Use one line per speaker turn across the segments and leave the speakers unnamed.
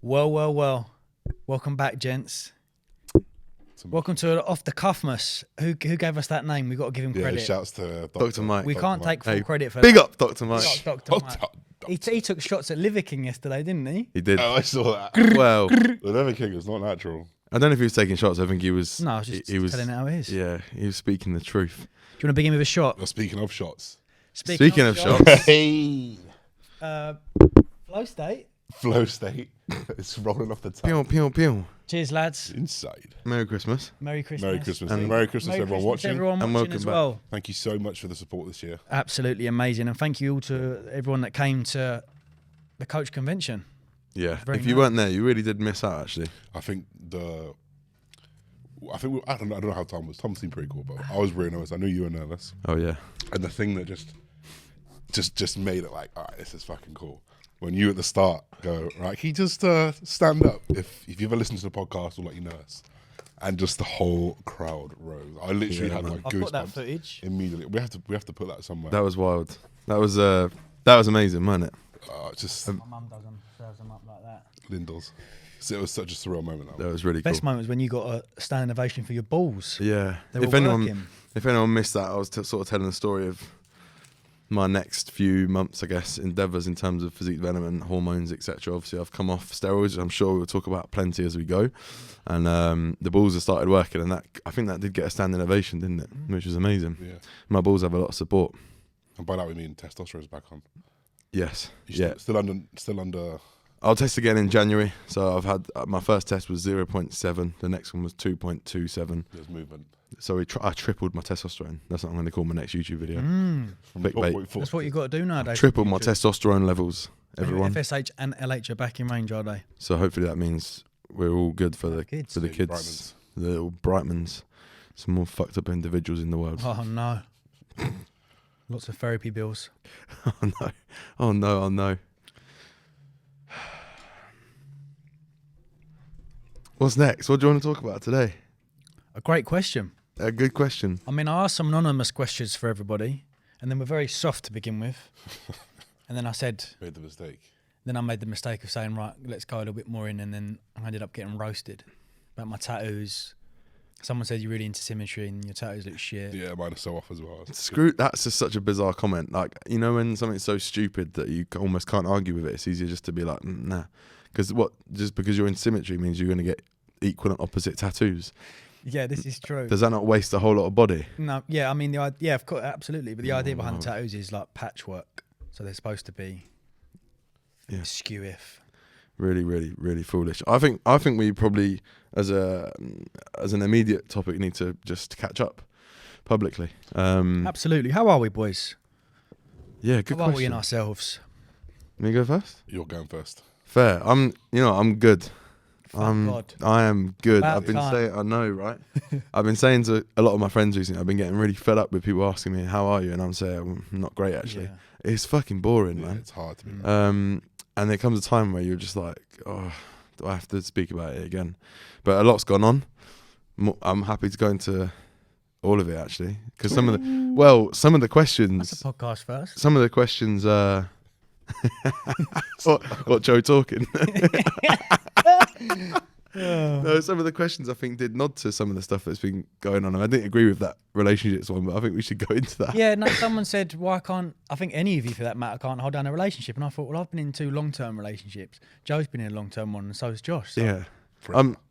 Well. Welcome back, gents. Welcome to Off the Cuffmas. Who gave us that name? We've got to give him credit.
Shouts to
Dr. Mike.
We can't take full credit for
Big
that.
up, Dr. Mike.
Big up, Dr. Mike. He took shots at Liver King yesterday, didn't he?
He did.
Oh, I saw that.
Well,
The Leather King is not natural.
I don't know if he was taking shots. I think he was.
No, I was just telling it how it is.
Yeah, he was speaking the truth.
Do you want to begin with a shot?
Well, speaking of shots.
Speaking of shots.
Hey.
Flow state.
Flow state. It's rolling off the tongue.
Pew, pew, pew.
Cheers, lads.
Inside.
Merry Christmas.
Merry Christmas.
Merry Christmas.
And
Merry Christmas, everyone watching.
Everyone
And
watching
welcome
as
back.
well.
Thank you so much for the support this year.
Absolutely amazing. And thank you all to everyone that came to the coach convention.
Yeah.
Very
If you
nice.
weren't there, you really did miss out, actually.
I don't know how Tom was. Tom seemed pretty cool, but I was really nervous. I knew you were nervous.
Oh, yeah.
And the thing that just made it like, all right, this is fucking cool. When you at the start go, right, can you just stand up? If you ever listen to the podcast, we'll let you know us. And just the whole crowd rose. I literally had like
I've got that
goosebumps
footage.
immediately. We have to put that somewhere.
That was wild. That was amazing, wasn't it?
Just
My mum serves them up like that.
Lindell's. So it was such a surreal moment.
That was really cool.
Best moment was when you got a standing ovation for your balls.
Yeah.
They were
If
working.
anyone missed that, I was sort of telling the story of my next few months, I guess, endeavours in terms of physique development, hormones, etc. Obviously, I've come off steroids, which I'm sure we'll talk about plenty as we go. And the balls have started working, and I think that did get a standing ovation, didn't it? Which was amazing.
Yeah.
My balls have a lot of support.
And by that we mean testosterone's back on.
Yes.
You're
Yeah.
Still under.
I'll test again in January. So I've had my first test was 0.7. The next one was 2.27.
There's movement.
So I tripled my testosterone. That's what I'm going to call my next YouTube video.
From
Clickbait.
0.4.
That's what you got to do nowadays.
Tripled my testosterone levels, everyone.
FSH and LH are back in range, are they?
So hopefully that means we're all good for the
Kids.
for the
Yeah,
kids,
Brightmans.
the little Brightmans, some more fucked up individuals in the world.
Oh no. Lots of therapy bills.
Oh no! Oh no! Oh no! What's next? What do you want to talk about today?
A great question.
A good question.
I mean, I asked some anonymous questions for everybody, and then we're very soft to begin with. And then I said,
Made the mistake.
then I made the mistake of saying, right, let's go a little bit more in, and then I ended up getting roasted about my tattoos. Someone said you're really into symmetry and your tattoos look shit.
Yeah, mine are so off as well.
Screw. That's just such a bizarre comment. Like, you know, when something's so stupid that you almost can't argue with it, it's easier just to be like, nah. Because just because you're in symmetry means you're going to get equal and opposite tattoos.
Yeah, this is true.
Does that not waste a whole lot of body?
No, yeah, I mean, yeah, of course, absolutely. But the idea behind the tattoos is like patchwork, so they're supposed to be skew if.
Really, really, really foolish. I think we probably, as an immediate topic, need to just catch up publicly.
Absolutely. How are we, boys?
Yeah, good
How are we in
question.
ourselves?
Me go first?
You're going first.
Fair. I'm good.
Thank God.
I am good.
About
I've been
time.
saying, I know, right? I've been saying to a lot of my friends recently, I've been getting really fed up with people asking me, how are you? And I'm saying, I'm not great, actually.
Yeah.
It's fucking boring,
Yeah,
man.
it's hard to be.
And there comes a time where you're just like, oh, do I have to speak about it again? But a lot's gone on. I'm happy to go into all of it, actually. Because some of the questions...
That's a podcast first.
Some of the questions... what Joe talking? No, some of the questions I think did nod to some of the stuff that's been going on. And I didn't agree with that relationships one, but I think we should go into that.
Yeah, no, someone said, why can't, I think any of you for that matter can't hold down a relationship. And I thought, well, I've been in 2 long-term relationships. Joe's been in a long-term one, and so has Josh. So.
Yeah.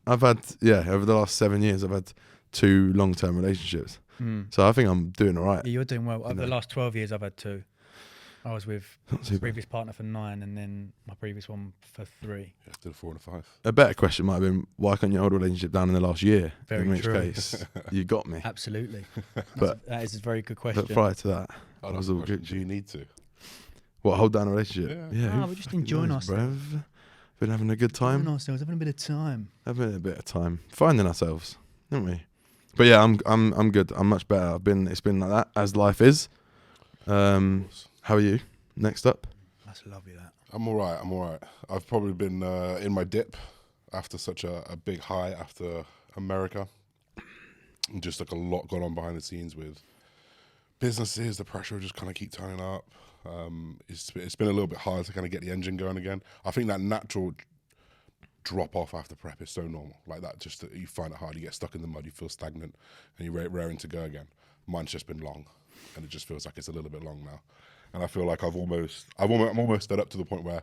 I've had, over the last 7 years, I've had 2 long-term relationships. So I think I'm doing all right.
Yeah, you're doing well. Over the last 12 years, I've had 2. I was with
Not too
my
bad.
previous partner for 9, and then my previous one for 3.
Yeah, did 4 and 5.
A better question might have been, why can't you hold a relationship down in the last year?
Very
in which
true.
case, you got me.
Absolutely.
But
That is a very good question.
but prior to that,
Oh,
I
that's
was
the
all
question.
good.
Do you need to?
What, hold down a relationship?
Yeah.
No,
who
we're just
fucking
enjoying
knows,
ourselves.
bruv? Been having a good time.
Enjoying ourselves, having a bit of time.
Having a bit of time, finding ourselves, haven't we? But yeah, I'm good. I'm much better. It's been like that as life is. How are you? Next up.
That's lovely, that.
I'm all right. I've probably been in my dip after such a big high after America. And just like a lot going on behind the scenes with businesses. The pressure just kind of keep turning up. It's been a little bit hard to kind of get the engine going again. I think that natural drop off after prep is so normal. Like that, just that you find it hard. You get stuck in the mud. You feel stagnant, and you're raring to go again. Mine's just been long, and it just feels like it's a little bit long now. And I feel like I'm almost fed up to the point where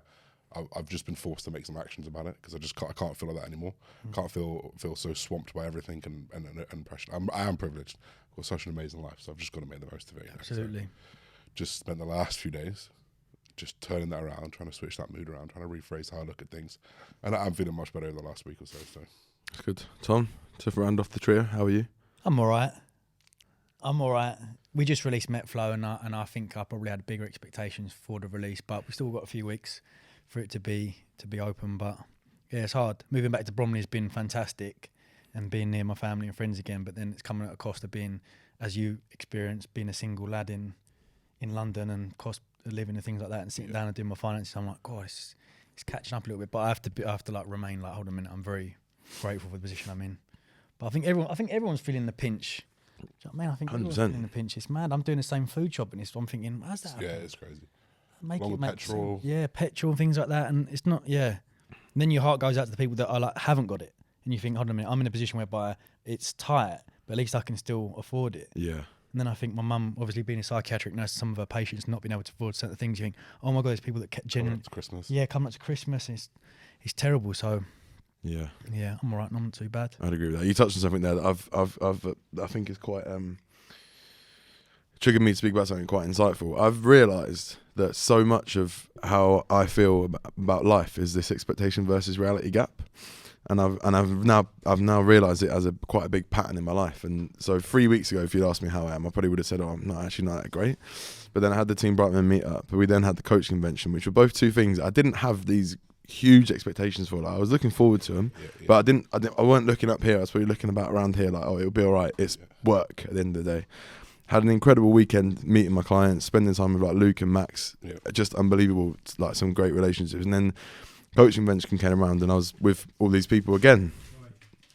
I've just been forced to make some actions about it because I can't feel like that anymore. Can't feel so swamped by everything and pressure. I am privileged. I've got such an amazing life, so I've just got to make the most of it.
Absolutely.
So just spent the last few days just turning that around, trying to switch that mood around, trying to rephrase how I look at things. And I'm feeling much better over the last week or so.
That's good. Tom, to round off the trio, how are you?
I'm all right. We just released Metflow, and I think I probably had bigger expectations for the release, but we still got a few weeks for it to be open. But yeah, it's hard. Moving back to Bromley has been fantastic, and being near my family and friends again. But then it's coming at a cost of being, as you experienced, being a single lad in London and cost of living and things like that, and sitting down and doing my finances. I'm like, God, it's catching up a little bit. But I have to like remain like, hold on a minute. I'm very grateful for the position I'm in. But I think everyone's feeling the pinch. Do you know what I mean? I think everyone's
100%.
feeling the pinch. It's mad. I'm doing the same food shop, and I'm thinking, how's that?
Yeah, it's crazy.
Make
Along
it
with
make
petrol.
sense. Yeah, petrol and things like that, and it's not. Yeah, and then your heart goes out to the people that are like haven't got it, and you think, hold on a minute, I'm in a position whereby it's tight, but at least I can still afford it.
Yeah.
And then I think my mum, obviously being a psychiatric nurse, some of her patients not being able to afford certain things. You think, oh my God, there's people that
Coming up to Christmas.
yeah, coming up to Christmas. It's terrible. So
Yeah.
yeah, I'm all right. Not too bad.
I'd agree with that. You touched on something there that I think is quite triggered me to speak about something quite insightful. I've realised that so much of how I feel about life is this expectation versus reality gap, and I've now realised it as quite a big pattern in my life. And so 3 weeks ago, if you'd asked me how I am, I probably would have said, "Oh, I'm not that great." But then I had the Team Brightman meet up. We then had the coaching convention, which were both two things I didn't have these huge expectations for. Like, I was looking forward to them, but I weren't looking up here. I was probably looking about around here, like, oh, it'll be all right. It's work at the end of the day. Had an incredible weekend meeting my clients, spending time with like Luke and Max, just unbelievable, like some great relationships. And then coaching convention came around, and I was with all these people again.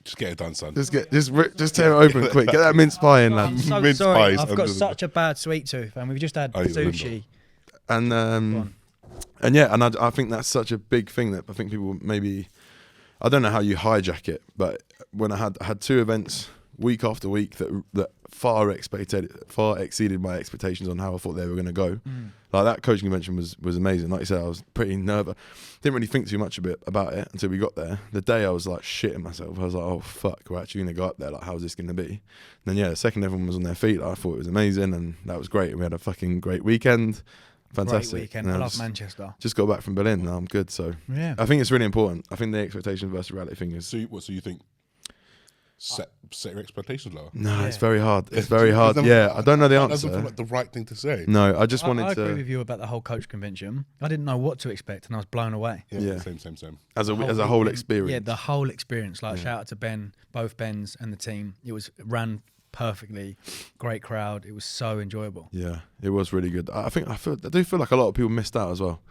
Just get it done, son.
Just tear it open quick. Get that mince pie in, lad.
I'm so
Mince
sorry.
pies
I've got
under
such a bad sweet tooth, and we've just had sushi.
And I think that's such a big thing that I think people maybe, I don't know how you hijack it, but when I had two events week after week that far exceeded my expectations on how I thought they were going to go. Like that coaching convention was amazing. Like you said, I was pretty nervous. Didn't really think too much about it until we got there. The day I was like shitting myself. I was like, oh fuck, we're actually going to go up there. Like, how's this going to be? And then the second everyone was on their feet, I thought it was amazing, and that was great. We had a fucking great weekend. Fantastic.
Great weekend. I love Manchester.
Just got back from Berlin. Now I'm good. So
yeah,
I think it's really important. I think the expectation versus reality thing is.
So you think set your expectations lower?
No, it's very hard. It's very hard. I don't know the answer.
That doesn't feel like the right thing to say.
No, I just wanted
I
to.
agree with you about the whole coach convention. I didn't know what to expect, and I was blown away.
Yeah. Same.
As a whole experience.
Yeah, the whole experience. Like shout out to Ben, both Bens and the team. It was ran perfectly. Great crowd. It was so enjoyable.
Yeah, it was really good. I do feel like a lot of people missed out as well.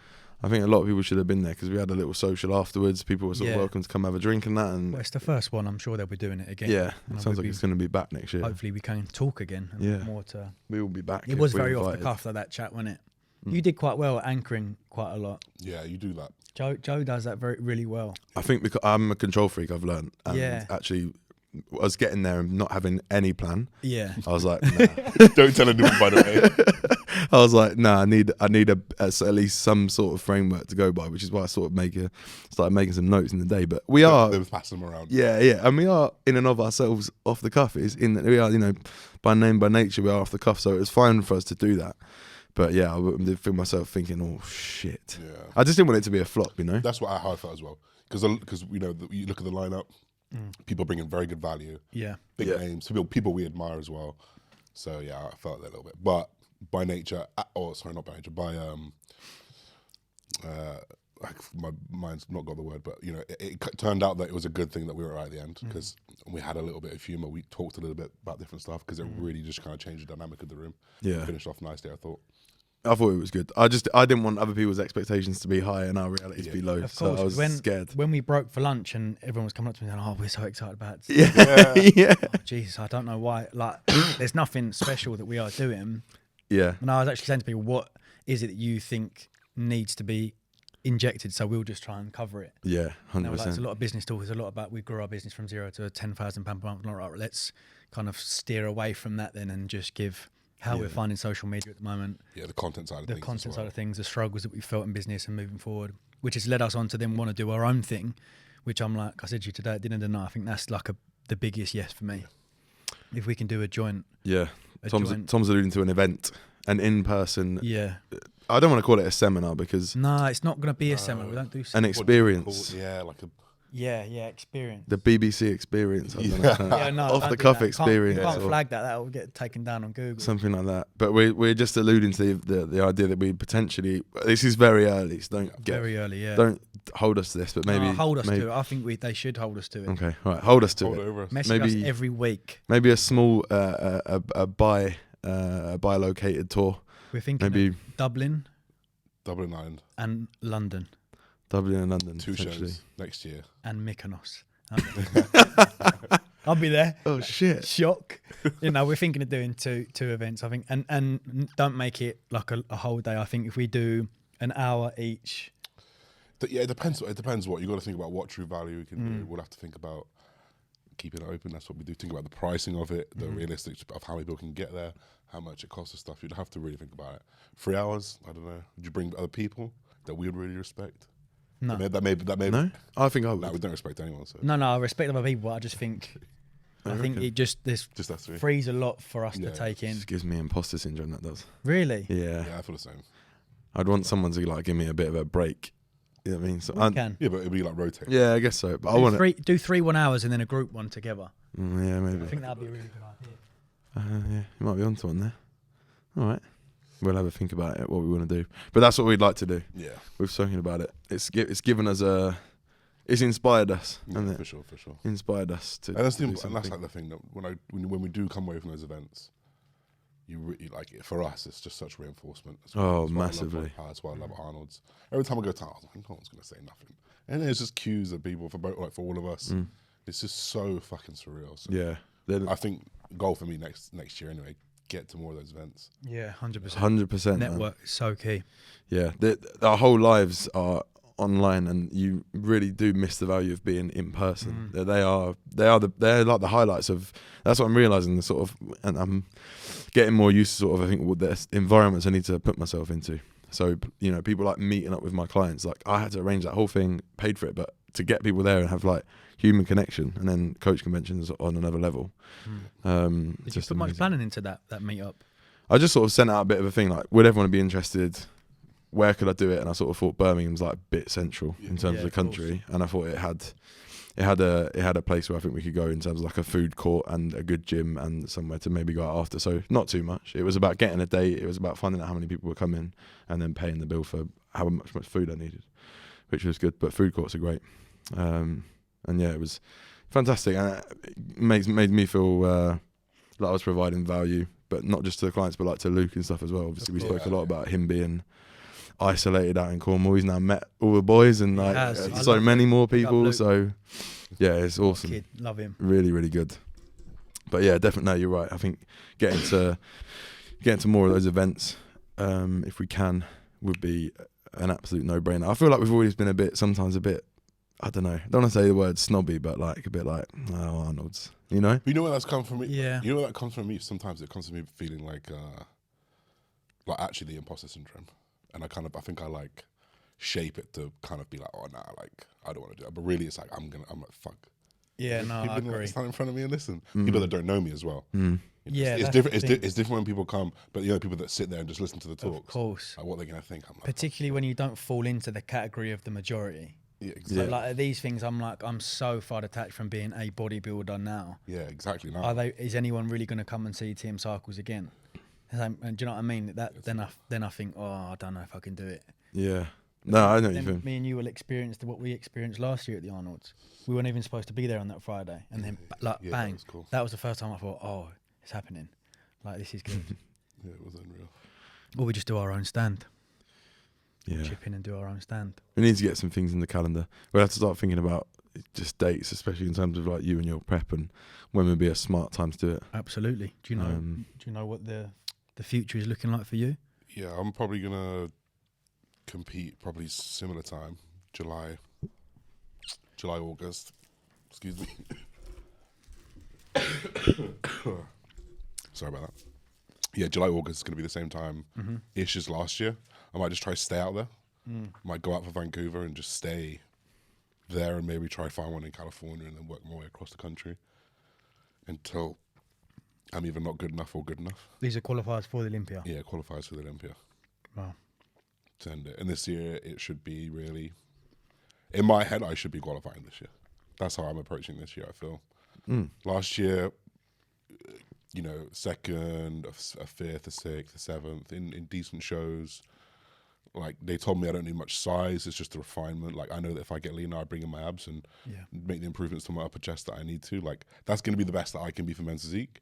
I think a lot of people should have been there because we had a little social afterwards. People were sort of welcome to come have a drink and that. And
well, it's the first one. I'm sure they'll be doing it again.
Yeah, it sounds like it's going to be back next year.
Hopefully we can talk again. And more to.
We will be back.
It was very off the cuff though, that chat, wasn't it? You did quite well at anchoring quite a lot.
Yeah, you do that.
Joe does that really well.
I think because I'm a control freak, I've learned. And actually, I was getting there and not having any plan.
Yeah.
I was like, nah.
Don't tell anyone, by the way.
I was like, nah, I need at least some sort of framework to go by, which is why I sort of started making some notes in the day. But we are
passing them around.
Yeah, and we are in and of ourselves off the cuff. Is in that we are, by name, by nature, we are off the cuff. So it was fine for us to do that. But yeah, I did feel myself thinking, oh shit. Yeah. I just didn't want it to be a flop,
That's how I felt as well. Because you look at the lineup, people bringing very good value. Yeah. Big names, people we admire as well. So yeah, I felt that a little bit. But by nature, not by nature, my mind's not got the word, but it turned out that it was a good thing that we were right at the end because we had a little bit of humour. We talked a little bit about different stuff because it really just kind of changed the dynamic of the room. Yeah, finished off nicely, I thought it was good. I didn't want other people's expectations to be high and our reality to be low.
Of
so
course,
I was scared.
When we broke for lunch and everyone was coming up to me and oh, we're so excited about it.
Yeah.
Oh, Jesus, I don't know why. Like, there's nothing special that we are doing.
Yeah.
And I was actually saying to people, what is it that you think needs to be injected, so we'll just try and cover it.
Yeah, 100%.
Like, it's a lot of business talk. It's a lot about we grew our business from zero to £10,000 per month. Like, right, let's kind of steer away from that then and just give how we're finding social media at the moment.
Yeah, the content side of
the
things.
content
as well.
side of things, the struggles that we felt in business and moving forward, which has led us on to then want to do our own thing, which I'm like, I said to you today at dinner tonight, I think that's like the biggest yes for me. If we can do a joint.
Yeah. Tom's alluding to an event, an in-person.
Yeah.
I don't want to call it a seminar because.
No, it's not going to be a seminar. We don't do
an experience.
Yeah, like a.
Yeah, experience.
The BBC experience. I don't know.
Yeah, no,
off the cuff experience.
You can't flag that. That will get taken down on Google.
Something like that. But we're just alluding to the idea that we potentially. This is very early, so
very early. Yeah.
Don't hold us to this, but maybe
hold us to it. I think they should hold us to it.
Okay, right. Hold us to it.
Over us.
Message us every week.
Maybe a small a bi-located tour.
We're thinking maybe Dublin
Ireland,
and London.
Dublin and London.
2 shows next year.
And Mykonos. I'll be there.
Oh shit!
Shock. We're thinking of doing two events. I think, and don't make it like a whole day. I think if we do an hour each.
Yeah, it depends. It depends what you got to think about. What true value we can do. We'll have to think about keeping it open. That's what we do. Think about the pricing of it, the realistic of how many people can get there, how much it costs and stuff. You'd have to really think about it. 3 hours. I don't know. Would you bring other people that we would really respect?
No.
That may.
No, I think I would.
No, we don't respect anyone. So.
No, I respect other people. I just think. I think it just
that's
frees a lot for us to take in.
It gives me imposter syndrome. That does.
Really?
Yeah.
Yeah, I feel the same.
I'd want someone to like give me a bit of a break. You know what I mean? So
we can.
Yeah, but it'd be like rotating.
Yeah, I guess so. But I want to
do 3 1 hours and then a group one together.
Yeah, maybe.
I think that'd be a really good idea.
Yeah, you might be onto one there. All right. We'll have a think about it, what we want to do. But that's what we'd like to do.
Yeah.
We've spoken about it. It's given us it's inspired us.
Yeah, for sure.
Inspired us to.
And that's like the thing that when we do come away from those events, you really like it. For us, it's just such reinforcement.
Oh, massively.
That's why I love Arnold's. Every time I go to town, I was like, no one's going to say nothing. And there's just cues of people for all of us. It's just so fucking surreal. So
yeah.
I think goal for me next year anyway. Get to more of those events.
Yeah, 100%.
100%.
Network is so key.
Yeah, our whole lives are online, and you really do miss the value of being in person. They're like the highlights of. That's what I'm realizing. The sort of, and I'm getting more used to sort of. I think what the environments I need to put myself into. So people like meeting up with my clients. Like I had to arrange that whole thing, paid for it, but to get people there and have like human connection, and then coach conventions on another level.
Did you put much planning into that meetup?
I just sort of sent out a bit of a thing like, would everyone be interested? Where could I do it? And I sort of thought Birmingham's like a bit central in terms of the country, and I thought it had a place where I think we could go in terms of like a food court and a good gym and somewhere to maybe go out after. So not too much. It was about getting a date. It was about finding out how many people were coming and then paying the bill for how much food I needed, which was good. But food courts are great. And yeah, it was fantastic, and it made me feel like I was providing value, but not just to the clients, but like to Luke and stuff as well. Obviously, we spoke a lot about him being isolated out in Cornwall. He's now met all the boys and like so many more people. So yeah, it's awesome.
Kid, love him.
Really, really good. But yeah, definitely. No, you're right. I think getting to more of those events, if we can, would be an absolute no-brainer. I feel like we've always been sometimes a bit. I don't know. I don't want to say the word snobby, but like a bit like, oh, Arnold's, you know?
You know where that's come from me?
Yeah.
You know where that comes from me? Sometimes it comes from me feeling like actually the imposter syndrome. And I think I like shape it to kind of be like, oh, nah, like I don't want to do that. But really it's like, I'm like, fuck.
Yeah, no, I agree.
Like, stand in front of me and listen. People that don't know me as well.
Yeah,
it's different. It's different when people come, but people that sit there and just listen to the talks.
Of course.
Like what they're going to think. I'm like,
particularly when you don't fall into the category of the majority.
Yeah, exactly.
So like these things, I'm so far detached from being a bodybuilder now.
Yeah, exactly. Now.
Is anyone really going to come and see Team Cycles again? And do you know what I mean? Then I think, oh, I don't know if I can do it.
Yeah. No, I know what you mean.
Me and you will experience what we experienced last year at the Arnold's. We weren't even supposed to be there on that Friday, and then bang,
that was cool.
That was the first time I thought, oh, it's happening. Like this is good.
Yeah, it was unreal.
Or we just do our own stand.
Yeah.
Chip in and do our own stand.
We need to get some things in the calendar. We'll have to start thinking about just dates, especially in terms of like you and your prep, and when would be a smart time to do it.
Absolutely. Do you know what the future is looking like for you?
Yeah, I'm probably gonna compete probably similar time, July, August. Excuse me. Sorry about that. Yeah, July, August is going to be the same time ish as last year. I might just try to stay out there. Might go out for Vancouver and just stay there and maybe try find one in California and then work my way across the country until I'm either not good enough or good enough.
These are qualifiers for the Olympia.
Yeah, qualifies for the Olympia.
Wow.
To end it. And this year it should be really, in my head, I should be qualifying this year. That's how I'm approaching this year, I feel. Last year, you know, second, a fifth, a sixth, a seventh, in decent shows. Like, they told me I don't need much size, it's just a refinement. Like, I know that if I get leaner, I bring in my abs and make the improvements to my upper chest that I need to. Like, that's going to be the best that I can be for men's physique.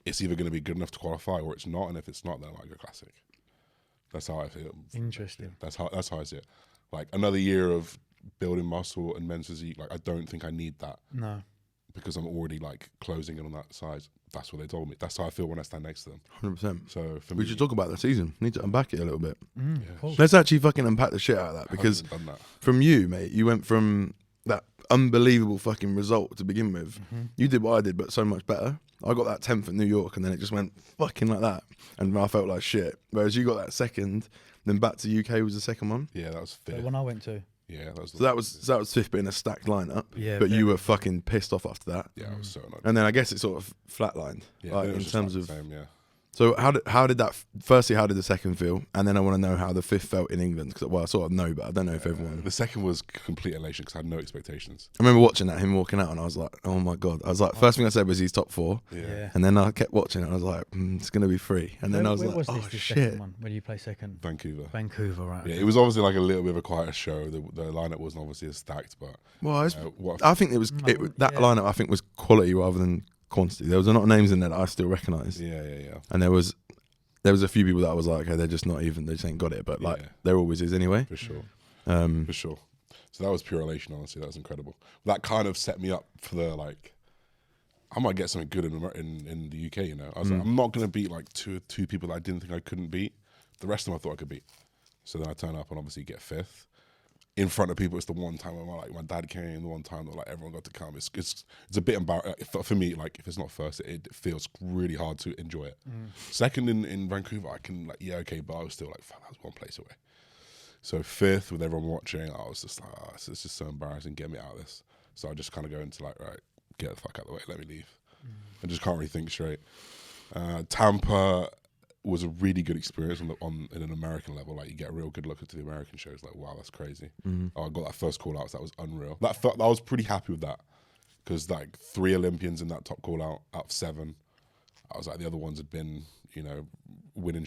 It's either going to be good enough to qualify or it's not, and if it's not, then I go classic. That's how I feel.
Interesting.
That's how I see it. Like, another year of building muscle and men's physique, like, I don't think I need that.
No.
Because I'm already, like, closing in on that size. That's what they told me. That's how I feel when I stand next to them.
100%.
So for
We
me,
should talk about the season. Need to unpack it a little bit.
Of course.
Let's actually fucking unpack the shit out of that, because
done that.
from you, mate, you went from that unbelievable fucking result to begin with. You did what I did, but so much better. I got that 10th at New York, and then it just went fucking like that, and I felt like shit. Whereas you got that second, then back to UK was the second one.
Yeah, that was
The
fair.
one I went to.
Yeah, that was.
So that was fifth, but in a stacked lineup.
Yeah,
but you
very-
were fucking pissed off after that.
Yeah, I was so annoyed.
And then I guess it sort of flatlined,
Yeah,
like,
it was
in
just
terms
like
of.
the same, yeah.
So how did that? Firstly, how did the second feel? And then I want to know how the fifth felt in England. Because, well, I sort of know, but I don't know if everyone.
The second was complete elation because I had no expectations.
I remember watching that, him walking out, and I was like, "Oh my god!" I was like, first thing I said was he's top 4,
Yeah.
and then I kept watching it. And I was like, "It's gonna be 3," and then I was
Where
like,
was
"Oh
this, the
shit!"
second one? Where did you play second?
Vancouver.
Vancouver, right?
Yeah,
okay.
it was obviously like a little bit of a quieter show. The lineup wasn't obviously as stacked, but
Well,
what
I think that
Yeah.
lineup I think was quality rather than quantity. There was a lot of names in there that I still recognised,
yeah.
and there was a few people that I was like, okay, they're just not even, they just ain't got it, but like
Yeah.
there always is anyway.
For sure.
Um,
For sure. So that was pure elation, honestly. That was incredible. That kind of set me up for the, like, I might get something good in the UK, you know. I was like, I'm not going to beat, like, two people that I didn't think I couldn't beat. The rest of them I thought I could beat. So then I turn up and obviously get 5th. In front of people, it's the one time when my dad came, the one time that, like, everyone got to come. It's a bit embarrassing. For me, like, if it's not first, it feels really hard to enjoy it. Second in Vancouver, I can, like, yeah, okay, but I was still like, fuck, that was one place away. So 5th, with everyone watching, I was just like, oh, it's just so embarrassing, get me out of this. So I just kind of go into like, right, get the fuck out of the way, let me leave. I just can't really think straight. Tampa was a really good experience on an American level. Like, you get a real good look at the American shows. Like, wow, that's crazy. I got that first call out, so that was unreal. I was pretty happy with that because, like, 3 Olympians in that top call out of 7. I was like, the other ones had been, you know, winning,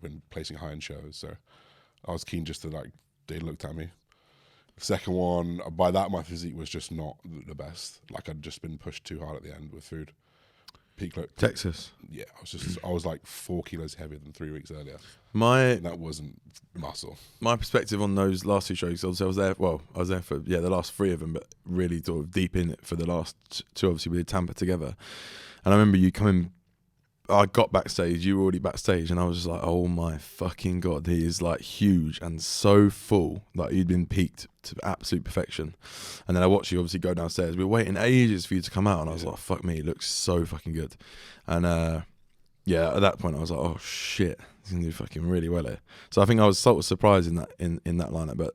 been placing high in shows. So I was keen just to, like, they looked at me. The second one, by that, my physique was just not the best. Like, I'd just been pushed too hard at the end with food.
Texas.
Yeah, I was like 4 kilos heavier than 3 weeks earlier.
And
that wasn't muscle.
my perspective on those last 2 shows, obviously I was there for the last 3 of them, but really sort of deep in it for the last 2. Obviously we did Tampa together, and I remember you coming. I got backstage, you were already backstage, and I was just like, oh my fucking god, he is like huge and so full. Like, you'd been peaked to absolute perfection. And then I watched you obviously go downstairs. We were waiting ages for you to come out, and I was like, fuck me, he looks so fucking good. And at that point I was like, oh shit, he's gonna do fucking really well here. So I think I was sort of surprised in that lineup, but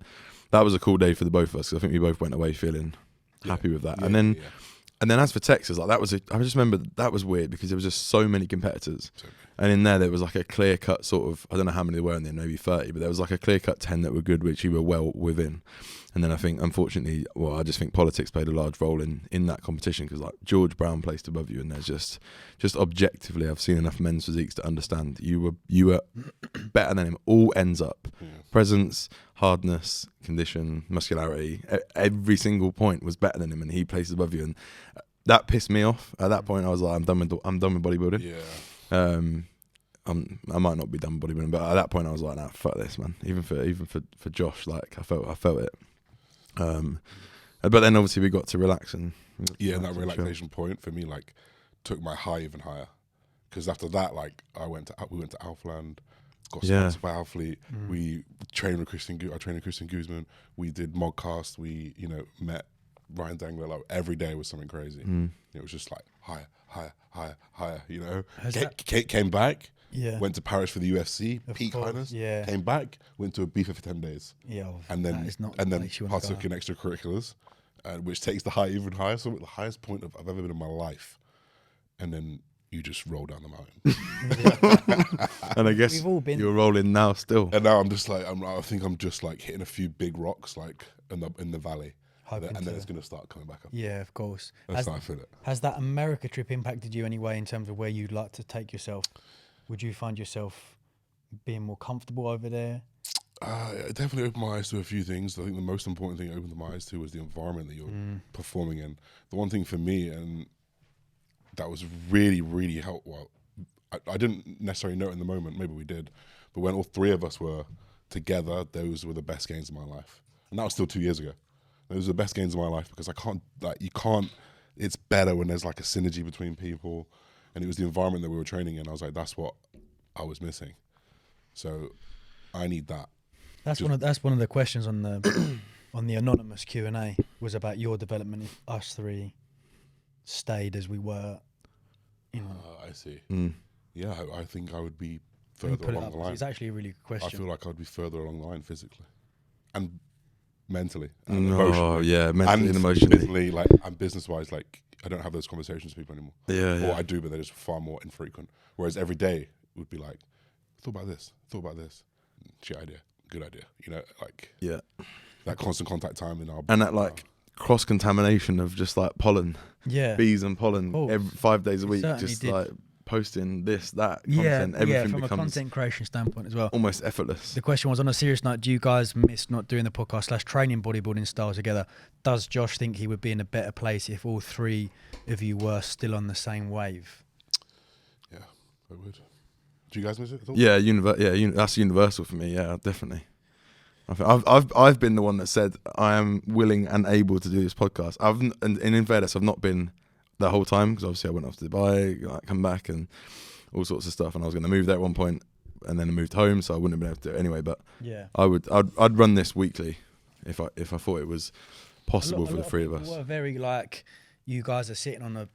that was a cool day for the both of us, because I think we both went away feeling happy with that. And then as for Texas, like, I just remember that was weird because there was just so many competitors. And in there was like a clear cut sort of, I don't know how many there were in there, maybe 30, but there was like a clear cut 10 that were good, which you were well within. And then I think, unfortunately, I just think politics played a large role in that competition, because like George Brown placed above you, and there's just objectively, I've seen enough men's physiques to understand you were better than him. All ends up. Presence, hardness, condition, muscularity, every single point was better than him, and he placed above you, and that pissed me off. At that point, I was like, I'm done with bodybuilding.
Yeah.
I might not be done with bodybuilding, but at that point, I was like, nah, fuck this, man. Even for Josh, like, I felt it. But then obviously we got to relax and
that relaxation point for me, like, took my high even higher, because after that, like, we went to Alphaland, got signed to Powerfleet. We trained with I trained with Christian Guzman. We did Modcast. We, met Ryan Dangler. Like every day was something crazy. It was just like higher, Came back.
Yeah.
Went to Paris for the UFC. Peak highness.
Yeah.
Came back. Went to Ibiza for 10 days.
Yeah.
And then partook in extracurriculars, which takes the high even higher. So the highest point I've ever been in my life. And then you just roll down the mountain.
And I guess you're rolling now still.
And now I'm just like, I think I'm just like hitting a few big rocks like in the valley. And then it's going to start coming back up.
Yeah, of course.
That's how I feel it.
Has that America trip impacted you anyway in terms of where you'd like to take yourself? Would you find yourself being more comfortable over there?
It definitely opened my eyes to a few things. I think the most important thing it opened my eyes to was the environment that you're performing in. The one thing for me, and that was really, really helpful. Well, I didn't necessarily know it in the moment. Maybe we did. But when all three of us were together, those were the best gains of my life. And that was still 2 years ago. Those are the best gains of my life because it's better when there's like a synergy between people. And it was the environment that we were training in. I was like, that's what I was missing. So I need that.
That's one of the questions on the on the anonymous Q&A was about your development if us three stayed as we were.
I see. Yeah, I think I would be further along the line.
It's actually a really good question.
I feel like I would be further along the line physically and mentally.
And mentally and emotionally.
Physically, and business-wise, I don't have those conversations with people anymore.
Yeah.
Or I do, but they're just far more infrequent. Whereas every day would be like, thought about this. Shit idea, good idea. That constant contact time in our...
And that cross-contamination of just pollen.
Yeah.
Bees and pollen every 5 days a week. Just posting this, that, content, everything
from
becomes...
a content creation standpoint as well.
Almost effortless.
The question was, on a serious note, do you guys miss not doing the podcast / training bodybuilding style together? Does Josh think he would be in a better place if all three of you were still on the same wave?
Yeah, I would. Do you guys miss it at all?
Yeah, that's universal for me. Yeah, definitely. I've been the one that said I am willing and able to do this podcast. And in fairness, I've not been the whole time because obviously I went off to Dubai, come back, and all sorts of stuff. And I was going to move there at one point, and then I moved home, so I wouldn't have been able to do it anyway. But
yeah,
I'd run this weekly if I thought it was possible for the three of us.
Were very you guys are sitting on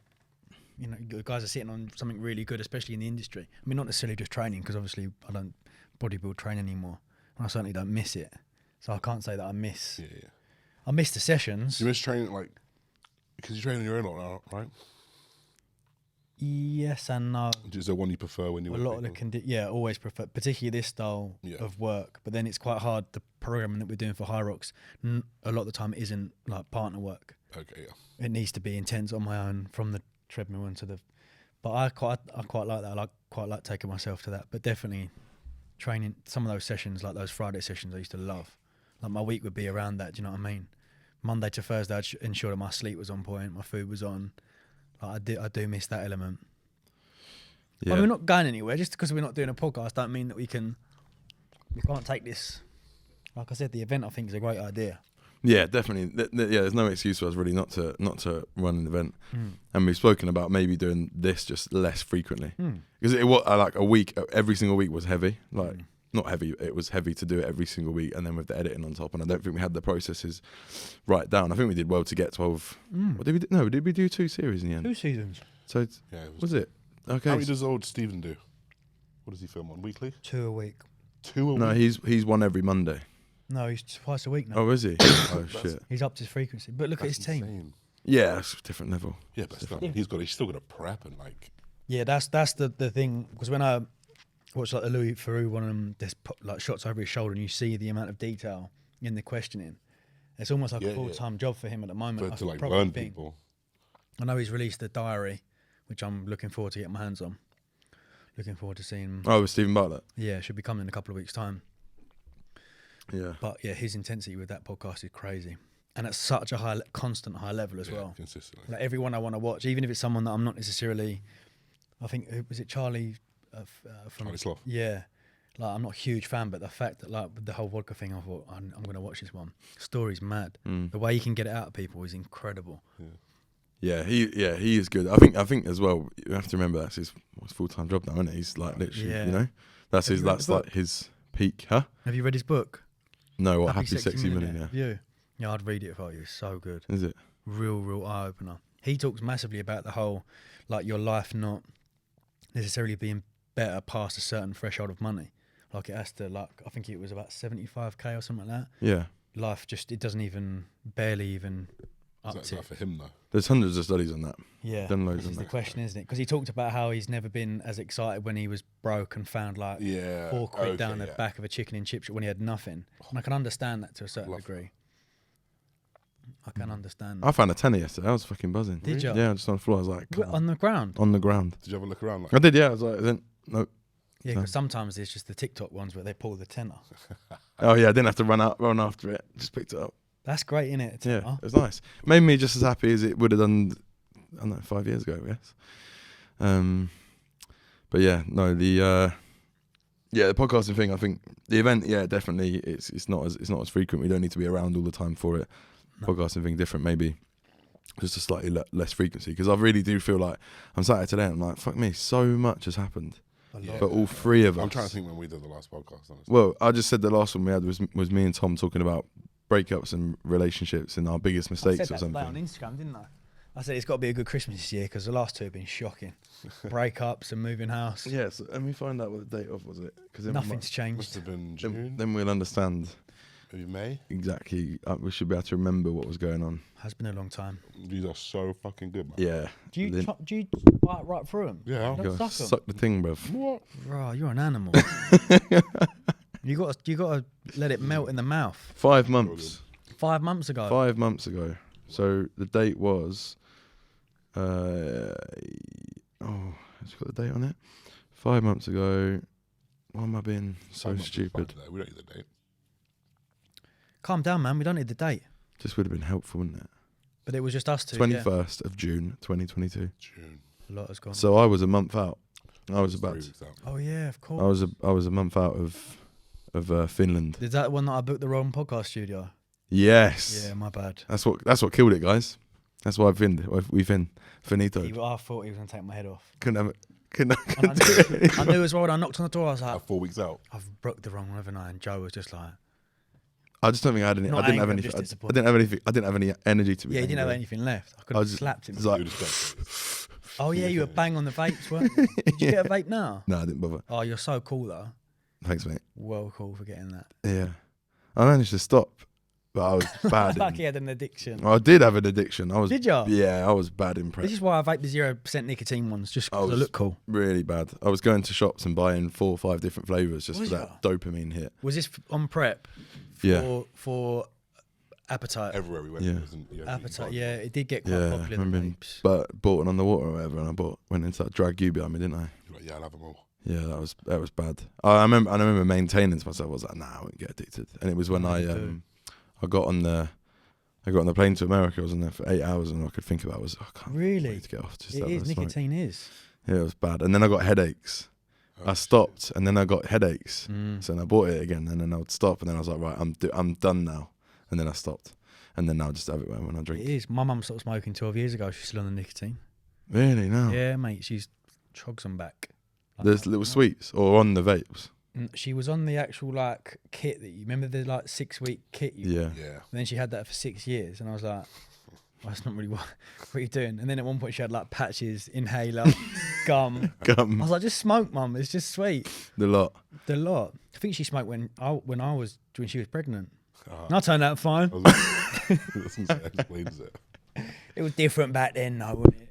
you guys are sitting on something really good, especially in the industry. I mean, not necessarily just training, because obviously I don't bodybuild train anymore, and I certainly don't miss it. So I can't say that I miss.
Yeah.
I miss the sessions.
You miss training because you train on your own a lot now, right?
Yes and no.
Is there one you prefer when you work?
A lot of always prefer, particularly this style of work. But then it's quite hard. The programming that we're doing for High Rocks, a lot of the time isn't partner work.
Okay, yeah.
It needs to be intense on my own from the treadmill into the. But I quite like that. I quite like taking myself to that. But definitely training some of those sessions, like those Friday sessions, I used to love. My week would be around that. Do you know what I mean? Monday to Thursday, I'd ensure that my sleep was on point, my food was on. I do miss that element. Yeah. I mean, we're not going anywhere. Just because we're not doing a podcast don't mean that we can't take this. Like I said, the event I think is a great idea.
Yeah, definitely. There's no excuse for us really not to run an event. And we've spoken about maybe doing this just less frequently. Because it was a week, every single week was heavy. Not heavy, it was heavy to do it every single week, and then with the editing on top, and I don't think we had the processes right down. I think we did well to get 12. What did we do? No, did we do 2 series in the end?
2 seasons.
So was it? Okay.
How many does old Stephen do? What does he film on? Weekly?
2 a week.
2 a week?
No, he's one every Monday.
No, he's twice a week now.
Oh, is he? Oh shit.
He's upped his frequency. But look at his team.
Insane.
Yeah, it's a different level.
Yeah, but still, he's still got to prep and
Yeah, that's the thing, because when I watch the Louis Theroux one of them, there's shots over his shoulder, and you see the amount of detail in the questioning. It's almost like a full-time job for him at the moment.
To learn people.
I know he's released a diary, which I'm looking forward to getting my hands on. Looking forward to seeing.
Oh, with Stephen Bartlett.
Yeah, should be coming in a couple of weeks' time.
Yeah.
But yeah, his intensity with that podcast is crazy, and at such a constant high level as well.
Consistently.
Everyone I want to watch, even if it's someone that I'm not necessarily. I think was it Charlie. From
Charlie Sloth.
Yeah, I'm not a huge fan, but the fact that with the whole vodka thing, I thought I'm going to watch this one. Story's mad. The way he can get it out of people is incredible.
Yeah, he is good. I think as well. You have to remember that's his full-time job now, isn't it? He's literally, That's
Have
his.
you read
That's
the book?
like his peak, huh?
Have you read his book?
No, what Happy Sexy Millionaire?
Yeah, I'd read it for you. It's so good.
Is it?
Real eye opener. He talks massively about the whole, like, your life not necessarily being better past a certain threshold of money. Like, it has to, like, I think it was about 75k or something like that.
Yeah.
Life just, it doesn't even, barely even up
Is
to.
that for him though?
There's hundreds of studies on that.
Yeah,
Done loads
this
on
is the
that.
question, isn't it? Because he talked about how he's never been as excited when he was broke and found like
Yeah.
£4 down the
yeah.
back of a chicken and chip shop when he had nothing. And I can understand that to a certain
Love
degree. I can understand
I
that.
found a tenner yesterday. I was fucking buzzing.
Did you?
Yeah, just on the floor. I was like,
Wh- on the ground?
on the ground.
Did you ever look around? Like,
I did. Yeah, I was like, then no.
Yeah, because sometimes it's just the TikTok ones where they pull the tenner.
Oh yeah, I didn't have to run after it. Just picked it up.
That's great, isn't it?
Yeah, it was nice. Made me just as happy as it would have done, I don't know, 5 years ago, I guess. But yeah, no, the podcasting thing. I think the event, yeah, definitely, it's not as frequent. We don't need to be around all the time for it.
No.
Podcasting thing different, maybe just a slightly less frequency. Because I really do feel like I'm sat here today and I'm like, fuck me, so much has happened
Yeah.
for all three of us.
I'm trying to think when we did the last podcast. Honestly.
Well, I just said the last one we had was me and Tom talking about breakups and relationships and our biggest
I
mistakes
said
or
that today on
something.
Instagram, didn't I? I said it's got to be a good Christmas this year because the last two have been shocking. Breakups and moving house.
Yeah, so let me find out what the date of was it? Because
Nothing's
Must
changed.
have been June,
then we'll understand
maybe May.
exactly. We should be able to remember what was going on.
Has been a long time.
These are so fucking good, man.
Yeah.
Do you
Then-
do you bite right through them?
Yeah.
You
Go
don't suck 'em?
suck the thing, bruv.
What?
Bro, you're an animal. you got to let it melt in the mouth.
5 months.
5 months ago.
5 months ago. So the date was. It's got the date on it. 5 months ago. Why am I being so
5 months is
stupid?
fine, though. We don't need the date.
Calm down, man. We don't need the date.
Just would have been helpful, wouldn't it?
But it was just us two.
21st of June, 2022.
June.
Yeah. A lot has gone.
So I was a month out. I was about.
3 weeks out.
Oh yeah, of course.
I was a month out of Finland.
Is that one that I booked the wrong podcast studio?
Yes.
Yeah, my bad.
That's what killed it, guys. That's why we've been finito.
I thought he was gonna take my head off.
Couldn't have it. Couldn't
And I knew as well when I knocked on the door. I was like,
4 weeks out.
I've broke the wrong one, haven't I? And Joe was just like,
I just don't think I had any.
Not
I didn't have
angry,
any.
just
I
disappointed.
didn't have anything. I didn't have any energy to be.
yeah, he didn't have
angry.
anything left. I could
I
have
was just-
slapped him.
it's like-
You just
Oh yeah, you were bang on the vapes, weren't you? Did you get a vape now?
No, I didn't bother.
Oh, you're so cool though.
Thanks, mate.
Well cool for getting that.
Yeah, I managed to stop, but I was bad.
Like he had an addiction.
I did have an addiction. I was.
Did ya?
Yeah, I was bad in prep.
This is why I vape the 0% nicotine ones, just because
I
they
was-
look cool.
Really bad. I was going to shops and buying 4 or 5 different flavors just
Was
for that dopamine hit.
Was this on prep?
Yeah.
For appetite.
everywhere we went.
Yeah.
It wasn't, you know,
Appetite.
you
Yeah, it did get quite
Yeah,
popular. The
remember
vapes.
But bought it on the water or whatever, and went into that drag you behind me, didn't I?
You're like, yeah, I'll have them all.
Yeah, that was bad. I remember maintaining to myself. I was like, nah, I won't get addicted. And it was when
No,
I
you do.
got on the plane to America. I was on there for 8 hours, and all I could think about was, I can't
Really?
wait to get off. Just
It
have
is.
a smoke.
Nicotine is.
Yeah, it was bad. And then I got headaches.
Oh,
I stopped, and then I got headaches.
Mm.
So then I bought it again, and then I would stop, and then I was like, right, I'm done now. And then I stopped, and then now I just have it when I drink.
It is. My mum stopped smoking 12 years ago. She's still on the nicotine.
Really? No.
Yeah, mate. She's chogs them back. Like
There's
that.
little sweets or on the vapes.
She was on the actual like kit that you remember the like 6-week kit.
Yeah.
Yeah.
And then she had that for 6 years, and I was like, well, that's not really what are you doing? And then at one point she had like patches, inhaler, gum. I
Gum.
was like, just smoke, mum. It's just sweet.
The lot.
The lot. I think she smoked when she was pregnant.
Uh-huh.
And I turned out fine.
I was gonna say, that explains it.
It was different back then, though, wasn't it?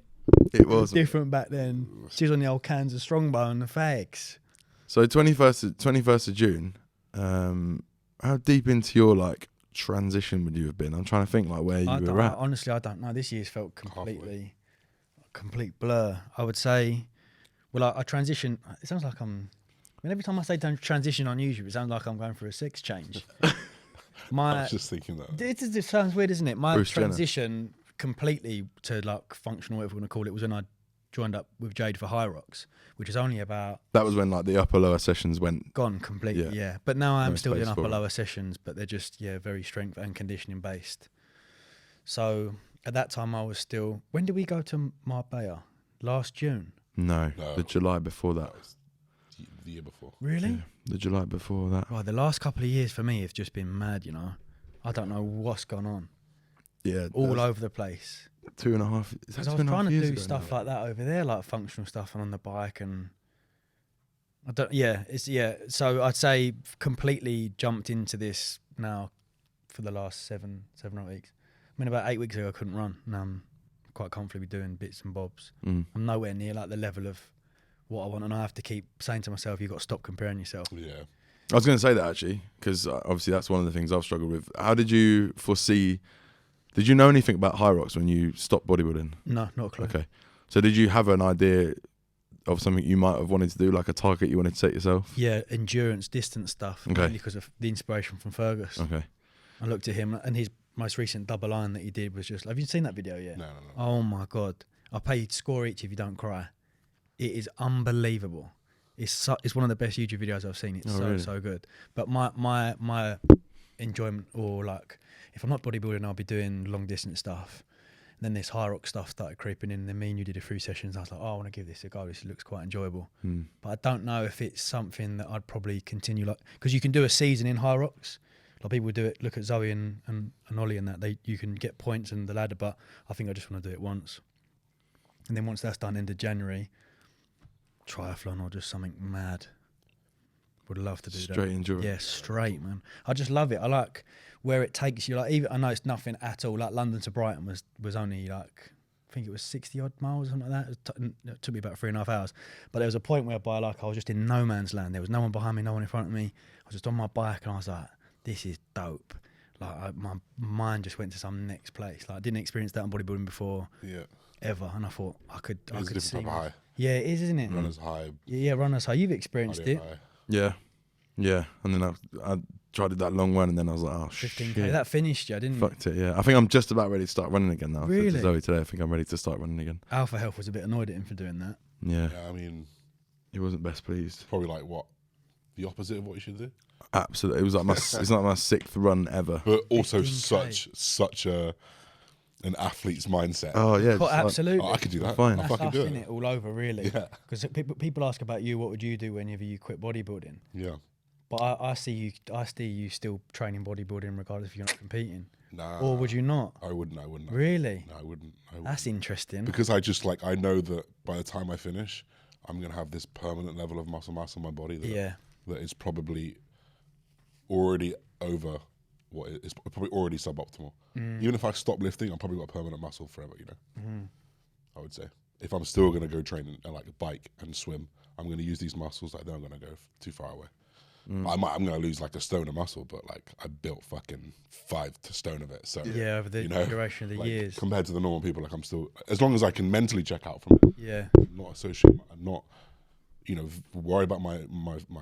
It was.
Different back then. She was on the old cans of Strongbow and the fags.
So 21st of June. How deep into your like transition would you have been? I'm trying to think like where you were at.
Honestly, I don't know. This year's felt completely, complete blur. I would say, well, I transition. It sounds like every time I say transition on YouTube, it sounds like I'm going through a sex change.
I was just thinking that.
It sounds weird, isn't it? My
Bruce Jenner.
transition completely to like functional, whatever we want to call it, was when I joined up with Jade for High Rocks, which is only about
That was when like the upper lower sessions went.
gone completely.
Yeah.
Yeah, but now I'm
No
still doing
space
upper
for it.
lower sessions, but they're just very strength and conditioning based. So at that time I was still. When did we go to Marbella? Last June.
No,
No.
the July before that.
That was the year before.
Really?
Yeah, the July before that.
Well, the last couple of years for me have just been mad, you know. I don't know what's gone on.
Yeah,
All over the place.
2.5. Is
Because
that
I was
2.5
trying to
years
do
ago
stuff
now?
like that over there, like functional stuff and on the bike, and I don't. Yeah, So I'd say completely jumped into this now for the last 7 or 8 weeks. I mean, about 8 weeks ago I couldn't run. Now I'm quite comfortably doing bits and bobs.
Mm.
I'm nowhere near like the level of what I want, and I have to keep saying to myself, "You've got to stop comparing yourself."
Yeah.
I was going to say that actually, because obviously that's one of the things I've struggled with. How did you foresee? Did you know anything about high rocks when you stopped bodybuilding?
No, not a clue.
Okay, so did you have an idea of something you might have wanted to do, like a target you wanted to set yourself?
Yeah, endurance, distance stuff.
Okay.
Mainly because of the inspiration from Fergus.
Okay.
I looked at him, and his most recent double iron that he did was just. Have you seen that video yet?
No.
Oh my god! I'll pay you to score each if you don't cry. It is unbelievable. It's one of the best YouTube videos I've seen. It's so good. But my enjoyment, or like, if I'm not bodybuilding, I'll be doing long distance stuff. And then this high rock stuff started creeping in. And then me and you did a few sessions. I was like, oh, I want to give this a go. This looks quite enjoyable. But I don't know if it's something that I'd probably continue, like, because you can do a season in high rocks. Like people do it. Look at Zoe and Ollie and that. You can get points in the ladder. But I think I just want to do it once. And then once that's done, end of January, triathlon or just something mad. Would love to do that.
Straight endurance.
Yeah, straight, man. I just love it. I like where it takes you. Like, even I know it's nothing at all. Like London to Brighton was only like, I think it was 60 odd miles or something like that. It took me about 3.5 hours. But there was a point whereby like I was just in no man's land. There was no one behind me, no one in front of me. I was just on my bike and I was like, this is dope. Like my mind just went to some next place. Like I didn't experience that on bodybuilding before.
Yeah.
Ever, and I thought I could
It's a different
see.
type of high.
Yeah, it is, isn't it?
Runners high.
Yeah, runners high. You've experienced
cardio
it.
high.
Yeah. And then I tried it that long one, and then I was like, oh
15k.
shit.
That finished you, didn't
Fucked it. Yeah. I think I'm just about ready to start running again now. I said
Really?
to Zoe today, I think I'm ready to start running again.
you? Alpha Health was a bit annoyed at him for doing that.
Yeah.
Yeah, I mean,
He wasn't best pleased.
probably like what? The opposite of what you should do.
Absolutely. It was like it's like my 6th run ever.
But also
15K.
such an athlete's mindset.
Oh yeah.
Oh,
just like-
absolutely.
Oh, I could do that.
Fine.
I'll
That's
fucking
us,
do
innit?
it.
All over, really.
Yeah.
Because people ask about you. What would you do whenever you quit bodybuilding?
Yeah.
But I see you still training bodybuilding regardless if you're not competing.
Nah.
Or would you not?
I wouldn't.
Really?
No, I wouldn't.
That's interesting.
Because I just like, I know that by the time I finish, I'm going to have this permanent level of muscle mass on my body that is probably already over what it's probably already suboptimal. Even if I stop lifting, I've probably got permanent muscle forever, you know. I would say. If I'm still going to go train and like bike and swim, I'm going to use these muscles, like then I'm going to go too far away. I'm going to lose like a stone of muscle, but like I built fucking 5 stone of it. So
Yeah, over the
you know,
duration of the
like,
years.
compared to the normal people, like I'm still, as long as I can mentally check out from it,
Yeah.
not associate, not, you know, worry about my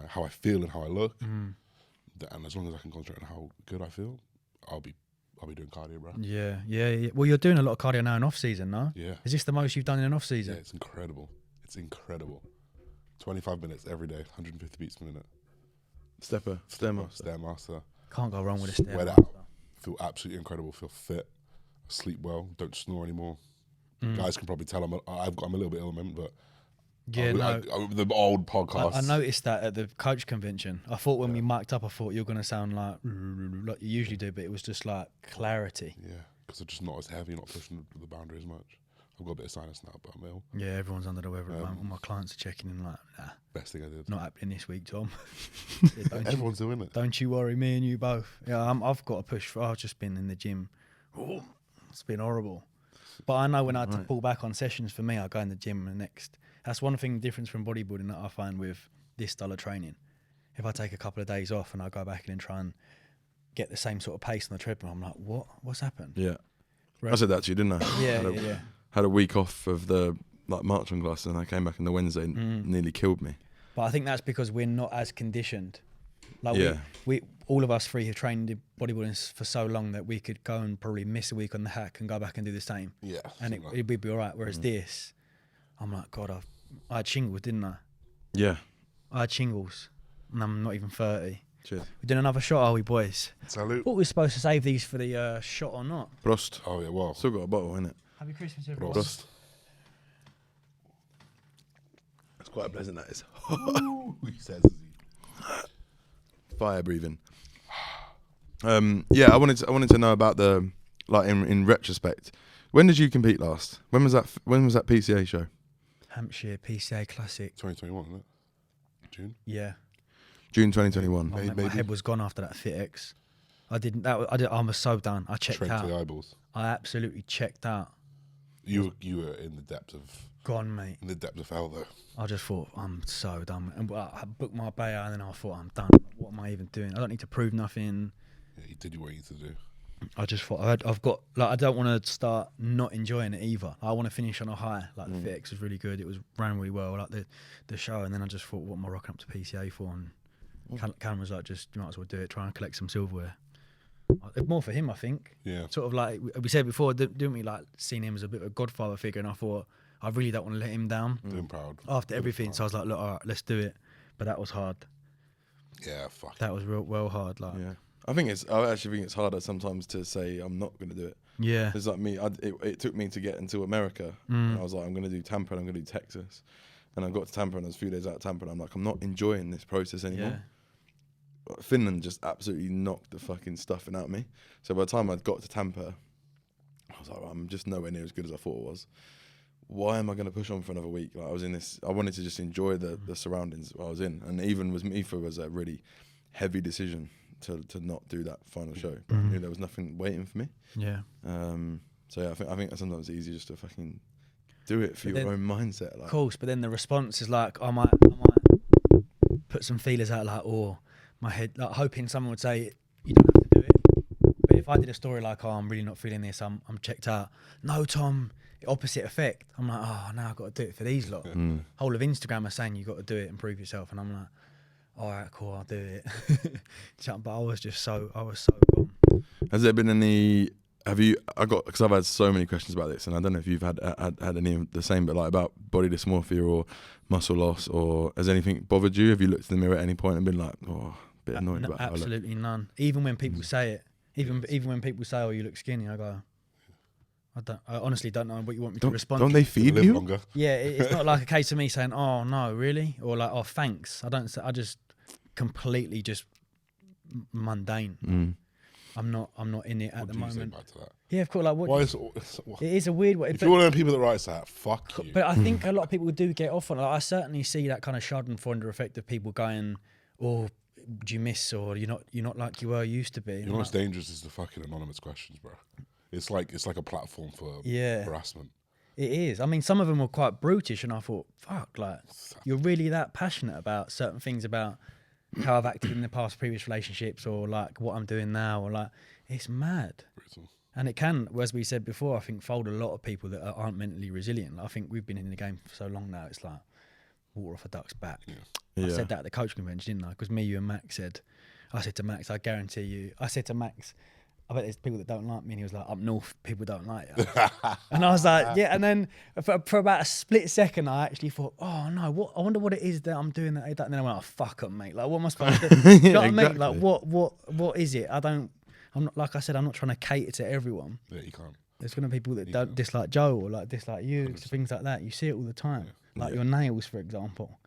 how I feel and how I look, and as long as I can concentrate on how good I feel, I'll be doing cardio, bro.
Yeah. Well, you're doing a lot of cardio now in off season, no?
Yeah,
Is this the most you've done in an off
yeah,
season?
it's incredible. It's incredible. 25 minutes every day, 150 beats per minute. Stairmaster.
Can't go wrong with a
Sweat
stairmaster.
out. Feel absolutely incredible. Feel fit. Sleep well. Don't snore anymore. Guys can probably tell I'm a little bit ill, man, but
Yeah, no.
the old podcast.
I noticed that at the coach convention. I thought when we mic'd up, I thought you were going to sound like you usually do, but it was just like clarity.
Yeah, because I'm just not as heavy, not pushing the boundary as much. I've got a bit of sinus now, but I'm ill.
Yeah, everyone's under the weather at the moment. All my clients are checking in like, nah,
Best thing I did.
not happening this week, Tom. Yeah,
Everyone's doing it.
don't you worry, me and you both. Yeah, I've got to push. I've just been in the gym. Oh, it's been horrible. But I know when I had to pull back on sessions for me, I go in the gym and that's one thing difference from bodybuilding that I find with this style of training. If I take a couple of days off and I go back in and try and get the same sort of pace on the treadmill, I'm like, what's happened?
Yeah.
Right.
I said that to you, didn't I?
Yeah.
Had a week off of the like marching class, and I came back on the Wednesday and nearly killed me.
But I think that's because we're not as conditioned. Like
Yeah.
we all of us three have trained in bodybuilding for so long that we could go and probably miss a week on the hack and go back and do the same.
Yeah.
And it'd be all right. Whereas this, I'm like, God, I had shingles, didn't I?
Yeah.
I had shingles, and I'm not even 30.
Cheers.
We're doing another shot, are we, boys?
Salute.
What, we're supposed to save these for the shot or not?
Prost.
Oh yeah, well.
Still got a bottle in it.
Happy Christmas, everyone.
Prost.
quite pleasant, that is.
Ooh, he says.
Fire breathing. Yeah, I wanted to know about the, like, in retrospect, when did you compete last? When was that PCA show?
Hampshire PCA Classic.
2021, isn't it? June.
Yeah.
June 2021.
My head was gone after that FitX. I was so done. I checked
Straight
out.
to the eyeballs.
I absolutely checked out.
You were in the depth of
Gone, mate.
in the depth of hell though.
I just thought, I'm so done. And I booked my bayer and then I thought, I'm done. What am I even doing? I don't need to prove nothing.
Yeah, you did what you need to do.
I just thought, I've got, like, I don't want to start not enjoying it either. I want to finish on a high. Like, the FitX was really good. It ran really well, like the show. And then I just thought, what am I rocking up to PCA for? And Callum was like, just, you might as well do it. Try and collect some silverware. More for him, I think.
Yeah.
Sort of like we said before, didn't we? Like, seeing him as a bit of a godfather figure, and I thought I really don't want to let him down.
Doing proud.
After everything, so I was like, look, all right, let's do it. But that was hard.
Yeah, fuck.
That was well hard. Like,
Yeah. I actually think it's harder sometimes to say I'm not going to do it.
yeah.
It's like me. It took me to get into America, and I was like, I'm going to do Tampa, and I'm going to do Texas, and I got to Tampa, and I was a few days out of Tampa, and I'm like, I'm not enjoying this process anymore.
Yeah.
Finland just absolutely knocked the fucking stuffing out of me. So by the time I got to Tampa, I was like, I'm just nowhere near as good as I thought it was. Why am I going to push on for another week? Like, I was in this. I wanted to just enjoy the surroundings I was in, and even with MIFA was a really heavy decision to not do that final show. But I knew there was nothing waiting for me.
Yeah.
So yeah, I think sometimes it's easy just to fucking do it for your own mindset. Like.
Of course, but then the response is like, I might put some feelers out, like, or my head, like, hoping someone would say, you don't have to do it. But if I did a story like, oh, I'm really not feeling this, I'm checked out. No, Tom, opposite effect. I'm like, oh, now I've got to do it for these lot. Whole of Instagram are saying you got to do it and prove yourself, and I'm like, all right, cool, I'll do it. But I was so gone.
Has there been any? Because I've had so many questions about this, and I don't know if you've had any of the same, but like about body dysmorphia or muscle loss, or has anything bothered you? Have you looked in the mirror at any point and been like, oh, a bit annoyed about how I look?
Absolutely none. Even when people say it, even when people say, oh, you look skinny, I go, I honestly don't know what you want me to respond to.
Don't they feed
Live
you?
longer.
Yeah, it's not like a case of me saying, oh, no, really? Or like, oh, thanks. I just completely just mundane. I'm not in it at the moment.
Say back to that?
Yeah, of course. Like, what?
Why
It is a weird way.
If you're one of the people that writes that, fuck you.
But I think a lot of people do get off on it. Like, I certainly see that kind of schadenfreude effect of people going, "Oh, do you miss?" or "You're not like you were used to be."
You know what's dangerous is the fucking anonymous questions, bro. It's like a platform for harassment.
It is. I mean, some of them were quite brutish, and I thought, "Fuck!" Like, you're really that passionate about certain things, about how I've acted in the past, previous relationships, or like what I'm doing now, or like, it's mad.
Brutal.
And it can, as we said before, I think fold a lot of people that aren't mentally resilient. Like, I think we've been in the game for so long now, it's like water off a duck's back.
Yeah.
I said that at the coach convention, didn't I? Because me, you and Max I said to Max, I guarantee you, I said to Max, I bet there's people that don't like me. And he was like, up north, people don't like you. And I was like, yeah. And then for about a split second, I actually thought, oh no, I wonder what it is that I'm doing that. And then I went, oh, fuck 'em, mate. Like, what am I supposed to do? You know what I mean? Like, what is it? I'm not, like I said, I'm not trying to cater to everyone.
Yeah, you can't.
There's going to be people that don't dislike Joe or like dislike you, things like that. You see it all the time. Yeah. Like your nails, for example.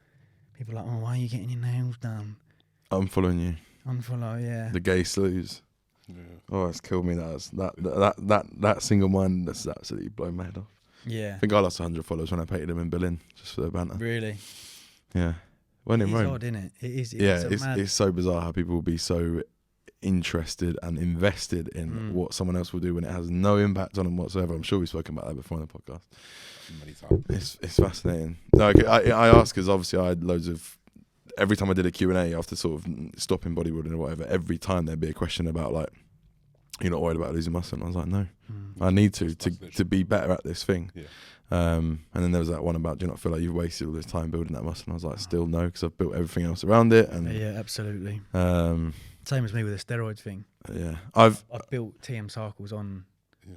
People are like, oh, why are you getting your nails done?
I'm following you.
Unfollow, yeah.
The gay slews.
Yeah.
Oh, it's killed me. That single one, that's absolutely blown my head off.
Yeah.
I think I lost 100 followers when I painted them in Berlin, just for the banter.
Really?
Yeah. When in Rome.
It's odd, isn't it? It is.
It's so bizarre how people will be so interested and invested in what someone else will do when it has no impact on them whatsoever. I'm sure we've spoken about that before on the podcast.
Many times.
It's fascinating. No, I ask because obviously I had loads of. Every time I did a Q&A after sort of stopping bodybuilding or whatever, every time there'd be a question about like, you're not worried about losing muscle? And I was like, no, I need to be better at this thing.
Yeah.
And then there was that one about, do you not feel like you've wasted all this time building that muscle? And I was like, still no, because I've built everything else around it. And
yeah, absolutely. Same as me with the steroids thing.
Yeah,
I've built TM Cycles on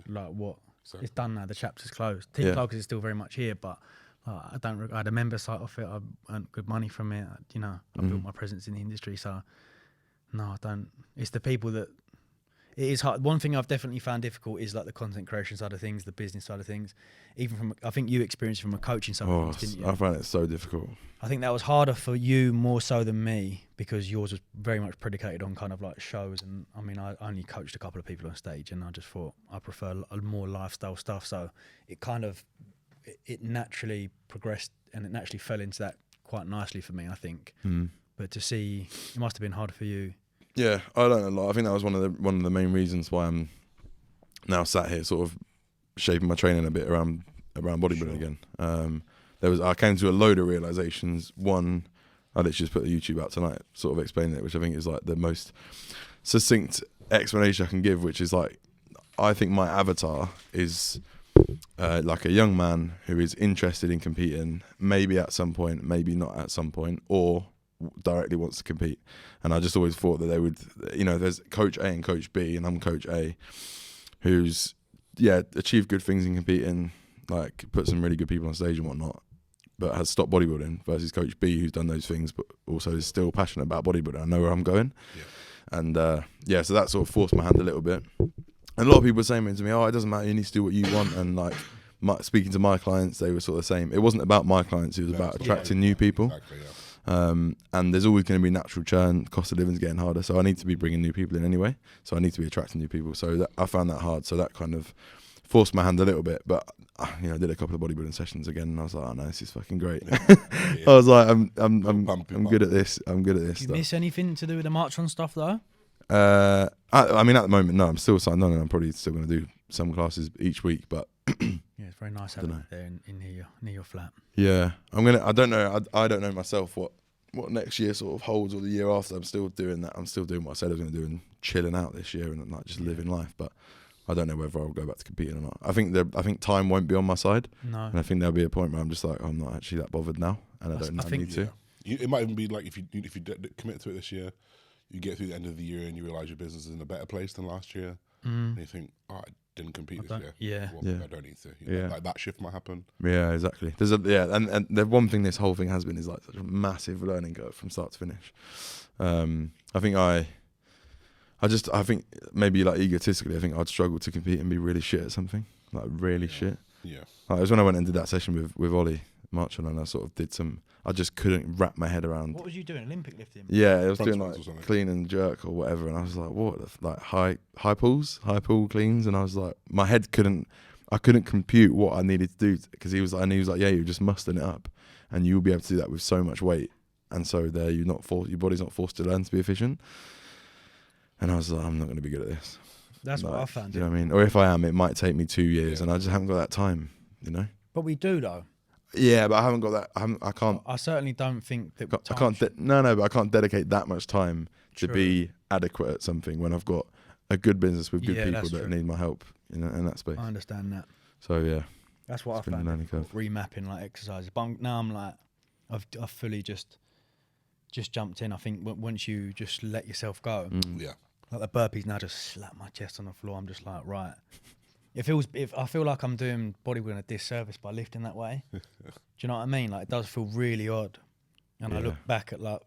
like what it's done now. The chapter's closed. TM Cycles is still very much here, but I had a member site off it. I earned good money from it. I built my presence in the industry. So no, I don't. It's the people that. it is hard. One thing I've definitely found difficult is like the content creation side of things, the business side of things. Even from, I think you experienced from a coaching side of things, didn't you?
I find it so difficult.
I think that was harder for you more so than me, because yours was very much predicated on kind of like shows. And I mean, I only coached a couple of people on stage, and I just thought I prefer more lifestyle stuff. So it kind of, it naturally progressed, and it naturally fell into that quite nicely for me, I think. But to see, it must have been hard for you.
Yeah, I learned a lot. I think that was one of the main reasons why I'm now sat here, sort of shaping my training a bit around bodybuilding again. I came to a load of realizations. One, I literally just put the YouTube out tonight, sort of explaining it, which I think is like the most succinct explanation I can give, which is like, I think my avatar is like a young man who is interested in competing, maybe at some point, maybe not at some point, or directly wants to compete. And I just always thought that they would, there's coach A and coach B, and I'm coach A, who's achieved good things in competing, like put some really good people on stage and whatnot, but has stopped bodybuilding, versus coach B, who's done those things but also is still passionate about bodybuilding. I know where I'm going. And so that sort of forced my hand a little bit. And a lot of people were saying to me, it doesn't matter, you need to do what you want. And like speaking to my clients, they were sort of saying it wasn't about my clients, it was about attracting new people.
Exactly, yeah.
And there's always going to be natural churn. Cost of living's getting harder, so I need to be bringing new people in anyway. So I need to be attracting new people. So I found that hard. So that kind of forced my hand a little bit. But I did a couple of bodybuilding sessions again, and I was like, oh no, this is fucking great. I was like, I'm good at this. I'm good at this.
Did you miss anything to do with the march on stuff though?
I mean, at the moment, no. I'm still signed on, and I'm probably still going to do some classes each week. But
yeah, it's very nice having it there in near your flat.
Yeah, I don't know. I don't know myself what next year sort of holds, or the year after. I'm still doing that. I'm still doing what I said I was going to do and chilling out this year and like just living life. But I don't know whether I'll go back to competing or not. I think time won't be on my side. No. And I think there'll be a point where I'm just like, I'm not actually that bothered now, and I don't need to.
It might even be like if you commit to it this year, you get through the end of the year and you realise your business is in a better place than last year, and you think, I didn't compete this year. I don't need to. Like that shift might happen.
Yeah, exactly. There's and the one thing this whole thing has been is like such a massive learning curve from start to finish. I think maybe like egotistically, I think I'd struggle to compete and be really shit at something, like really shit.
Yeah.
Like, it was when I went and did that session with Ollie Marchand, and I sort of did I just couldn't wrap my head around.
What was you doing? Olympic lifting?
Yeah, I was doing like clean and jerk or whatever, and I was like, what? Like high pull cleans, and I was like, my head I couldn't compute what I needed to do, because he was like, yeah, you're just mustering it up, and you'll be able to do that with so much weight, and so your body's not forced to learn to be efficient. And I was like, I'm not going to be good at this.
That's what I found.
Do you know what I mean? Or if I am, it might take me 2 years, and I just haven't got that time.
But we do though.
Yeah, but I haven't got that. I can't.
I certainly don't think that.
I can't. But I can't dedicate that much time to be adequate at something when I've got a good business with good people that need my help. In that space.
I understand that.
So yeah,
that's what I found. Remapping like exercises, but now I'm like, I've fully just jumped in. I think once you just let yourself go, like the burpees now, just slap my chest on the floor. I'm just like, right. If I feel like I'm doing bodybuilding a disservice by lifting that way. Do you know what I mean? Like, it does feel really odd. And I look back at like,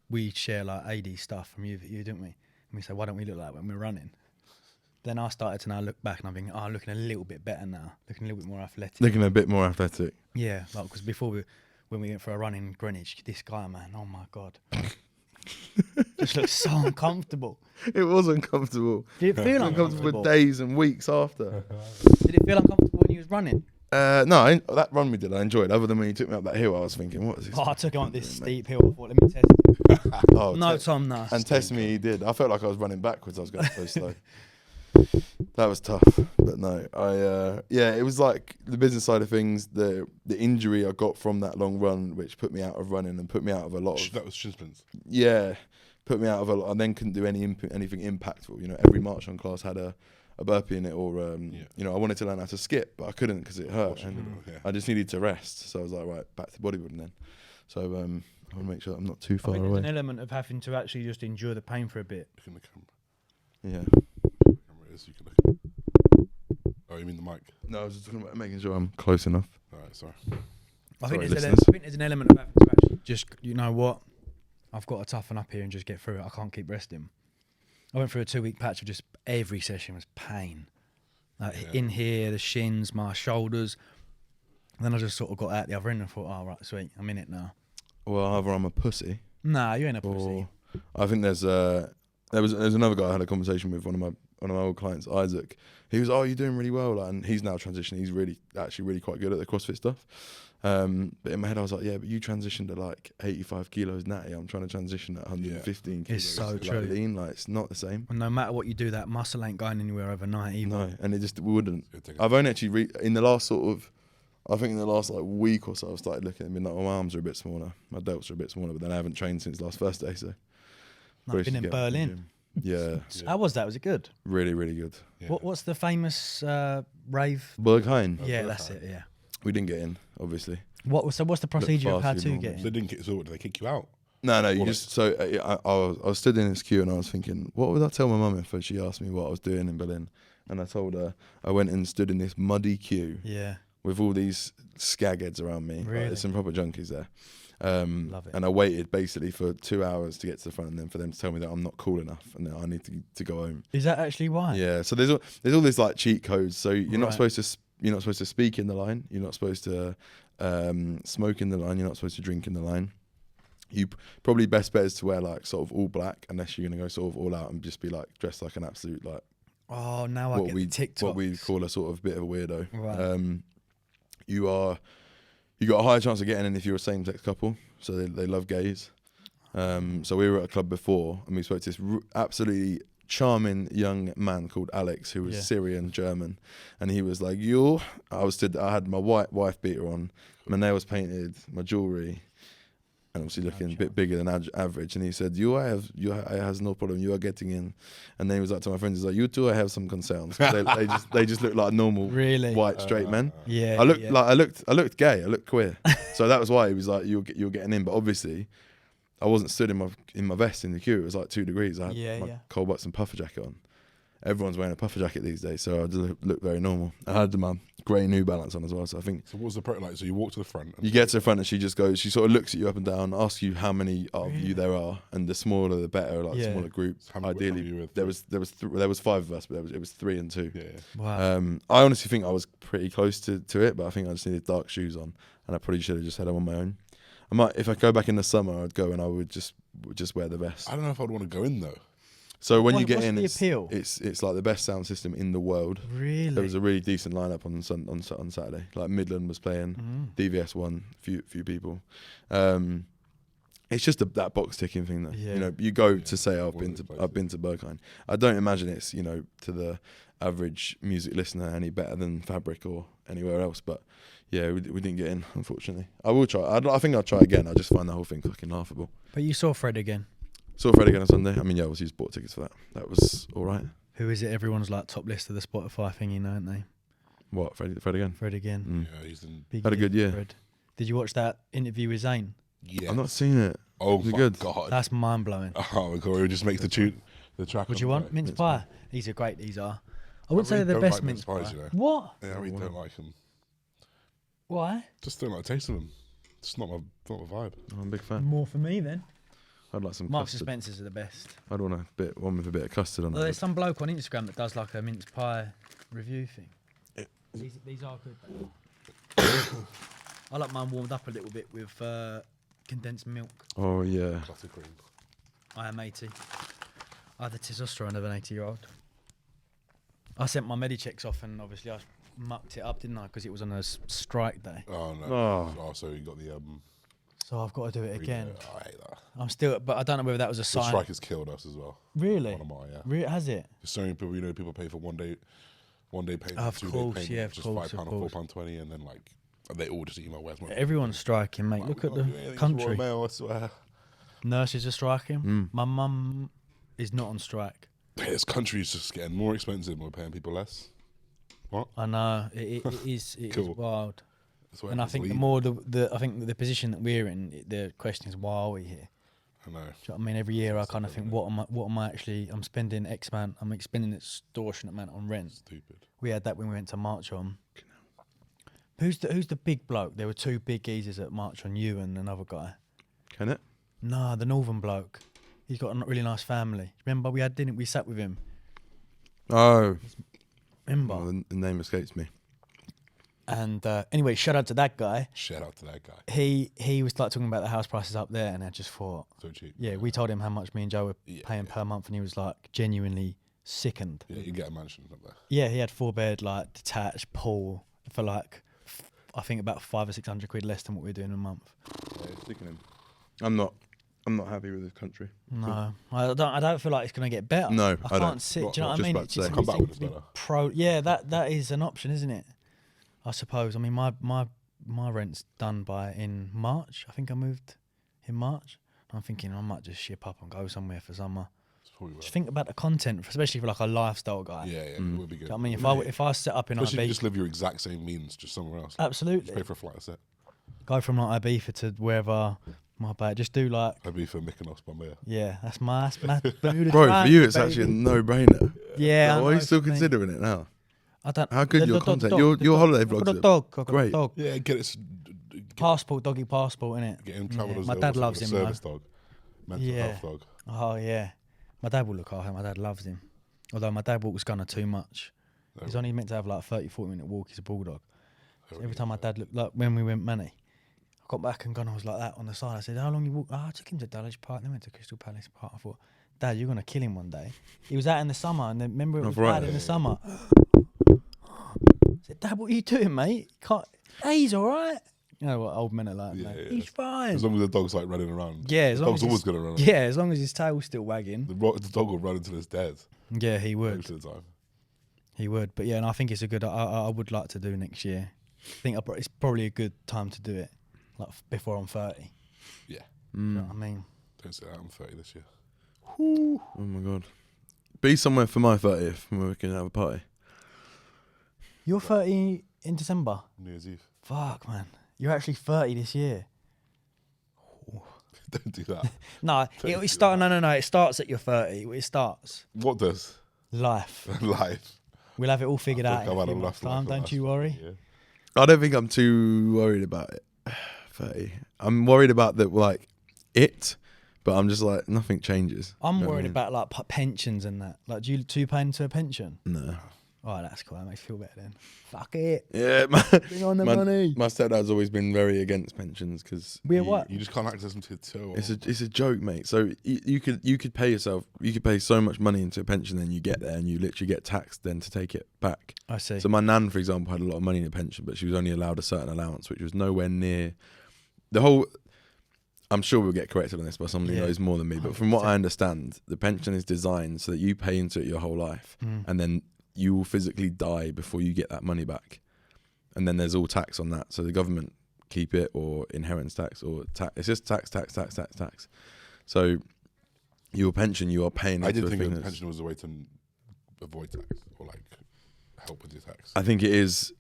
we share like AD stuff from you, didn't we? And we say, why don't we look like that when we're running? Then I started to now look back, and I'm thinking, I'm looking a little bit better now, looking a little bit more athletic.
Looking a bit more athletic.
Yeah, like because before when we went for a run in Greenwich, this guy, man, oh my God. Just looked so uncomfortable.
It was uncomfortable.
Did it feel uncomfortable?
For days and weeks after.
Did it feel uncomfortable when you was running?
No, that run we did, I enjoyed. Other than when you took me up that hill, I was thinking, what is this?
I took him up this steep hill. I thought, let me test it. No, Tom, no.
And test me, he did. I felt like I was running backwards. I was going so slow. That was tough, but no, it was like the business side of things, the injury I got from that long run, which put me out of running and put me out of a lot of...
That was shin splints.
Yeah, put me out of a lot. I then couldn't do anything impactful. Every march on class had a burpee in it, or I wanted to learn how to skip, but I couldn't because it hurt, and I just needed to rest. So I was like, right, back to bodybuilding then. So I want to make sure I'm not too far away.
There's an element of having to actually just endure the pain for a bit.
Look in the
Yeah.
camera. You can look. Oh, you mean the mic?
No, I was just talking about making sure I'm close enough.
All right, sorry.
I think there's an element of having to actually just, you know what, I've got to toughen up here and just get through it. I can't keep resting. I went through a 2-week patch of just every session was pain. Like
Yeah.
in here, the shins, my shoulders. And then I just sort of got out the other end and thought, oh, right, sweet, I'm in it now.
Well, either I'm a pussy,
Nah, you ain't a pussy.
or I think there's another guy I had a conversation with, one of my old clients, Isaac. He was, oh, you're doing really well, like, and he's now transitioning. He's actually really quite good at the CrossFit stuff. But in my head, I was like, yeah, but you transitioned to like 85 kilos natty. I'm trying to transition at 115 kilos.
It's so
like,
true.
lean, like it's not the same.
And no matter what you do, that muscle ain't going anywhere overnight either.
No, and it just wouldn't.
It'd take a-
I've only actually in the last sort of, I think in the last like week or so, I've started looking at me like my arms are a bit smaller, my delts are a bit smaller, but then I haven't trained since last Thursday. So
No,
probably
I've been
should
in
get back to the
Berlin.
gym. Yeah,
How was that? Was it good?
really, really good.
Yeah.
What's the famous rave?
Berghain,
Yeah,
Berghain.
that's it. Yeah.
we didn't get in, obviously.
What's the procedure of
far
how
too
to
long.
get
So they
in?
didn't get. So what, did they kick you out?
No, you
Well,
just so I was stood in this queue and I was thinking, what would I tell my mum if she asked me what I was doing in Berlin? And I told her I went and stood in this muddy queue
Yeah.
with all these skagheads around me. Like,
Really?
there's some proper junkies there.
Love it.
And I waited basically for 2 hours to get to the front, and then for them to tell me that I'm not cool enough and that I need to go home.
Is that actually why?
Yeah. So there's all this like cheat codes. So you're not
Right.
you're not supposed to speak in the line. You're not supposed to smoke in the line. You're not supposed to drink in the line. You probably best bet is to wear like sort of all black, unless you're gonna go sort of all out and just be like dressed like an absolute like
Oh, now I
what
get
we
the TikTok.
what we call a sort of bit of a weirdo.
Right.
You got a higher chance of getting in if you're a same-sex couple. So they love gays. So we were at a club before and we spoke to this absolutely charming young man called Alex, who was
Yeah.
Syrian German, and he was like, I had my white wife beater on, my nails painted, my jewelry, and obviously looking a bit bigger than average. And he said, I has no problem. You are getting in. And then he was like to my friends, he's like, you two, I have some concerns. they just look like normal
Really?
white straight men.
Yeah.
I looked
yeah.
like I looked gay. I looked queer. So that was why he was like, you're getting in. But obviously, I wasn't stood in my vest in the queue. It was like 2 degrees. I had my cold buttons and puffer jacket on. Everyone's wearing a puffer jacket these days, so I just looked very normal. I had my grey New Balance on as well, so I think
So what was the like? So you walk to the front. And
you get to the front and she sort of looks at you up and down, asks you how many of you there are, and the smaller the better, like
Yeah.
smaller groups.
How many
Ideally,
you with?
there was 5 of us, but it was 3 and 2.
Yeah.
Wow.
I honestly think I was pretty close to it, but I think I just needed dark shoes on, and I probably should have just had them on my own. I might, if I go back in the summer, I'd go and I would just wear the vest.
I don't know if I'd want to go in though.
So when you get
What's
in,
the appeal?
it's like the best sound system in the world.
Really?
There was a really decent lineup on Saturday. Like Midland was playing, DVS won, few people. It's just that box ticking thing that
Yeah.
you know. You go to say I've
One
been
of
to
the
I've been to Berghain. I don't imagine it's to the average music listener any better than Fabric or anywhere else. But yeah, we didn't get in, unfortunately. I will try. I think I'll try again. I just find the whole thing fucking laughable.
But you saw Fred again.
Saw Fred again on Sunday. I mean, yeah, obviously bought tickets for that. That was all right.
Who is it? Everyone's like top list of the Spotify thingy, aren't they?
What, Fred again?
Fred again.
Yeah, he's in.
Big
Had a good year.
Fred. Did you watch that interview with Zayn?
Yeah.
I've not seen it.
Oh
Was it
my
good?
god.
That's mind blowing.
Oh my god! It just makes the track.
Would
of
you
the
want
play.
mince pie? These are great. These are. I wouldn't say
really
they're the
don't
best
like
mince
mince
pie.
pies, you know.
What?
Yeah, I really don't like them.
Why?
Just don't like the taste of them. It's not my vibe.
I'm a big fan.
More for me then.
I'd like some
Marks and
custard.
Spencer's are the best.
I'd want one with a bit of custard on
Well,
it.
there's some bloke on Instagram that does like a mince pie review thing.
Yeah.
These are good. I like mine warmed up a little bit with condensed milk.
Oh yeah.
Classic cream.
I am 80. I had the testosterone of an 80-year-old. I sent my Medichecks off and obviously I mucked it up, didn't I? Because it was on a strike day.
Oh no.
Oh.
So you got the
So I've got to do it again.
Oh, I hate that.
I'm still, but I don't know whether that was a
The
sign.
strike has killed us as well.
Really?
One of mine, yeah.
Has it?
There's so many people, people pay for one day payment,
Of
2 day
course,
payment,
yeah, of
just
course,
£5
of
or
course.
£4.20, and then like they all just email where's my
Everyone's striking, mate.
Like,
Look
we
at
can't
the
do anything, it's
country.
Royal Mail, I swear.
Nurses are striking.
Mm.
My mum is not on strike.
This country is just getting more expensive and we're paying people less. What?
I know it is
Cool.
wild.
That's why
And I
everyone's
think the
leaving.
more I think the position that we're in, the question is why are we here?
I know.
Do you know what I mean? Every year I kind of think, what am I actually? I'm spending X amount. I'm spending an extortionate amount on rent.
Stupid.
We had that when we went to March on. Who's the big bloke? There were 2 big geezers at March on, you and another guy.
Can it?
No, the northern bloke. He's got a really nice family. Remember we had dinner, we sat with him.
Oh,
Remember?
well, the name escapes me.
And anyway, shout out to that guy.
Shout out to that guy.
He was like talking about the house prices up there, and I just thought,
So cheap.
yeah, we told him how much me and Joe were
Yeah,
paying per month, and he was like genuinely sickened.
Yeah, you can get a mansion up there.
Yeah, he had 4-bed, like detached pool for like, I think about 500 or 600 quid less than what we're doing a month.
Yeah, it's sickening. I'm not happy with this country.
No, I don't feel like it's gonna get better.
No,
I
I
can't
don't.
sit.
What-
Do you know
what
what I
just
mean?
about
It
to
just
say.
Come back
seems
with
to
us
be
better.
Yeah, that is an option, isn't it? I suppose. I mean, my rent's done in March. I think I moved in March. I'm thinking I might just ship up and go somewhere for summer.
It's probably
Just
worth
think about the content, especially for like a lifestyle guy.
it. Yeah, it would be good.
Do you know what I mean?
Yeah.
If I set up in
Especially if you
Ibiza,
just live your exact same means, just somewhere else. Just
absolutely,
pay for a flight, that's it.
go from like Ibiza to wherever my bad. Just do like,
I'd be for Mykonos, Bombay.
yeah, that's my
Bro, for you, it's actually a no-brainer.
yeah.
Like,
I
why are you
know,
still
mate.
considering it now?
I don't.
How good
the
your
dog-
content-
dog-
your
the dog-
holiday
I've got
vlogs
a
are
dog. I've got
great.
a dog.
Yeah, get it.
Passport, doggy passport, innit?
Get him travel as
My dad loves him, though.
service dog, mental
Yeah.
health dog.
Oh yeah, my dad will look after him. My dad loves him. Although my dad walks Gunner too much. He's only meant to have like 30-40 minute walk. He's a bulldog. So every time my dad looked, like when we went Manny, I got back and Gunner was like that on the side. I said, "How long you walk?" Oh, I took him to Dulwich Park. Then went to Crystal Palace Park. I thought, Dad, you're gonna kill him one day. He was out in the summer, and then remember it was bad in the summer. I said, Dad, what are you doing, mate? Can't. Hey, he's all right. You know what old men are like,
Yeah,
mate.
yeah.
He's fine.
As long as the dog's like running around.
Yeah, as
the
long
dog's
as
always
he's-
gonna run.
Yeah, as long as his tail's still wagging.
The dog will run until it's dead.
Yeah, he would.
Most of the time.
He would. But yeah, and I think it's a good. I would like to do next year. I think it's probably a good time to do it, like before I'm 30.
Yeah.
You know what I mean?
Don't say that. I'm 30 this year.
Oh my god. Be somewhere for my 30th where we can have a party.
You're 30 in December.
New Year's Eve.
Fuck, man. You're actually 30 this year.
Don't do that.
No,
Don't do
it start.
that.
No. It starts at your 30. It starts
What does
life.
life?
We'll have it all figured
I
out
think
in a
I've had
few
a
months'
rough life
time.
the
Don't
last
you worry.
year.
I don't think I'm too worried about it. 30. I'm worried about the but I'm just like nothing changes.
I'm
You know what I
worried
mean?
about like pensions and that. Like, do you pay into a pension?
No.
Oh, that's cool. That makes me feel better then. Fuck it.
Yeah,
Bring on the
my,
money.
my stepdad's always been very against pensions because
We're what?
You just can't access them till.
it's a joke, mate. So you could pay so much money into a pension, then you get there and you literally get taxed then to take it back.
I see.
So my nan, for example, had a lot of money in a pension, but she was only allowed a certain allowance, which was nowhere near the whole. I'm sure we'll get corrected on this by someone who
Yeah.
knows more than me, but from what
100%.
I understand, the pension is designed so that you pay into it your whole life,
Mm.
and then you will physically die before you get that money back, and then there's all tax on that. So the government keep it, or inheritance tax, or tax. It's just tax. So your pension, you are paying.
I
into
did
a
think
thing
a
that's-
pension was a way to avoid tax or like help with your tax.
I think it is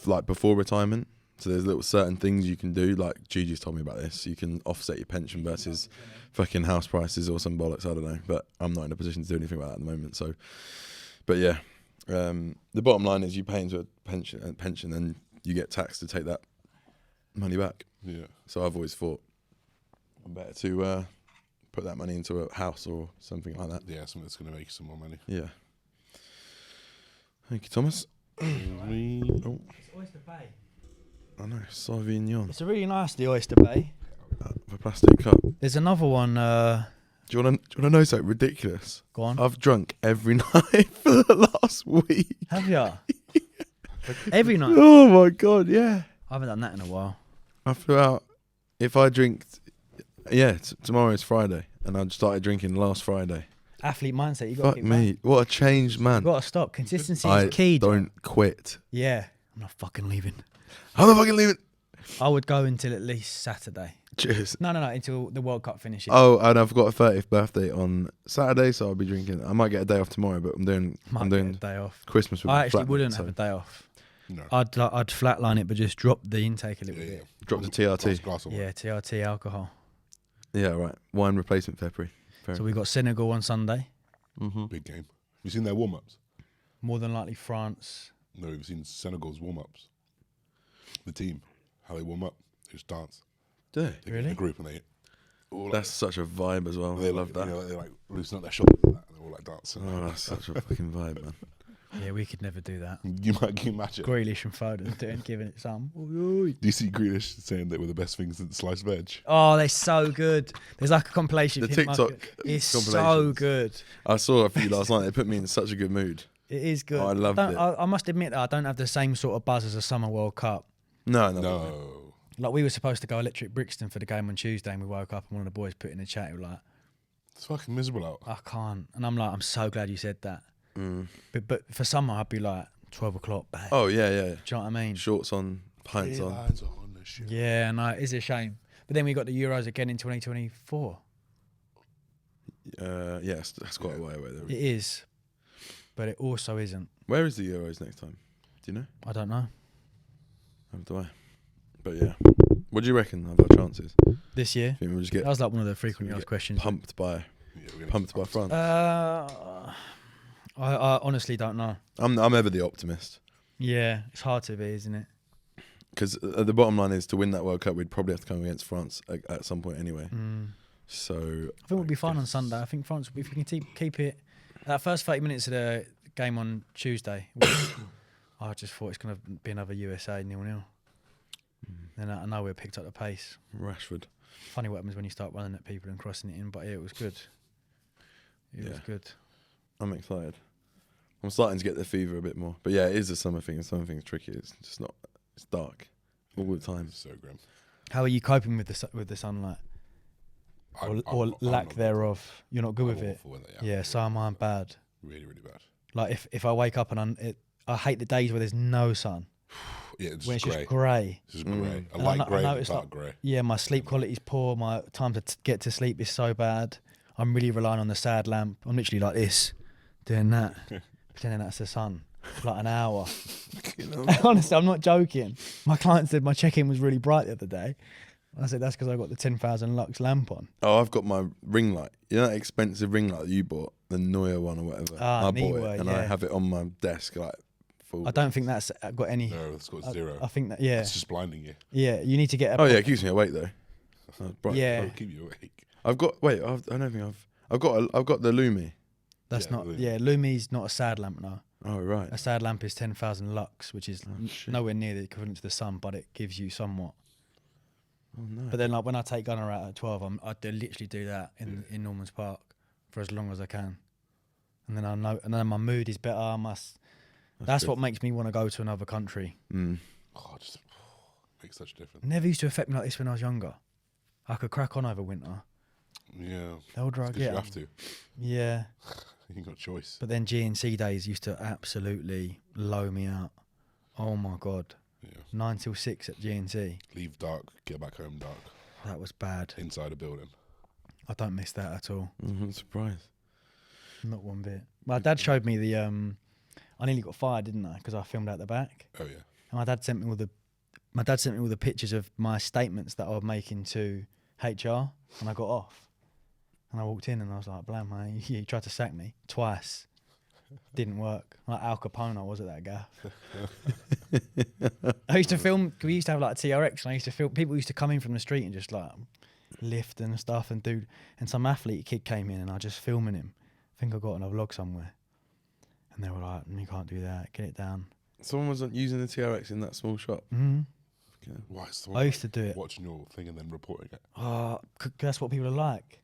like before retirement. So there's little certain things you can do. Like Gigi's told me about this. You can offset your pension versus fucking house prices or some bollocks. I don't know, but I'm not in a position to do anything about that at the moment. So, but yeah, the bottom line is you pay into a pension, and you get taxed to take that money back.
Yeah.
So I've always thought better to put that money into a house or something like that.
Yeah, something that's going to make you some more money.
Yeah. Thank you, Thomas. Oh,
It's Oyster Bay.
I know, Sauvignon.
It's a really nice, the Oyster Bay.
A plastic cup.
There's another one.
Do you want to know something ridiculous?
Go on.
I've drunk every night for the last week.
Have you? Every night.
Oh my god, yeah.
I haven't done that in a while.
I flew out. If I drink, tomorrow is Friday, and I started drinking last Friday.
Athlete mindset. You got
Fuck
to
me, what a changed man.
You got to stop. Consistency
I
is key. Joe.
don't quit.
Yeah. I'm not fucking leaving.
I'm not fucking leaving.
I would go until at least Saturday.
Cheers.
No, until the World Cup finishes.
Oh, and I've got a 30th birthday on Saturday, so I'll be drinking. I might get a day off tomorrow, but I'm doing
Might get a day off.
Christmas with
I
my
actually
flatmate,
wouldn't
so
have a day off.
No.
I'd flatline it, but just drop the intake a little
Yeah, yeah.
bit.
drop the TRT.
Glass of wine.
Yeah, TRT alcohol.
Yeah, right. Wine replacement February.
So we got Senegal on Sunday.
Mm-hmm.
Big game. Have you seen their warm-ups?
More than likely France.
No, you've seen Senegal's warm-ups. The team, how they warm up, they just dance.
Do they?
They get in
Really?
a group and they all like,
That's such a vibe as well. I love that.
You know, they like loosen up their shoulders and that, and they're all like dancing.
Oh, that's such a fucking vibe, man.
Yeah, we could never do that.
Can you imagine?
Grealish and Foden giving it some.
Do you see Grealish saying that we're the best things since sliced veg?
Oh, they're so good. There's like a compilation.
The
of him,
TikTok
like, it's so
compilations.
good.
I saw a few last night. They put me in such a good mood.
It is good.
Oh, I loved it.
I must admit that I don't have the same sort of buzz as a Summer World Cup.
No.
Like, we were supposed to go Electric Brixton for the game on Tuesday, and we woke up and one of the boys put in the chat, he was like,
It's fucking miserable out.
I can't. And I'm like, I'm so glad you said that.
Mm.
But for summer, I'd be like, 12 o'clock, bang.
Oh, yeah.
Do you know what I mean?
Shorts on, pints on.
Lines on the shit.
Yeah, no, it is a shame. But then we got the Euros again in 2024.
Yes, that's quite a way away there.
It is, but it also isn't.
Where is the Euros next time? Do you know?
I don't know.
Do I? But yeah. What do you reckon of our chances?
This year?
Think we'll just get
That was like one of the frequently asked questions.
pumped by France?
I honestly don't know.
I'm ever the optimist.
Yeah, it's hard to be, isn't it?
Because the bottom line is to win that World Cup, we'd probably have to come against France at some point anyway. So
I think we'll be fine on Sunday. I think France, if we can keep it, that first 30 minutes of the game on Tuesday, I just thought it's going to be another USA 0-0. Then I know we picked up the pace.
Rashford.
Funny what happens when you start running at people and crossing it in, but yeah, it was good. It was good.
I'm excited. I'm starting to get the fever a bit more. But yeah, it is a summer thing, and some things tricky. It's just not. It's dark all the time.
So grim.
How are you coping with the sunlight? Or lack thereof? You're not good with it? Yeah, so am I. Bad.
Really, really bad.
Like if I wake up and I hate the days where there's no sun.
Yeah, it's
when it's
grey.
just grey.
It's just grey. A
And
light grey,
noticed
dark grey.
Yeah, my sleep quality is poor. My time to get to sleep is so bad. I'm really relying on the sad lamp. I'm literally like this, doing that, pretending that's the sun for like an hour. Honestly, I'm not joking. My client said my check-in was really bright the other day. I said that's because I got the 10,000 lux lamp on.
Oh, I've got my ring light. You know that expensive ring light that you bought, the Neue one or whatever. I bought it and I have it on my desk like.
I don't think that's got any.
No, it's got zero.
I think that
It's just blinding you.
Yeah, you need to get.
Yeah, it keeps me awake though.
Yeah,
It'll keep you awake.
I've got. Wait, I don't think I've got the Lumi.
That's not. Yeah, Lumi's not a sad lamp now.
Oh right.
A sad lamp is 10,000 lux, which is nowhere near the equivalent to the sun, but it gives you somewhat.
Oh no.
But then, like when I take Gunnar out at 12, I literally do that in Norman's Park for as long as I can, and then I know, and then my mood is better. That's what makes me want to go to another country.
Oh, just makes such a difference.
It never used to affect me like this when I was younger. I could crack on over winter.
Yeah.
The older I
Because
get,
you have to.
Yeah.
You got a choice.
But then GNC days used to absolutely low me out. Oh my God.
Yeah.
9 till 6 at GNC.
Leave dark, get back home dark.
That was bad.
Inside a building.
I don't miss that at all.
I'm surprised.
Not one bit. My dad showed me the. I nearly got fired, didn't I? Because I filmed out the back.
Oh yeah.
And my dad sent me all the pictures of my statements that I was making to HR, and I got off. And I walked in and I was like, "Blam, man, you tried to sack me twice. Didn't work." Like Al Capone, I was at that gaff. I used to film. We used to have like a TRX, and I used to film. People used to come in from the street and just like lift and stuff and do. And some athlete kid came in, and I just filming him. I think I got on a vlog somewhere. And they were like, "You can't do that. Get it down."
Someone was using the TRX in that small shop.
Mm-hmm.
Okay.
Why?
I used to do it.
Watching your thing and then reporting it.
That's what people are like.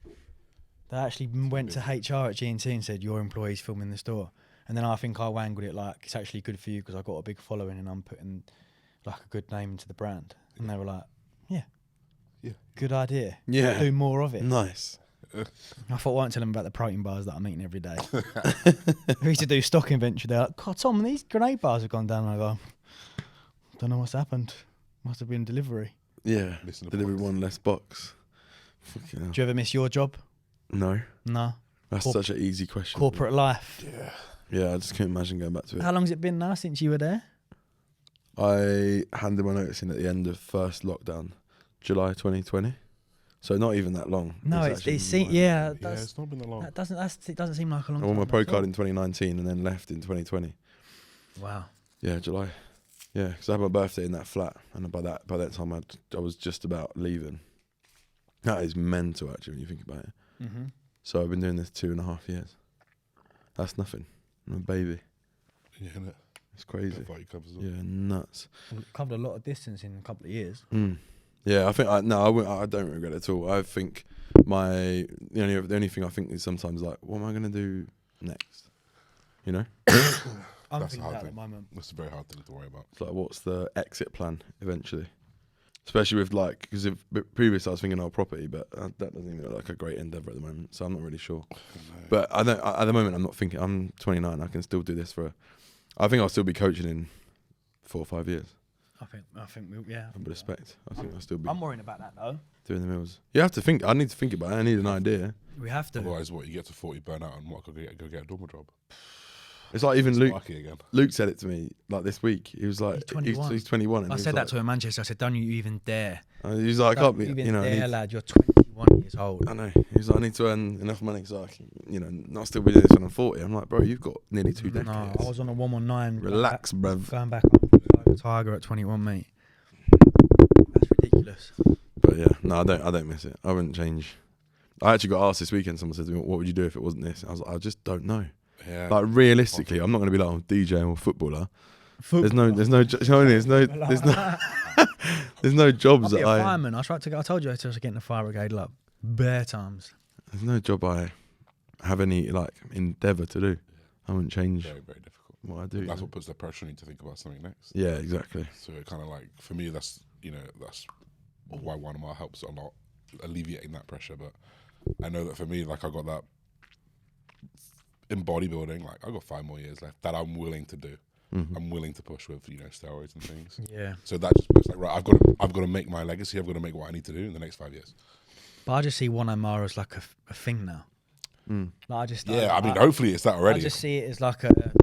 They actually went to HR at GNT and said, "Your employee's filming the store." And then I think I wangled it like, "It's actually good for you because I got a big following and I'm putting like a good name into the brand." And they were like, "Yeah, good idea.
Yeah,
do more of it."
Nice.
I thought I won't tell them about the protein bars that I'm eating every day. We used to do stock inventory. They're like, "God, Tom, these grenade bars have gone down." And I go, "Don't know what's happened. Must have been delivery."
Yeah, delivery one less box.
Do you ever miss your job?
No.
No.
That's such an easy question.
Corporate life.
Yeah, I just couldn't imagine going back to it.
How long's it been now since you were there?
I handed my notice in at the end of first lockdown, July 2020. So not even that long.
No, it's
it's not been that long.
It doesn't seem like a long
I
time.
won my pro card in 2019 and then left in 2020.
Wow.
Yeah, July. Yeah, because I had my birthday in that flat, and by that time I was just about leaving. That is mental, actually, when you think about it.
Mm-hmm.
So I've been doing this 2.5 years. That's nothing. I'm a baby.
Yeah, innit?
It's crazy. Yeah, nuts.
We've covered a lot of distance in a couple of years.
Yeah, I think I don't regret it at all. I think the only thing I think is sometimes like, what am I gonna do next? You know?
I'm
That's
thinking
a hard
that at
thing.
the moment.
That's a very hard thing to worry about.
It's like, what's the exit plan eventually? Especially with like, because previously I was thinking property, but that doesn't even look like a great endeavour at the moment. So I'm not really sure.
No.
But at the moment, I'm not thinking. I'm 29. I can still do this I think I'll still be coaching in 4 or 5 years.
I think yeah.
I would expect. I think I'll still be
I'm worrying about that though.
doing the mills. You have to think. I need to think about it. I need an idea.
We have to.
Otherwise, what, you get to 40, burn out, and what, go get a normal job?
It's like even Luke.
Again.
Luke said it to me like this week. He was like, he's 21. And
I said that to him in Manchester. I said, "Don't you even dare."
He's like, I can't be.
Even
You know,
dare, lad. You're 21 years old.
I know. He's like, I need to earn enough money so I can, not still be doing this when I'm 40. I'm like, bro, you've got nearly 2 decades.
No, I was on a 119.
Relax, bruv.
Going back up like a tiger at 21, mate. That's ridiculous.
But yeah, no, I don't miss it. I wouldn't change. I actually got asked this weekend. Someone said to me, "What would you do if it wasn't this?" I was like, I just don't know.
Yeah.
Like realistically, I'm not going to be like a DJ or a footballer. There's no, you know what I mean? There's no jobs
I'll be
that
a fireman. I told you I was getting the fire brigade up bare times.
There's no job I have any like endeavour to do. I wouldn't change
Very, very difficult.
what I do.
That's what puts the pressure on you to think about something next.
Yeah, exactly.
So it kind of like, for me, that's why one of my helps a lot, alleviating that pressure. But I know that for me, like I got that in bodybuilding, like I got 5 more years left that I'm willing to do.
Mm-hmm.
I'm willing to push with, steroids and things.
Yeah.
So that just puts like, right, I've got to make my legacy. I've got to make what I need to do in the next 5 years.
But I just see one Omar as like a thing now. Like
Hopefully it's that already.
I just see it as like a,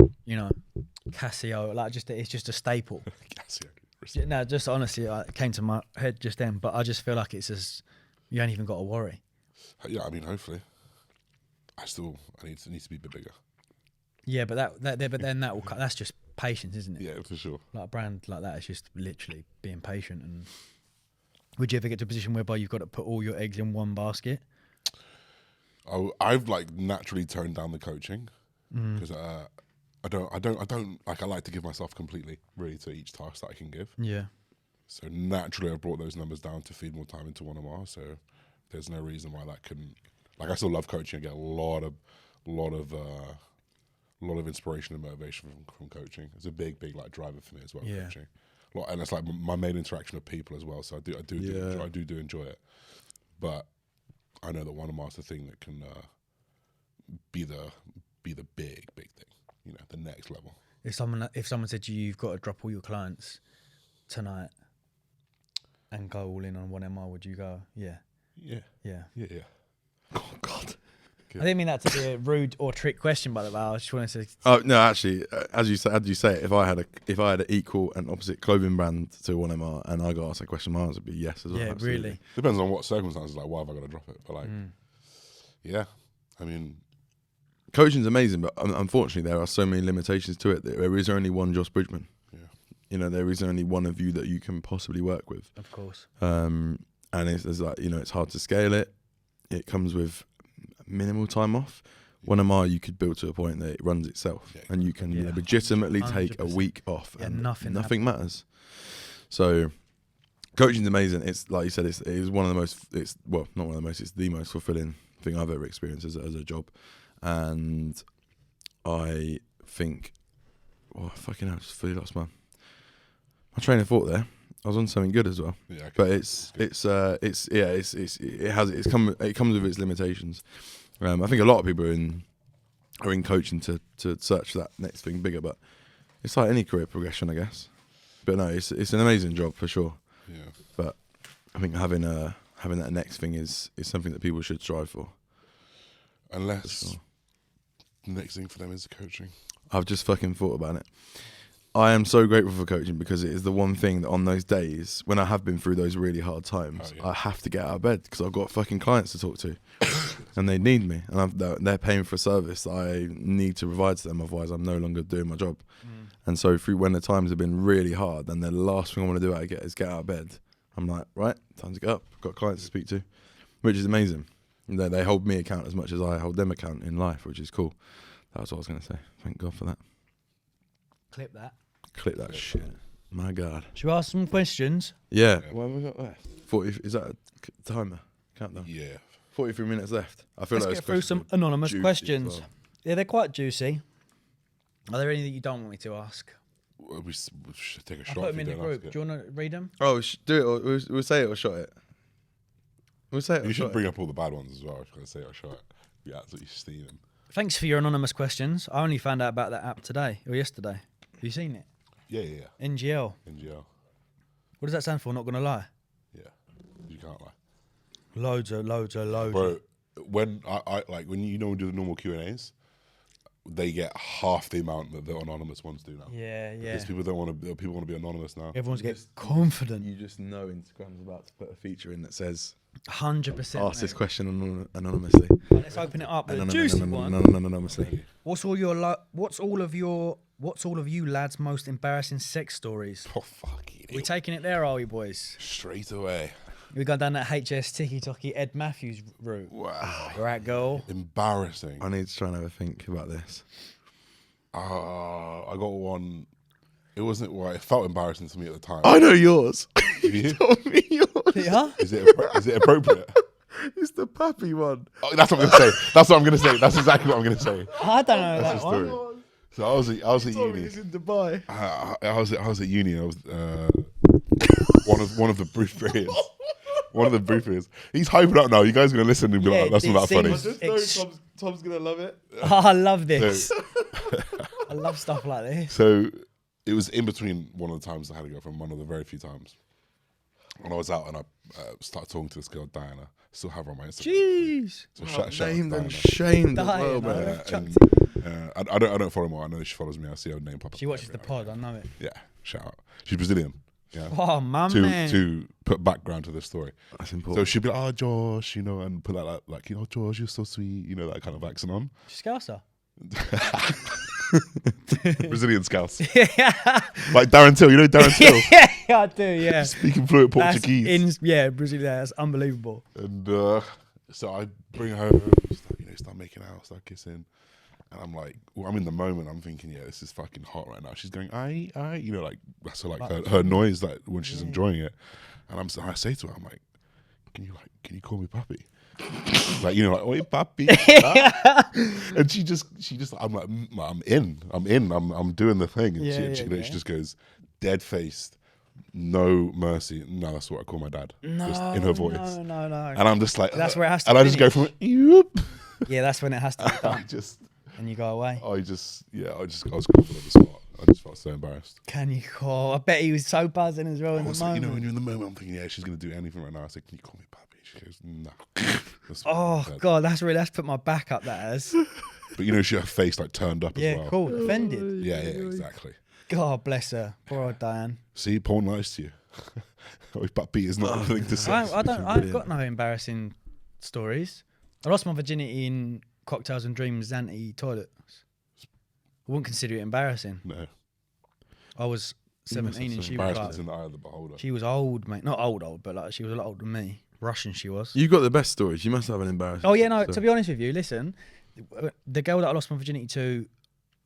Casio. Like it's just a staple.
Casio.
No, just honestly, it came to my head just then. But I just feel like it's as you ain't even got to worry.
Yeah, hopefully. I need to be a bit bigger.
Yeah, but that's just patience, isn't it?
Yeah, for sure.
Like a brand like that is just literally being patient. And would you ever get to a position whereby you've got to put all your eggs in one basket?
I've like naturally toned down the coaching because I don't like, I like to give myself completely really to each task that I can give.
Yeah.
So naturally I've brought those numbers down to feed more time into one MR. So there's no reason why that couldn't, like I still love coaching. I get a lot of inspiration and motivation from coaching. It's a big like driver for me as well.
Yeah.
Coaching. And it's like my main interaction with people as well. So I do enjoy it. But I know that one of them is the thing that can be the big thing. The next level.
If someone said to you, you've got to drop all your clients tonight and go all in on one MR, would you go? Yeah.
Yeah.
Oh God.
I didn't mean that to be a rude or trick question, by the way. I just wanted to.
Oh no, actually, as you say it, if I had an equal and opposite clothing brand to 1MR, and I got asked that question, my answer would be yes as well.
Yeah,
absolutely.
really.
Depends on what circumstances. Like, why have I got to drop it? But like, yeah,
coaching's amazing, but unfortunately, there are so many limitations to it. There is only one Josh Bridgman. Yeah. There is only one of you that you can possibly work with.
Of course.
And it's like it's hard to scale it. It comes with minimal time off. 1MR you could build to a point that it runs itself, and you can legitimately take
100%.
a week off, and nothing matters. So coaching's amazing. It's like you said, it is one of the most. It's not one of the most. It's the most fulfilling thing I've ever experienced as a job, and I think, fucking hell, I just fully lost my train of thought there. I was on something good as well, but it comes with its limitations. I think a lot of people are in coaching to search that next thing bigger, but it's like any career progression, I guess. But no, it's an amazing job for sure.
Yeah.
But I think having that next thing is something that people should strive for.
Unless the next thing for them is coaching.
I've just fucking thought about it. I am so grateful for coaching because it is the one thing that on those days when I have been through those really hard times, I have to get out of bed because I've got fucking clients to talk to and they need me, and they're paying for a service that I need to provide to them, otherwise I'm no longer doing my job. And so when the times have been really hard and the last thing I want to do is get out of bed, I'm like, right, time to get up. I've got clients to speak to. which is amazing. They hold me account as much as I hold them account in life, which is cool. That's what I was going to say. Thank God for that.
Clip that.
Clip that shit. My God.
Should we ask some questions?
Yeah. What have we got left? 40. Is that a timer? Countdown.
Yeah.
43 minutes left. I feel
Let's
like
get through some anonymous
juicy
questions.
as well.
Yeah, they're quite juicy. Are there any that you don't want me to ask?
We should take a
I
shot.
put
if
them in
you
the
don't
group.
ask
Do you want to read them?
Oh, do it. Or we'll say it or shot it. We'll say it.
You
or
should
shot
bring
it.
up all the bad ones as well. I was going to say I shot it. Be absolutely steaming.
Thanks for your anonymous questions. I only found out about that app today or yesterday. Have you seen it?
Yeah.
NGL.
NGL.
What does that stand for? Not gonna lie.
Yeah. You can't lie.
Loads.
Bro, when I like when you know we do the normal Q&As, they get half the amount that the anonymous ones do now.
Yeah.
Because people don't want to. People want to be anonymous now.
Everyone's getting confident.
You just know Instagram's about to put a feature in that says
100%.
ask this question anonymously.
Let's open it up. The juicy one.
Anonymously.
What's all of you lads' most embarrassing sex stories?
Oh fucking.
We taking it there, are we, boys?
Straight away.
We gone down that HS Tiki Toki Ed Matthews route.
Wow.
Right, girl.
Embarrassing.
I need to try and have a think about this.
I got one. It wasn't. Well, it felt embarrassing to me at the time.
I know yours.
You?
Told me yours.
Yeah?
Is it appropriate?
It's the puppy one.
Oh, that's what I'm gonna say. That's what I'm gonna say. That's exactly what I'm gonna say.
I don't know
That's
that
the
one.
story. So I was at uni.
He's in Dubai.
I was at uni. I was one of the brief periods. One of the brief periods. He's hyping up now. You guys are gonna listen and be
Yeah,
like, "That's
it
not that funny."
seems-
Tom's gonna love it.
Oh, I love this.
So,
I love stuff like this.
so it was in between one of the times I had a girlfriend, one of the very few times. When I was out and I started talking to this girl, Diana. Still have her on my Instagram.
Jeez.
So shout out to
Named
Diana.
and shamed as well,
Diana.
man.
And I don't follow her. I know she follows me. I see her name pop up.
She watches the pod, I know it.
Yeah, shout out. She's Brazilian. Yeah.
Oh, my
To
man.
put background to this story.
That's
So
important.
she'd be like, "Oh, Josh," and put that like, Josh, you're so sweet, that kind of accent on.
She's Scouser.
Brazilian scouts.
Yeah.
Like Darren Till, Darren Till?
Yeah, I do, yeah.
Speaking fluent Portuguese.
Brazil, that's unbelievable.
And so I bring her home, start making out, start kissing. And I'm like, I'm in the moment, I'm thinking, yeah, this is fucking hot right now. She's going, aye, like, that's her noise, like, when she's enjoying it. And I say to her, I'm like, can you call me papi? Like, oi, papi. And she just, I'm like, I'm in, I'm doing the thing. And she just goes, dead faced, no mercy. No, that's what I call my dad. Just in her voice.
No.
And I'm just like,
That's where it has to
and I just go from, "Yoop."
Yeah, that's when it has to be done. And you go away.
I was confident on the spot. I just felt so embarrassed.
Can you call? I bet he was so buzzing as well in the moment.
When you're in the moment, I'm thinking, yeah, she's gonna do anything right now. I said, can you call me papi? She goes, no.
Oh God, that's put my back up. That has.
But her face like turned up as well.
Yeah, cool. Offended.
Yeah, exactly.
God bless her. Poor old Diane.
See, porn lies to you. Papi is not a thing to say.
I've got no embarrassing stories. I lost my virginity in Cocktails and Dreams Zante toilets. I wouldn't consider it embarrassing.
No.
I was 17 and she was
Embarrassment's
like,
in the eye of the beholder.
she was old, mate. Not old, but like she was a lot older than me. Russian she was.
You got the best stories. You must have an embarrassing.
Oh yeah, no.
story.
To be honest with you, listen, the girl that I lost my virginity to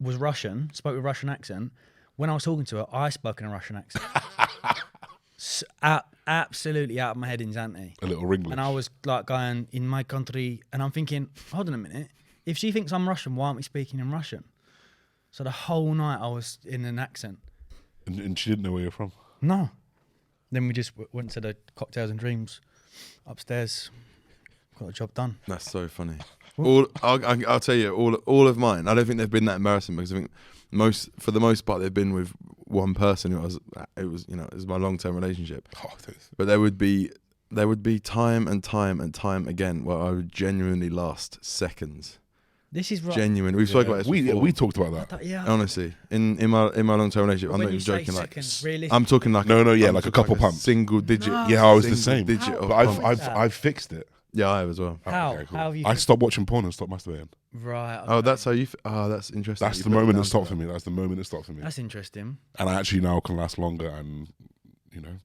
was Russian. Spoke with a Russian accent. When I was talking to her, I spoke in a Russian accent. Absolutely out of my head in Zante.
A little ringlish.
And I was like going in my country, and I'm thinking, hold on a minute. If she thinks I'm Russian, why aren't we speaking in Russian? So the whole night I was in an accent.
And she didn't know where you're from.
No. Then we just went to the Cocktails and Dreams upstairs. Got the job done.
That's so funny. I'll tell you, all of mine. I don't think they've been that embarrassing because I think for the most part they've been with one person. It was my long-term relationship. But there would be time and time again where I would genuinely last seconds.
This is right.
Genuine. We've spoken about this before.
We talked about that.
Yeah.
Honestly, in my long-term relationship, I'm not even joking. Like, I'm talking like
like a couple pumps.
Single digit.
No.
Yeah, I was the same.
Digit of
But
pumps.
I've fixed it.
Yeah, I have as well.
How?
Okay, cool.
How have you?
I stopped watching porn and stopped masturbating.
Right. Okay.
Oh, that's how you. That's interesting.
That's
You
the
put it
moment
down
that
to
stopped
that.
for me. That's the moment that stopped for me.
That's interesting.
And I actually now can last longer and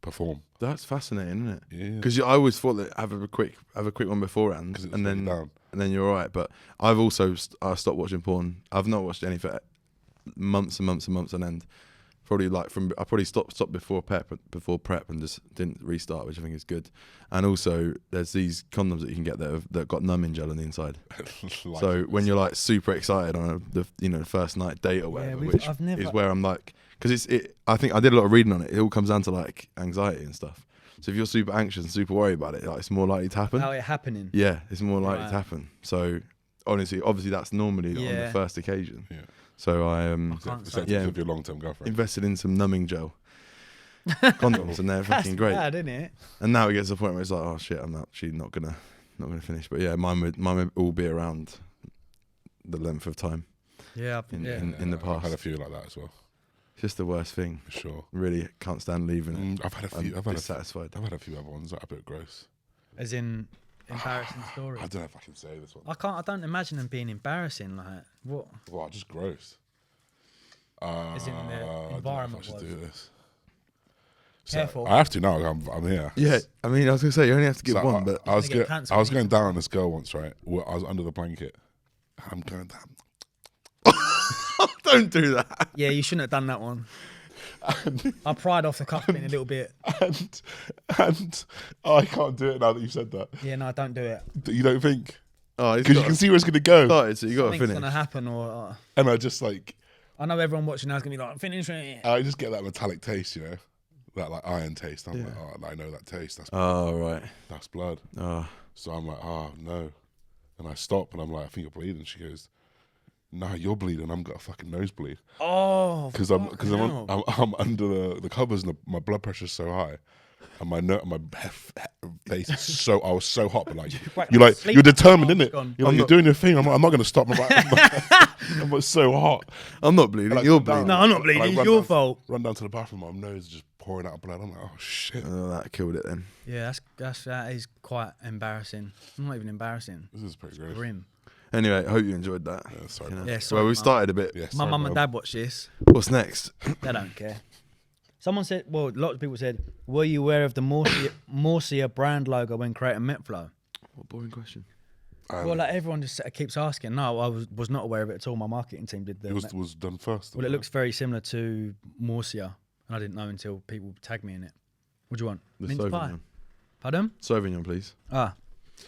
perform.
That's fascinating, isn't it?
Yeah.
Because I always thought that have a quick one beforehand,
'Cause it
and
slows
then
you down.
you're all right. But I've also stopped watching porn. I've not watched any for months and months and months on end. Probably I probably stopped before prep and just didn't restart, which I think is good. And also, there's these condoms that you can get that got numbing gel on the inside. So when you're like super excited on the first night date or whatever, which is where I'm like, because I think I did a lot of reading on it. It all comes down to like anxiety and stuff. So if you're super anxious and super worried about it, like, it's more likely to happen.
How it happening?
Yeah, it's more likely to happen. So obviously that's normally on the first occasion.
Yeah.
So I
With your long-term girlfriend.
invested in some numbing gel condoms, and they're fucking great.
That's bad, isn't it?
And now it gets to the point where it's like, oh shit, I'm actually not gonna finish. But yeah, mine would all be around the length of time.
Yeah,
In the past,
I've had a few like that as well.
it's just the worst thing.
For sure.
Really can't stand leaving it.
I've had a few.
I'm dissatisfied.
I've had a few other ones that are a bit gross.
As in embarrassing stories.
I don't know if I can say this one.
I don't imagine them being embarrassing. Like what?
Well, just gross.
As in the
I don't know if
environment
I should
was.
do this. So
Careful.
I have to now. I'm here.
Yeah, I mean, I was gonna say you only have to give
So
one, but
I was
You're gonna get
I was
cancer
going down on this girl once, right? Where I was under the blanket. I'm going down.
don't do that.
Yeah, you shouldn't have done that one. I pried off the cuff pin a little bit.
And I can't do it now that you've said that.
Yeah, no, don't do it.
You don't think?
Oh,
Because you can see where it's going to go.
started, so you got to
Something's
finish.
gonna happen, or
And I just like,
I know everyone watching now is gonna be like, finish it.
I just get that metallic taste, that like iron taste. I'm like, oh, I know that taste.
Oh right.
That's blood.
Oh.
So I'm like, oh no. And I stop and I'm like, I think you're bleeding. She goes, nah, you're bleeding. I've got a fucking nosebleed.
Oh,
Because I'm under the covers and my blood pressure's so high. And my face is so, I was so hot, but like, you're determined, innit? You're doing your thing. I'm not going to stop. I'm so hot.
I'm not bleeding.
Like,
You're bleeding.
no, I'm not bleeding. It's your fault.
Run down to the bathroom. My nose is just pouring out blood. I'm like, oh shit.
Oh, that killed it then.
Yeah, that is quite embarrassing. Not even embarrassing.
This is pretty great.
Grim.
Anyway, I hope you enjoyed that.
Yeah, sorry.
You know.
Yeah, sorry,
well, we
Mum.
started a bit.
Yeah,
My
sorry,
mum and
Mum.
dad watch this.
What's next?
They don't care. Someone said, well, lots of people said, were you aware of the Morsia brand logo when creating Metflow?
What boring question.
Well, like everyone just keeps asking. No, I was not aware of it at all. My marketing team did the.
It was done first.
Well, it looks very similar to Morsia, and I didn't know until people tagged me in it. What do you want?
The
Mince pie?
Sauvignon.
Pardon?
Sauvignon, please.
Ah.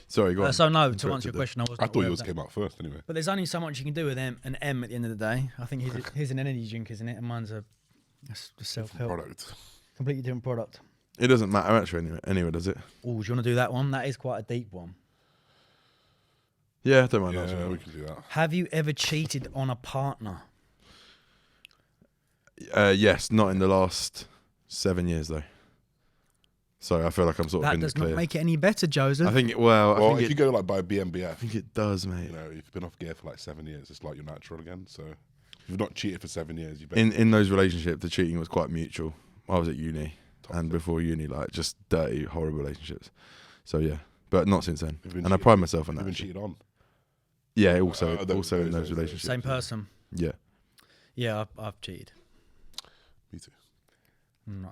Sorry, go on.
So no, to
Interrupted
answer your
there.
question, I wasn't
I thought
aware of
yours
that.
came out first anyway.
But there's only so much you can do with an M at the end of the day. I think here's an energy drink, isn't it? And mine's a self-help.
Product.
Completely different product.
It doesn't matter actually anyway, does it?
Oh, do you want to do that one? That is quite a deep one.
Yeah, don't mind
Yeah,
answering
we
that.
can do that.
Have you ever cheated on a partner?
Yes, not in the last 7 years though. So I feel like I'm sort of
That
in the
does
clear.
not make it any better, Joseph.
I think
Well,
I
if you
think
go like by BMBF,
I think it does, mate.
if you've been off gear for like 7 years, it's like you're natural again. So if you've not cheated for 7 years, you've been
In those relationships, the cheating was quite mutual. I was at uni, and before uni, like just dirty, horrible relationships. So yeah, but not since then.
You've been
And I
cheated-
pride myself on that.
you've been
actually.
cheated on.
Yeah, also
those
in those relationships.
Same person.
Yeah.
Yeah, I've cheated.
Me too.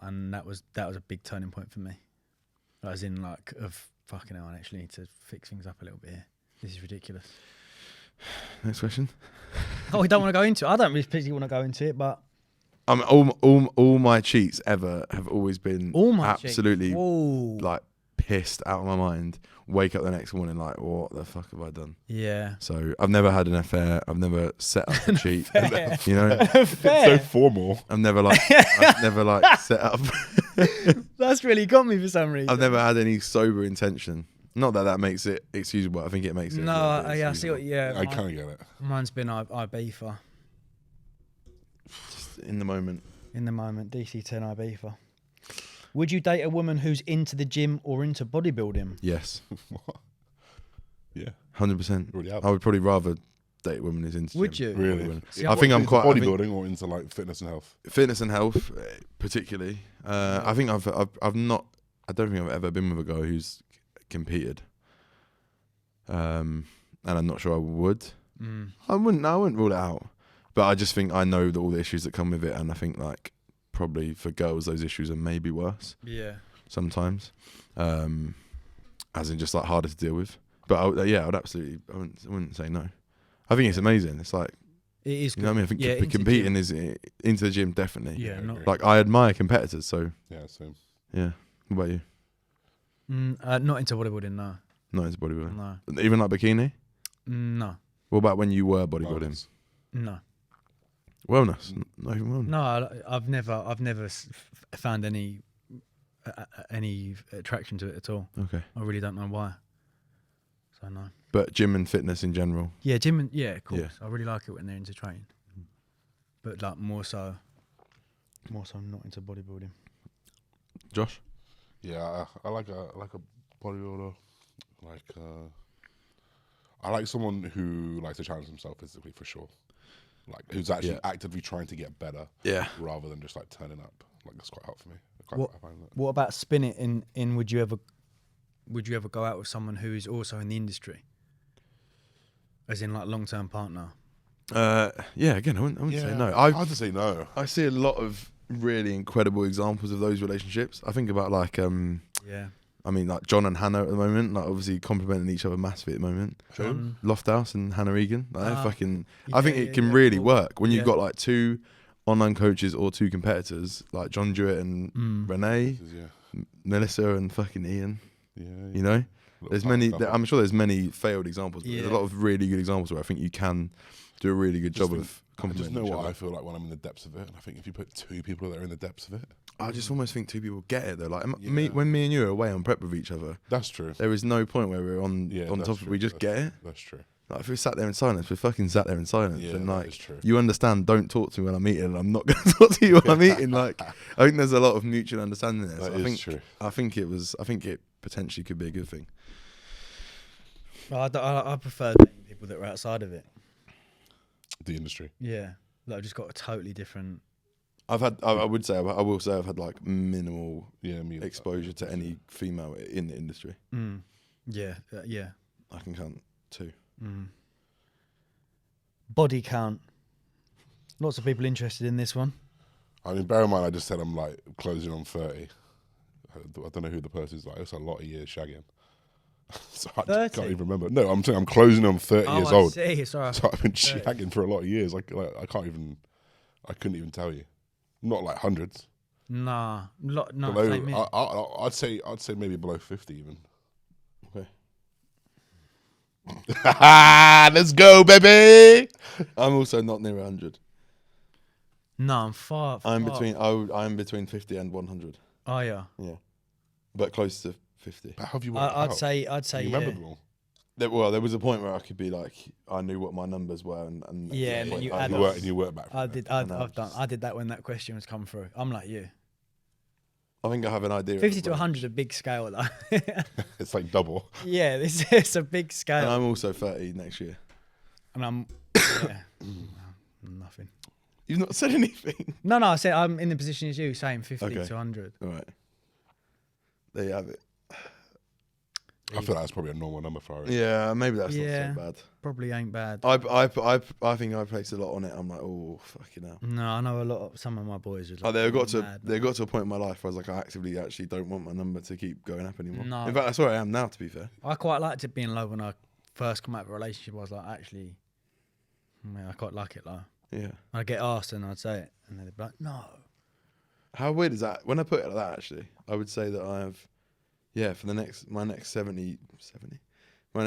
And that was a big turning point for me. As in, like, of fucking hell, I actually need to fix things up a little bit here. This is ridiculous.
Next question.
Oh, we don't want to go into it. I don't really particularly want to go into it, but
All my cheats ever have always been
all my
absolutely
Whoa.
like pissed out of my mind. Wake up the next morning like, what the fuck have I done?
Yeah.
So I've never had an affair. I've never set up a cheat.
Affair.
You know,
Fair.
So formal.
I've never like set up.
That's really got me for some reason.
I've never had any sober intention. Not that makes it excusable. I think it makes it.
No,
a little bit
I see what.
excusable.
Yeah,
I kind of get it.
mine's been Ibiza
Just in the moment.
in the moment. DC10 Ibiza. Would you date a woman who's into the gym or into bodybuilding?
Yes,
What? Yeah.
100%.
Already out.
I would probably rather date a woman who's into.
Would
gym.
you?
Really?
See,
I think I'm
into
quite. I think
bodybuilding or into like fitness and health.
fitness and health, particularly. I think I've not. I don't think I've ever been with a guy who's competed. And I'm not sure I would. I wouldn't rule it out. But I just think I know all the issues that come with it, and I think like probably for girls those issues are maybe worse
Yeah.
sometimes, as in just like harder to deal with. But I would absolutely. I wouldn't say no. I think it's amazing. It's like,
It is.
you know what I mean. I think
into
competing
gym.
is into the gym definitely.
Yeah. Not.
Like I admire competitors. So
Yeah, same.
yeah. What about you?
Not into bodybuilding. No.
Not into bodybuilding.
No.
Even like bikini.
No.
What about when you were bodybuilding?
Bonus.
No.
Wellness. Not even wellness.
No. I've never found any attraction to it at all.
Okay.
I really don't know why. So no.
But gym and fitness in general.
Yeah, gym and of course.
Yeah.
I really like it when they're into training, but like more so not into bodybuilding.
Josh.
Yeah, I like a bodybuilder. I like someone who likes to challenge himself physically for sure. Like who's actually actively trying to get better.
Yeah.
Rather than just like turning up. Like that's quite hard for me. I find that.
What about spin it in would you ever go out with someone who is also in the industry? As in like long-term partner?
Yeah, again, I wouldn't say no.
Hard to say no.
I see a lot of really incredible examples of those relationships. I think about like I mean like John and Hannah at the moment, like obviously complimenting each other massively at the moment.
John.
Lofthouse and Hannah Egan. Like they're fucking
Yeah,
I think it can really
cool.
work when you've
Yeah.
got like two online coaches or two competitors, like John Jewett and Renee, Melissa and fucking Ian.
Yeah.
You know? There's many
couple.
I'm sure there's many failed examples, but there's a
Yeah.
lot of really good examples where I think you can do a really good job of
I just
complimenting
know
each
what
other.
I feel like when I'm in the depths of it, and I think if you put two people that are in the depths of it,
I just almost think two people get it though. Like
Yeah.
when me and you are away on prep with each other,
that's true.
there is no point where we're on
Yeah,
top
that's
of it.
true.
We just get it.
That's true.
Like if we sat there in silence, we're fucking sat there in silence.
Yeah,
and
that
like
is true.
you understand, don't talk to me when I'm eating, and I'm not going to talk to you when I'm eating. Like I think there's a lot of mutual understanding there.
That
So
is true.
I think it potentially could be a good thing.
I prefer dating people that are outside of it.
The industry.
Yeah. Like I've just got a totally different.
I will say I've had like minimal
Me
exposure to any female in the industry.
Yeah. Yeah.
I can count two.
Body count. Lots of people interested in this one.
I mean, bear in mind, I just said I'm like closing on 30. I don't know who the person is. Like, it's a lot of years shagging. So I just
30?
can't even remember. No, I'm saying I'm closing on 30 years
I
old.
see. Sorry.
So I've been
30.
shagging for a lot of years. I couldn't even tell you. Not like hundreds.
Nah. No.
Below,
Same here.
I'd say maybe below 50 even.
Okay.
Let's go, baby.
I'm also not near 100.
No, I'm far.
I'm between 50 and 100.
Oh yeah.
Yeah, but close to 50.
How have you worked
I'd
out?
say
You
yeah.
remember them all?
There was a point where I could be like, I knew what my numbers were, and
Yeah, and then you add
And you work back.
I
from
did.
there.
I did that when that question was come through. I'm like you.
I think I have an idea.
50
of
to
the
100
range.
is a big scale though.
It's like double.
Yeah, this is a big
And
scale.
I'm also 30 next year.
And I'm yeah, nothing.
You've not said anything.
No, I said I'm in the position as you, saying 50
Okay.
to 100.
All right. There you have it.
I feel like that's probably a normal number for her.
Yeah, maybe that's
Yeah.
not so bad.
Probably ain't bad.
I think I placed a lot on it. I'm like, oh fucking hell.
No, I know a lot of some of my boys. Was
Like
like,
they got to a point in my life where I was like, I actively actually don't want my number to keep going up anymore.
No.
In fact, that's where I am now. To be fair.
I quite liked it being low when I first come out of a relationship. I was like, actually, I quite like it low.
Yeah.
I'd get asked and I'd say it, and they'd be like, no.
How weird is that? When I put it like that, actually, I would say that I have, for my next 70, I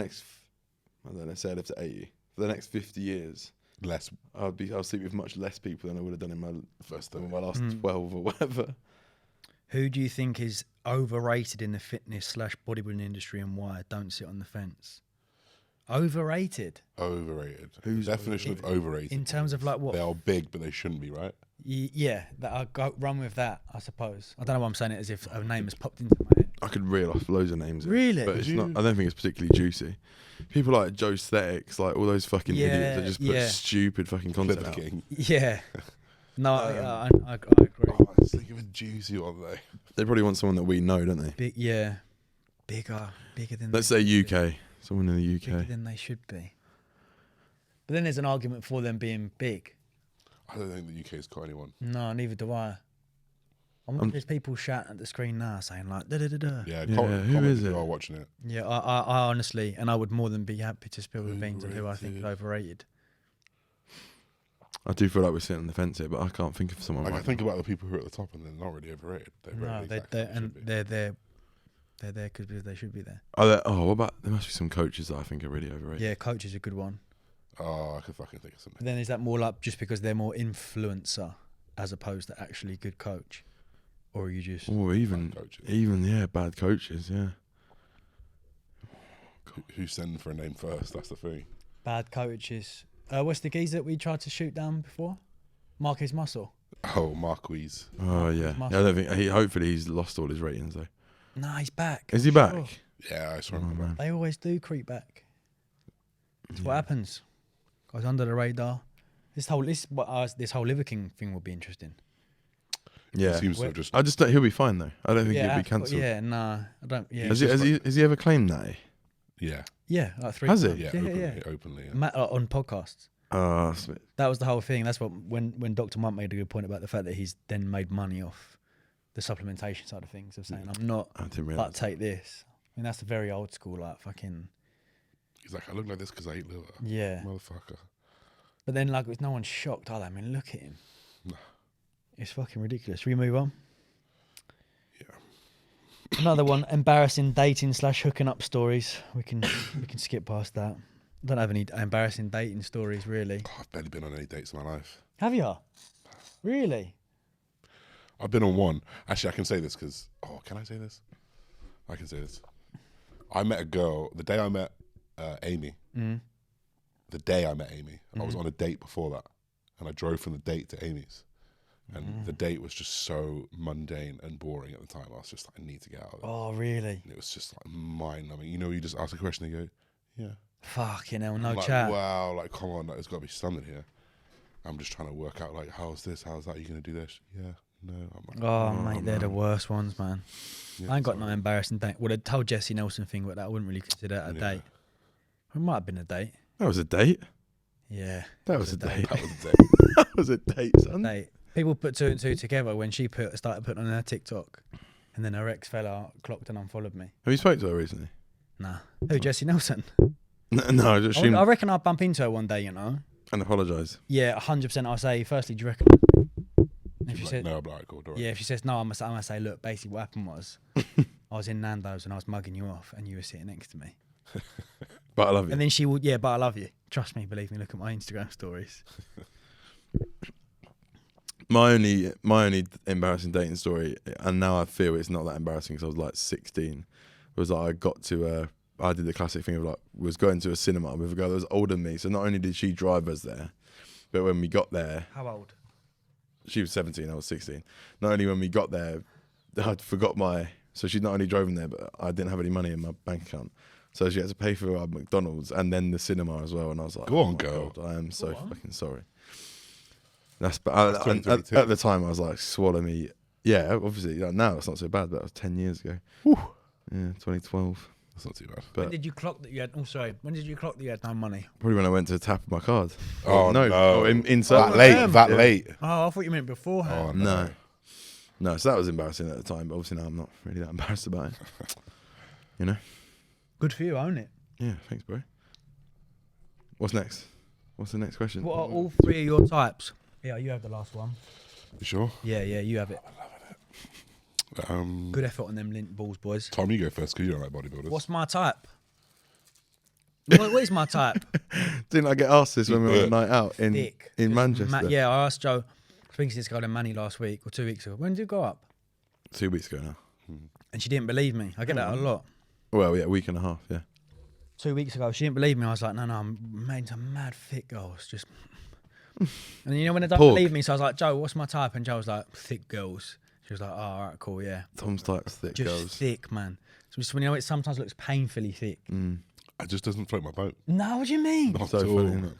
don't know, say I live to 80. For the next 50 years,
Less.
I'll sleep with much less people than I would have done in my last
Mm.
12 or whatever.
Who do you think is overrated in the fitness / bodybuilding industry and why? Don't sit on the fence. Overrated?
Overrated.
Who's
Definition of overrated?
In terms of like what?
They are big, but they shouldn't be, right?
Yeah, I'll go run with that, I suppose. I don't know why I'm saying it as if a name has popped into my head.
I could reel off loads of names.
Really?
But it's
Would
not.
you?
I don't think it's particularly juicy. People like Joe Aesthetics, like all those fucking idiots that just put
Yeah.
stupid fucking content
Clipper
out.
King.
Yeah. No, I agree.
Oh, let's think of a juicy one though.
They probably want someone that we know, don't they?
Big, yeah. Bigger than
Let's
they
say
should be.
UK. Someone in the
Bigger
UK.
than they should be. But then there's an argument for them being big.
I don't think the UK's got anyone.
No, neither do I. I'm wondering if people shout at the screen now saying like da da da da.
Yeah,
Yeah,
comment
who
if
is
you
it?
are watching it.
Yeah, I honestly, and I would more than be happy to spill the beans on who I think is overrated.
I do feel like we're sitting on the fence here, but I can't think of someone.
Like,
right
I think
now.
about the people who are at the top and they're not really overrated. They're
No,
rated exactly
they're
how they should be.
they're there because they should be there.
Oh, what about there must be some coaches that I think are really overrated.
Yeah, coach is a good one.
Oh, I could fucking think of
But
something.
then is that more like just because they're more influencer as opposed to actually good coach, or are you just
Or even
Bad coaches.
bad coaches. Yeah.
Who's sending for a name first? That's the thing.
bad coaches? What's the geezer that we tried to shoot down before? Marcus Muscle.
Oh, Marquise.
Oh yeah.
Must-
I don't think. Hopefully he's lost all his ratings though.
Nah, he's back.
Is he
I'm
back?
sure.
Yeah, I saw
Oh,
him.
man.
They always do creep back. That's what
Yeah.
happens. Goes under the radar. This whole Liver King thing will be interesting.
Yeah.
Seems to have just.
I just don't. He'll be fine though. I don't think he'll be cancelled.
Yeah, nah, I don't. Yeah,
Has he ever claimed that?
Yeah.
yeah, like 3
Has he?
times.
Yeah,
Yeah.
openly. Yeah.
On podcasts.
Oh,
That was the whole thing. That's what when Dr. Monk made a good point about the fact that he's then made money off the supplementation side of things, of saying I'm not,
I didn't
but
realize.
take this. I mean, that's the very old school, like fucking
He's like, I look like this because I eat liver.
yeah.
Motherfucker.
But then like no one's shocked, are they? I mean, look at him.
No.
It's fucking ridiculous. Should we move on?
Yeah.
Another one, embarrassing dating / hooking up stories. We can skip past that. I don't have any embarrassing dating stories really.
Oh, I've barely been on any dates in my life.
Have you? Really?
I've been on one. Actually, I can say this because. Oh, can I say this? I can say this. I met a girl the day I met Amy.
Mm.
The day I met Amy, I was
Mhm.
on a date before that, and I drove from the date to Amy's, and the date was just so mundane and boring at the time. I was just like, I need to get out of there.
Oh, really?
And it was just like mind-numbing. You know, you just ask a question and you go, yeah.
Fucking hell, no
I'm like,
chat.
wow, like come on, like, there's got to be something here. I'm just trying to work out like, how's this, how's that? You gonna do this? Yeah, no. I'm like,
Oh, mate, they're the worst ones, man.
yeah,
I ain't got
sorry.
no embarrassing date. Well, I told Jesse Nelson thing, but that I wouldn't really consider that a
Yeah.
date. It might have been a date.
That was a date.
Yeah.
That was a date.
That was a date.
That was a date, son.
Date. People put two and two together when she started putting on her TikTok, and then her ex fella clocked and unfollowed me.
Have you spoke to her recently?
Nah. Who, Jesse Nelson?
No, I just assumed
I reckon I'll bump into her one day, you know?
and apologise.
Yeah, 100%. I'll say, firstly, do you reckon? If she
Like,
said,
no, I'm like, cool, don't worry.
yeah, if she says no, I'm gonna say, look, basically what happened was, I was in Nando's and I was mugging you off, and you were sitting next to me.
But I love you.
And then she would, yeah, but I love you. Trust me, believe me. Look at my Instagram stories.
My only embarrassing dating story, and now I feel it's not that embarrassing because I was like 16, was like I got to I did the classic thing of like was going to a cinema with a girl that was older than me. So not only did she drive us there, but when we got there,
How old?
she was 17, I was 16. Not only when we got there, I forgot so she not only drove in there, but I didn't have any money in my bank account. So she had to pay for our McDonald's and then the cinema as well. And I was like,
Go on,
my
girl.
God, I am so
Go on.
fucking sorry. That's
That's
at
2022.
the time I was like, swallow me. Yeah, obviously like, now it's not so bad, but that was 10 years ago. Yeah, 2012.
That's not too bad.
But
When did you clock that you had? Oh, sorry. When did you clock that you had no money?
probably when I went to tap my card.
Oh, no.
Oh, inside.
That late,
damn.
that
Yeah.
late.
Oh, I thought you meant beforehand.
Oh,
No. No, so that was embarrassing at the time, but obviously now I'm not really that embarrassed about it. You know?
Good for you, own it.
Yeah, thanks, bro. What's next? What's the next question?
What are all three of your types? Yeah, you have the last one.
You sure?
Yeah, you have it.
Um,
Good effort on them lint balls, boys.
Tom, you go first because you don't like bodybuilders.
What's my type? What is my type?
Didn't I get asked this when we were on
Yeah.
a night out in
Thick.
Manchester?
Yeah, I asked Joe. I think this guy to Manny last week or 2 weeks ago. When did you go up?
2 weeks ago now.
And she didn't believe me. I get that a lot.
Well, yeah, a week and a half, yeah.
2 weeks ago, she didn't believe me. I was like, no, I'm made some mad thick girls. Just, and you know when they don't
Pork.
believe me, so I was like, Joe, what's my type? And Joe was like, thick girls. She was like, oh, all right, cool, yeah.
Tom's type's thick
Just
girls.
thick, man. So just when you know it sometimes looks painfully thick.
It just doesn't float my boat.
No, what do you mean?
Not
So
at
funny,
all.
isn't it?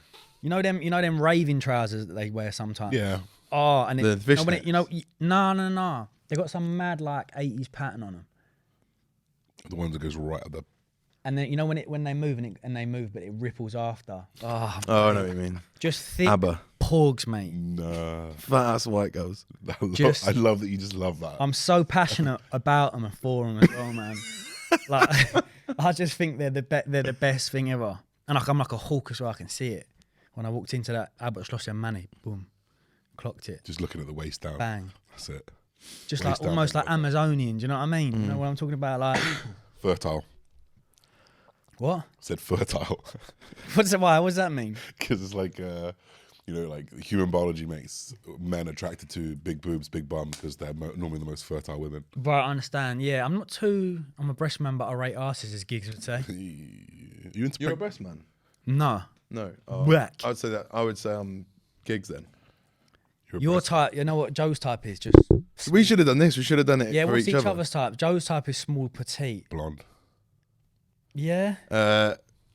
You know them raving trousers that they wear sometimes.
Yeah.
Oh, and
The
it, when
fishnets.
no. They got some mad like 80s pattern on them.
The one that goes right at the.
And then you know when they move and they move, but it ripples after. Oh,
Oh, I know what you mean.
just thick
ABBA.
porgs, mate.
Nah.
Fat ass white girls.
I love that you just love that.
I'm so passionate about them and for them as well, man. Like, I just think they're the best thing ever. And like, I'm like a hawk as well. I can see it. When I walked into that Albert Schloss in Manny, boom, clocked it.
Just looking at the waist down.
Bang.
That's it.
Just
Waist
like
down,
almost like
waist down.
Amazonian. Do you know what I mean? You know what I'm talking about? Like
Fertile.
what?
I said fertile.
Why? What does that mean?
Because it's like, like human biology makes men attracted to big boobs, big bum, because they're normally the most fertile women.
Right, I understand. Yeah, I'm a breast man, but I rate asses, as Giggs would say.
You into
You're a breast man?
No.
No.
Whack.
I'd say that. I would say I'm Gigs then.
Your type, you know what Joe's type is? Just
We should have done this. We should have done it
yeah,
for
what's
each
each
other.
other's type? Joe's type is small, petite.
blonde.
Yeah.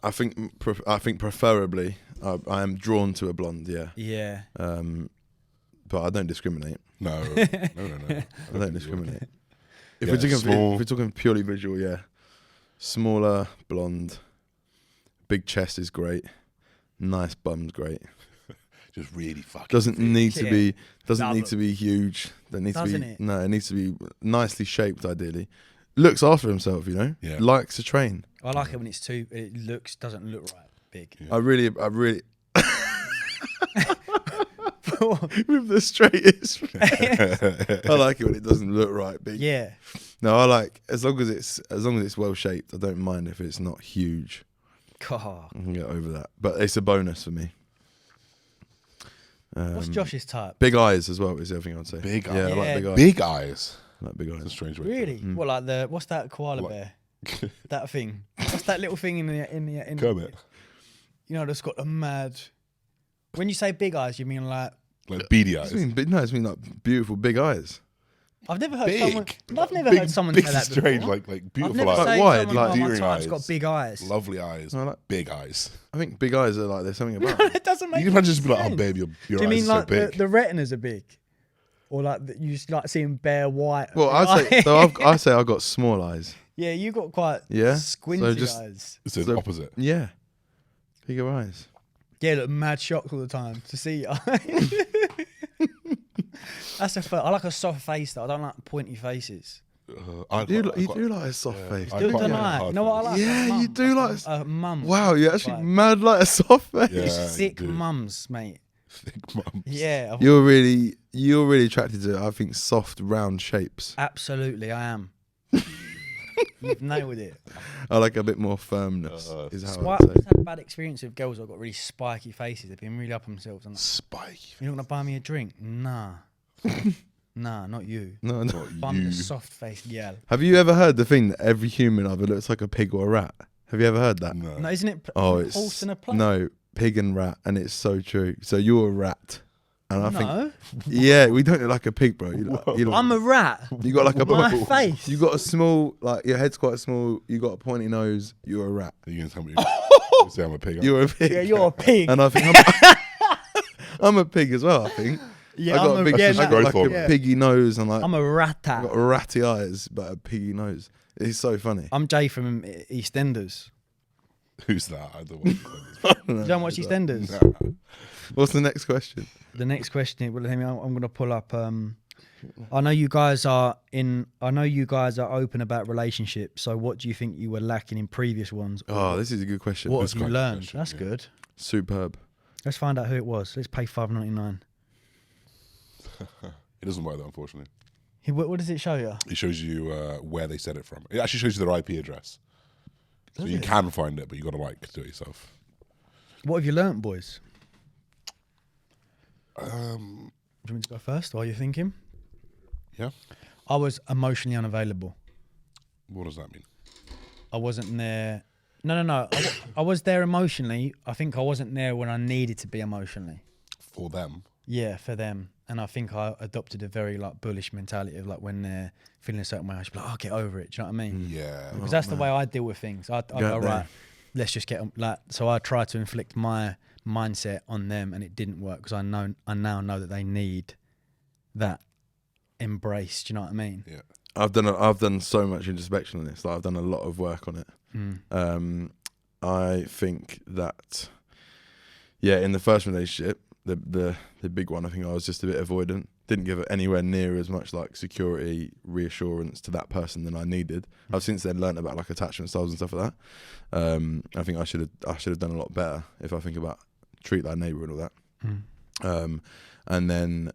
I think preferably I am drawn to a blonde. Yeah.
Yeah.
But I don't discriminate.
No.
I don't discriminate. If
Yeah,
we're talking purely visual, yeah, smaller, blonde, big chest is great. Nice bum's great.
Just really fucking.
Doesn't need to
Yeah.
be
That
need
look-
to be huge. That needs
Doesn't
to be
it?
no. It needs to be nicely shaped. Ideally, looks after himself. You know,
Yeah.
likes to train.
I like it when it's too. It doesn't look right big.
Yeah.
I really with the straightest. I like it when it doesn't look right big.
Yeah.
No, I like as long as it's well shaped. I don't mind if it's not huge.
God.
I can get over that, but it's a bonus for me.
What's Josh's type?
Big eyes as well is the other thing I'd say.
Big
Yeah,
eyes.
I like
Yeah.
big eyes.
Big eyes.
I like big
That's a
eyes.
strange way.
Really? What like what's that koala
What?
bear? That thing. What's that little thing in the
Kermit.
You know, that's got a mad. When you say big eyes, you mean like
Like beady eyes.
It's mean like beautiful big eyes.
I've never heard
Big.
someone. I've never
Big-
heard someone
big
say that
strange,
before.
like
I've
beautiful
never
eyes.
Like
said
wide,
someone,
like
oh, my
endearing
type's
eyes.
got big eyes.
Lovely eyes.
I like-
Big eyes.
I think big eyes are like there's something about.
it doesn't make.
You can just be like,
sense.
oh, babe, your
Do you
eyes
mean
are so
like
big.
the retinas are big, or like you just like seeing bare white?
Well, I'd say so. I say I've got small eyes.
Yeah, you got quite
Yeah?
squinty
So just-
eyes.
It's the
so-
opposite.
Yeah, bigger eyes.
Yeah, look mad shocked all the time to see your eyes. That's I like a soft face though. I don't like pointy faces.
I
You
quite-
do
I quite-
like a soft face.
I
Do,
quite
don't
like
I?
hard
You know what I like?
Yeah,
A mum,
you do like
a mum.
Wow, you're actually
Like-
mad like a soft face.
Yeah.
Sick
you do.
mums, mate.
Thick mums.
Yeah,
You're really attracted to, I think, soft, round shapes.
absolutely, I am. You've nailed it.
I like a bit more firmness. Is how
Why,
I would
I've
say.
had a bad experience with girls who've got really spiky faces. They've been really up on themselves. I'm like,
Spiky.
you're not gonna buy me a drink? Nah. Nah, not you.
No.
I'm
You.
the soft faced gal.
Have you ever heard the thing that every human either looks like a pig or a rat? Have you ever heard that?
No.
No, isn't it?
Oh,
isn't it
it's
horse and a plane?
no pig and rat, and it's so true. So you're a rat, and I think
No,
yeah, we don't look like a pig, bro. You look,
I'm a rat.
you got like a
My face.
You got a small, like your head's quite small. You got a pointy nose. You're a rat.
Are you going to tell me you say I'm a pig?
You're a pig.
Yeah, you're a pig.
And I think I'm a pig as well. I think.
Yeah,
I got
I'm
a big,
yeah,
I got
no,
like a
Yeah.
piggy nose and like
I'm a
I
ratter.
got ratty eyes, but a piggy nose. It's so funny.
I'm Jay from EastEnders.
Who's that? I don't want
You don't watch EastEnders?
Nah.
What's the next question?
The next question. Well, I'm going to pull up. I know you guys are open about relationships. So, what do you think you were lacking in previous ones?
Oh, this is a good question.
What
That's
have you
quite a good
learned?
question,
That's
yeah.
good.
Superb.
Let's find out who it was. Let's pay $5.99.
It doesn't work though, unfortunately.
What does it show you?
It shows you where they said it from. It actually shows you their IP address. So
Does
you
it?
can find it, but you got to like do it yourself.
What have you learnt, boys?
Um,
Do you want me to go first? While you're thinking,
yeah.
I was emotionally unavailable.
What does that mean?
I wasn't there. No. I was there emotionally. I think I wasn't there when I needed to be emotionally.
For them.
Yeah, for them. And I think I adopted a very like bullish mentality of like when they're feeling a certain way, I should be like, oh, get over it. Do you know what I mean?
Yeah.
Because that's the way I deal with things. I go,
there.
right, let's just get like. So I try to inflict my mindset on them, and it didn't work because I now know that they need that embrace. Do you know what I mean?
Yeah.
I've done so much introspection on this. Like I've done a lot of work on it. I think that in the first relationship, the big one, I think I was just a bit avoidant. Didn't give it anywhere near as much like security, reassurance to that person than I needed. I've since then learned about like attachment styles and stuff like that. I think I should have done a lot better if I think about treat thy neighbour and all that. And then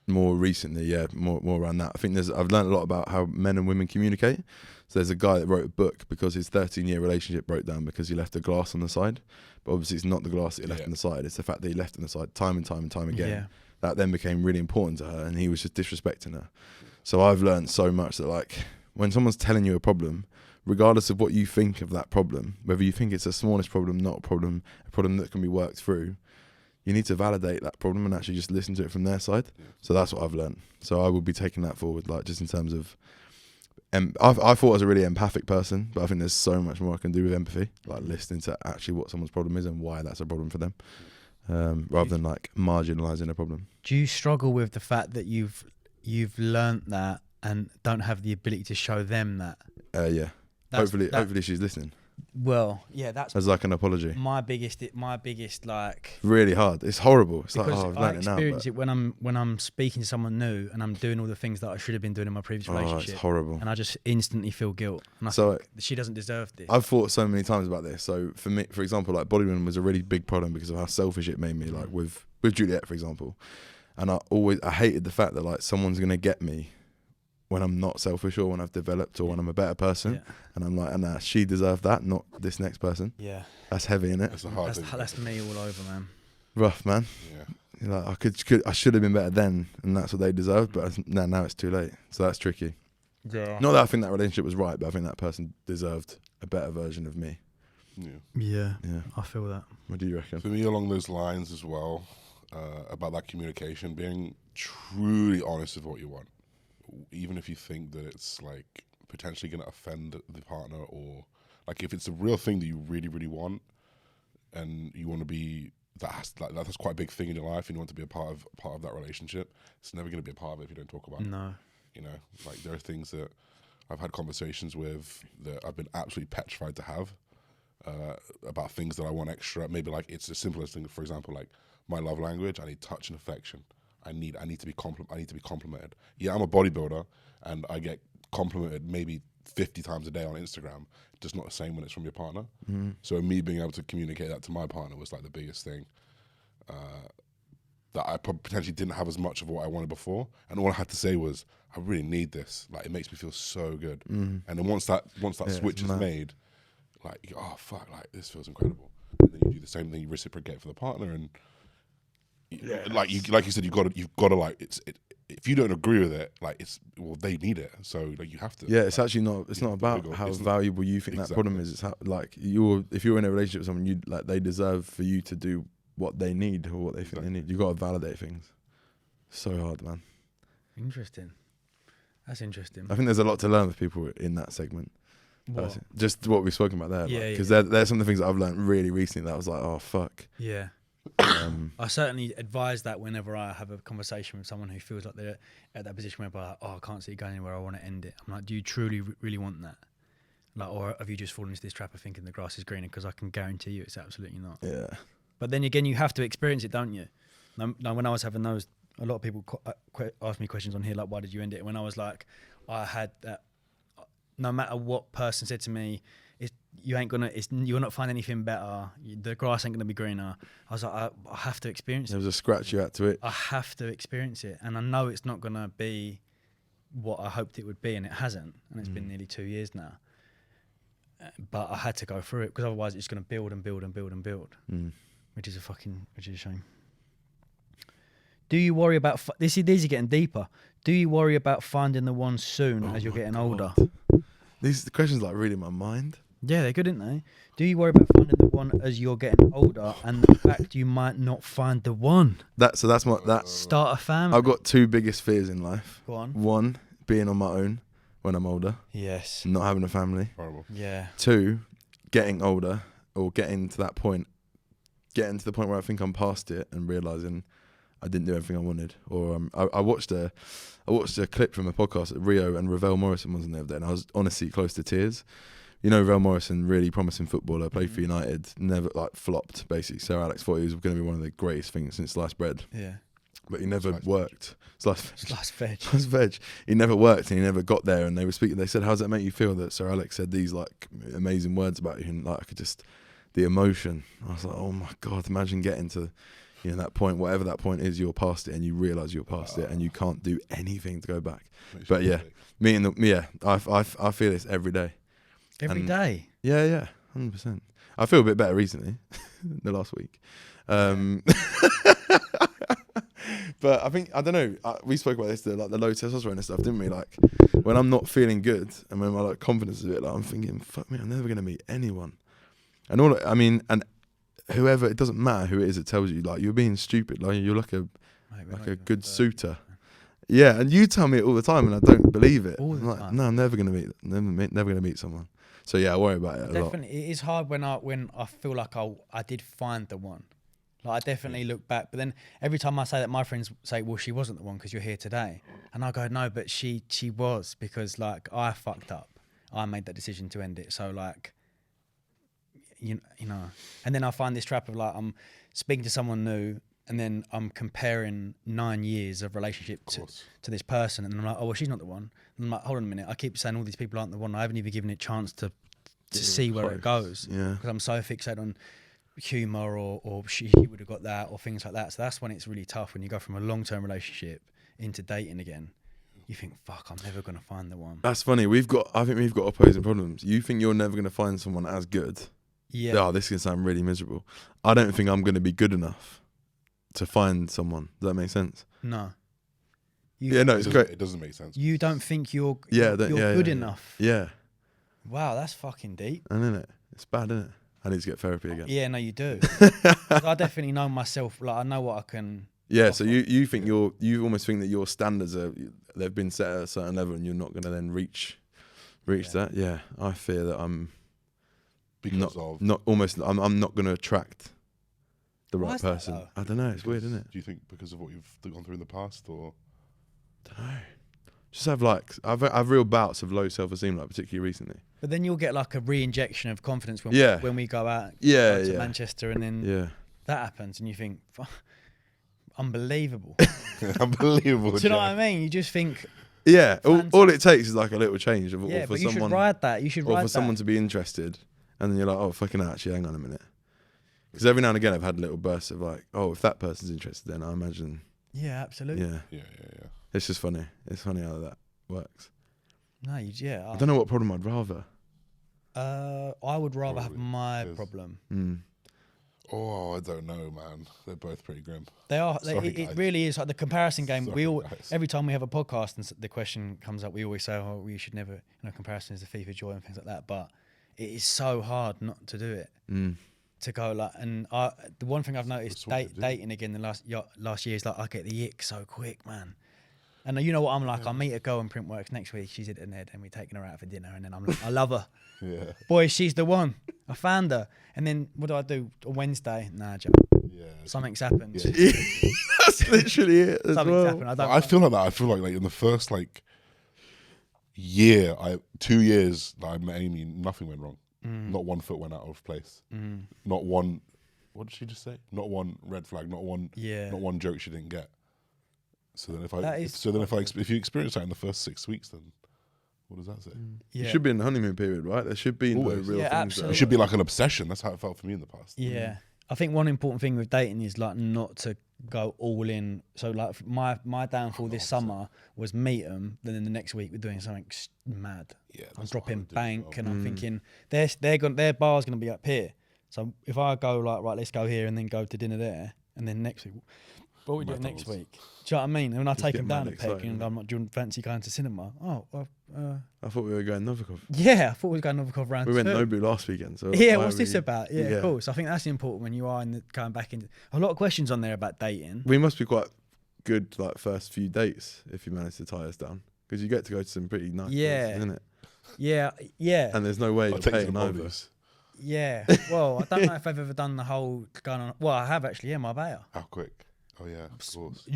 more recently, more around that. I think I've learned a lot about how men and women communicate. So there's a guy that wrote a book because his 13-year relationship broke down because he left a glass on the side. But obviously it's not the glass that he left on the side, it's the fact that he left on the side time and time and time again.
Yeah.
That then became really important to her, and he was just disrespecting her. So I've learned so much that like when someone's telling you a problem, regardless of what you think of that problem, whether you think it's the smallest problem, not a problem that can be worked through, you need to validate that problem and actually just listen to it from their side. So that's what I've learned. So I will be taking that forward, like just in terms of, I thought I was a really empathic person, but I think there's so much more I can do with empathy, like listening to actually what someone's problem is and why that's a problem for them, rather than like marginalising a problem.
Do you struggle with the fact that you've learnt that and don't have the ability to show them that?
Yeah. Hopefully she's listening.
Well, yeah, that's
as like an apology.
My biggest like
really hard. It's horrible. It's like,
because
I've
I
learned it now.
experience it when I'm speaking to someone new and I'm doing all the things that I should have been doing in my previous relationship.
It's horrible.
And I just instantly feel guilt. And I
So
think she doesn't deserve this.
I've thought so many times about this. So for me, for example, like bodybuilding was a really big problem because of how selfish it made me. Like with Juliet, for example, and I hated the fact that like someone's gonna get me when I'm not selfish or when I've developed or when I'm a better person. Yeah. And I'm like, nah, she deserved that, not this next person.
Yeah.
That's heavy, innit?
That's a hard thing.
That's me all over, man.
Rough, man.
Yeah.
Like I should have been better then, and that's what they deserved, but now it's too late. So that's tricky.
Yeah.
Not that I think that relationship was right, but I think that person deserved a better version of me.
Yeah. I feel that.
What do you reckon?
For me, along those lines as well, about that communication, being truly honest with what you want. Even if you think that it's like potentially going to offend the partner, or like if it's a real thing that you really, really want, and you want to be that's quite a big thing in your life, and you want to be a part of that relationship, it's never going to be a part of it if you don't talk about it.
No,
you know, like there are things that I've had conversations with that I've been absolutely petrified to have about things that I want extra. Maybe like it's the simplest thing. For example, like my love language, I need touch and affection. I need to be complimented. Yeah, I'm a bodybuilder, and I get complimented maybe 50 times a day on Instagram. Just not the same when it's from your partner. Mm-hmm. So me being able to communicate that to my partner was like the biggest thing that I potentially didn't have as much of what I wanted before. And all I had to say was, I really need this. Like it makes me feel so good. Mm-hmm. And then once that switch is made, like you go, oh fuck, like this feels incredible. And then you do the same thing, you reciprocate for the partner, and like you said, you've got to like if you don't agree with it, like they need it, so like you have to.
Yeah, it's actually not. It's not about how valuable you think that problem is. It's how like if you're in a relationship with someone, they deserve for you to do what they need or what they think they need. You got to validate things. So hard, man.
Interesting. That's interesting.
I think there's a lot to learn with people in that segment. Just what we've spoken about there.
Yeah,
because there's some of the things that I've learned really recently that I was like, oh fuck.
Yeah. I certainly advise that whenever I have a conversation with someone who feels like they're at that position where I can't see it going anywhere, I want to end it. I'm like, do you truly really want that? Like, or have you just fallen into this trap of thinking the grass is greener? Because I can guarantee you it's absolutely not.
Yeah.
But then again, you have to experience it, don't you? Now, when I was having those, a lot of people ask me questions on here like, why did you end it? When I was like, I had that, no matter what person said to me, you're not finding anything better. The grass ain't gonna be greener. I was like, I have to experience it.
There was a scratch you had to it.
I have to experience it, and I know it's not gonna be what I hoped it would be, and it hasn't. And it's been nearly 2 years now. But I had to go through it because otherwise it's gonna build and build and build and build, which is a shame. Do you worry about these are getting deeper? Do you worry about finding the one soon as you're getting older?
These questions like really in my mind.
Yeah, they're good, aren't they? Do you worry about finding the one as you're getting older, and the fact you might not find the one? Start a family.
I've got two biggest fears in life.
Go on.
One, being on my own when I'm older.
Yes.
Not having a family.
Horrible.
Yeah.
Two, getting older or getting to the point where I think I'm past it and realising I didn't do everything I wanted. Or I watched a clip from a podcast that Rio and Ravel Morrison was on the other day, and I was honestly close to tears you know, Vel Morrison, really promising footballer, played for United, never like flopped. Basically, Sir Alex thought he was going to be one of the greatest things since sliced bread.
Yeah.
But he never worked.
Sliced veg.
Sliced veg. He never worked and he never got there. And they were speaking. They said, "How does that make you feel that Sir Alex said these like amazing words about you?" And like I could just the emotion. I was like, "Oh my God!" Imagine getting to, you know, that point, whatever that point is, you're past it, and you realise you're past it, and you can't do anything to go back. But yeah, I feel this every day.
Every day.
Yeah, 100%. I feel a bit better recently, the last week. But I think, I don't know, we spoke about this, the low testosterone and stuff, didn't we? Like, when I'm not feeling good and when my like confidence is a bit, like, I'm thinking, fuck me, I'm never going to meet anyone. And and whoever, it doesn't matter who it is that tells you, like, you're being stupid, like, you're like a good suitor. Yeah, and you tell me it all the time and I don't believe it.
All the
I'm like,
time.
no, I'm never going to never going to meet someone. So yeah, I worry about it a lot.
Definitely, it is hard when I feel like I did find the one. Like, I definitely look back, but then every time I say that, my friends say, "Well, she wasn't the one because you're here today," and I go, "No, but she was, because like I fucked up. I made that decision to end it. So like, you know." And then I find this trap of like I'm speaking to someone new, and then I'm comparing 9 years of relationship to this person, and I'm like, "Oh, well, she's not the one." And I'm like, "Hold on a minute. I keep saying all these people aren't the one. I haven't even given it a chance to see where it goes."
Yeah.
Because I'm so fixated on humour or she would have got that or things like that. So that's when it's really tough, when you go from a long-term relationship into dating again. You think, fuck, I'm never going to find the one.
That's funny. I think we've got opposing problems. You think you're never going to find someone as good.
Yeah.
Oh, this can sound really miserable. I don't think I'm going to be good enough to find someone. Does that make sense?
No.
It's great.
It doesn't make sense.
You don't think you're
good
enough.
Yeah.
Wow, that's fucking deep.
Isn't it? It's bad, isn't it? I need to get therapy again.
Yeah, no, you do. I definitely know myself. Like, I know what I can.
Yeah,
offer.
so you think you almost think that your standards they've been set at a certain level and you're not going to then reach that. Yeah, I fear that I'm I'm not going to attract the right person. I don't know. It's weird, isn't it?
Do you think because of what you've gone through in the past, or?
I don't know. Just I've real bouts of low self-esteem, like particularly recently.
But then you'll get like a re-injection of confidence when we go out to Manchester, and then that happens, and you think, unbelievable.
Unbelievable.
Do you know what I mean? You just think.
Yeah, all it takes is like a little change.
But
someone,
you should ride that. You should ride that.
Or for someone to be interested, and then you're like, oh, fucking hell, actually, hang on a minute. Because every now and again I've had little bursts of like, oh, if that person's interested, then I imagine.
Yeah, absolutely.
Yeah.
It's just funny. It's funny how that works.
No,
I don't know what problem I'd rather.
I would rather have my problem.
Oh, I don't know, man. They're both pretty grim.
They are. It really is like the comparison game.
Sorry,
every time we have a podcast and the question comes up, we always say, "Oh, we should never." Comparison is the thief of joy and things like that. But it is so hard not to do it. To go like, and the one thing I've noticed dating again the last year is like I get the ick so quick, man. And you know what I'm like? Yeah. I meet a girl in Printworks next week. She's in Ned, and we're taking her out for dinner. And then I'm like, I love her.
Yeah.
Boy, she's the one. I found her. And then what do I do on Wednesday? Nah, Joe. Yeah. Something's happened.
Yeah. That's literally it. Something's
happened. I feel like that. I feel like in the first year, 2 years that I met Amy, nothing went wrong. Not one foot went out of place. Not one. What did she just say? Not one red flag. Not one. Yeah. Not one joke she didn't get. So then if you experience that in the first 6 weeks, then what does that say?
You should be in the honeymoon period, right? There should be no real things.
Absolutely.
It should be like an obsession. That's how it felt for me in the past.
Yeah. I think one important thing with dating is like not to go all in. So like my downfall this summer was meet them, then the next week we're doing something mad. Yeah, I'm dropping bank and I'm thinking their bar's gonna be up here. So if I go like, right, let's go here and then go to dinner there, and then next week, what are we doing next week? Do you know what I mean? And when I take them down a peg and I'm like, do you fancy going to cinema? Oh, well,
I thought we were going Novikov.
Yeah, I thought we were going Novikov round.
We went Nobu last weekend. So
yeah, what's this about? Yeah, of course. I think that's important when you are going back into a lot of questions on there about dating.
We must be quite good like first few dates if you manage to tie us down, because you get to go to some pretty nice places, isn't it?
Yeah.
And there's no way you're paying either.
Yeah. Well, I don't know if I've ever done the whole going on. Well, I have actually. Yeah, Marbella.
How quick? Oh yeah, of course.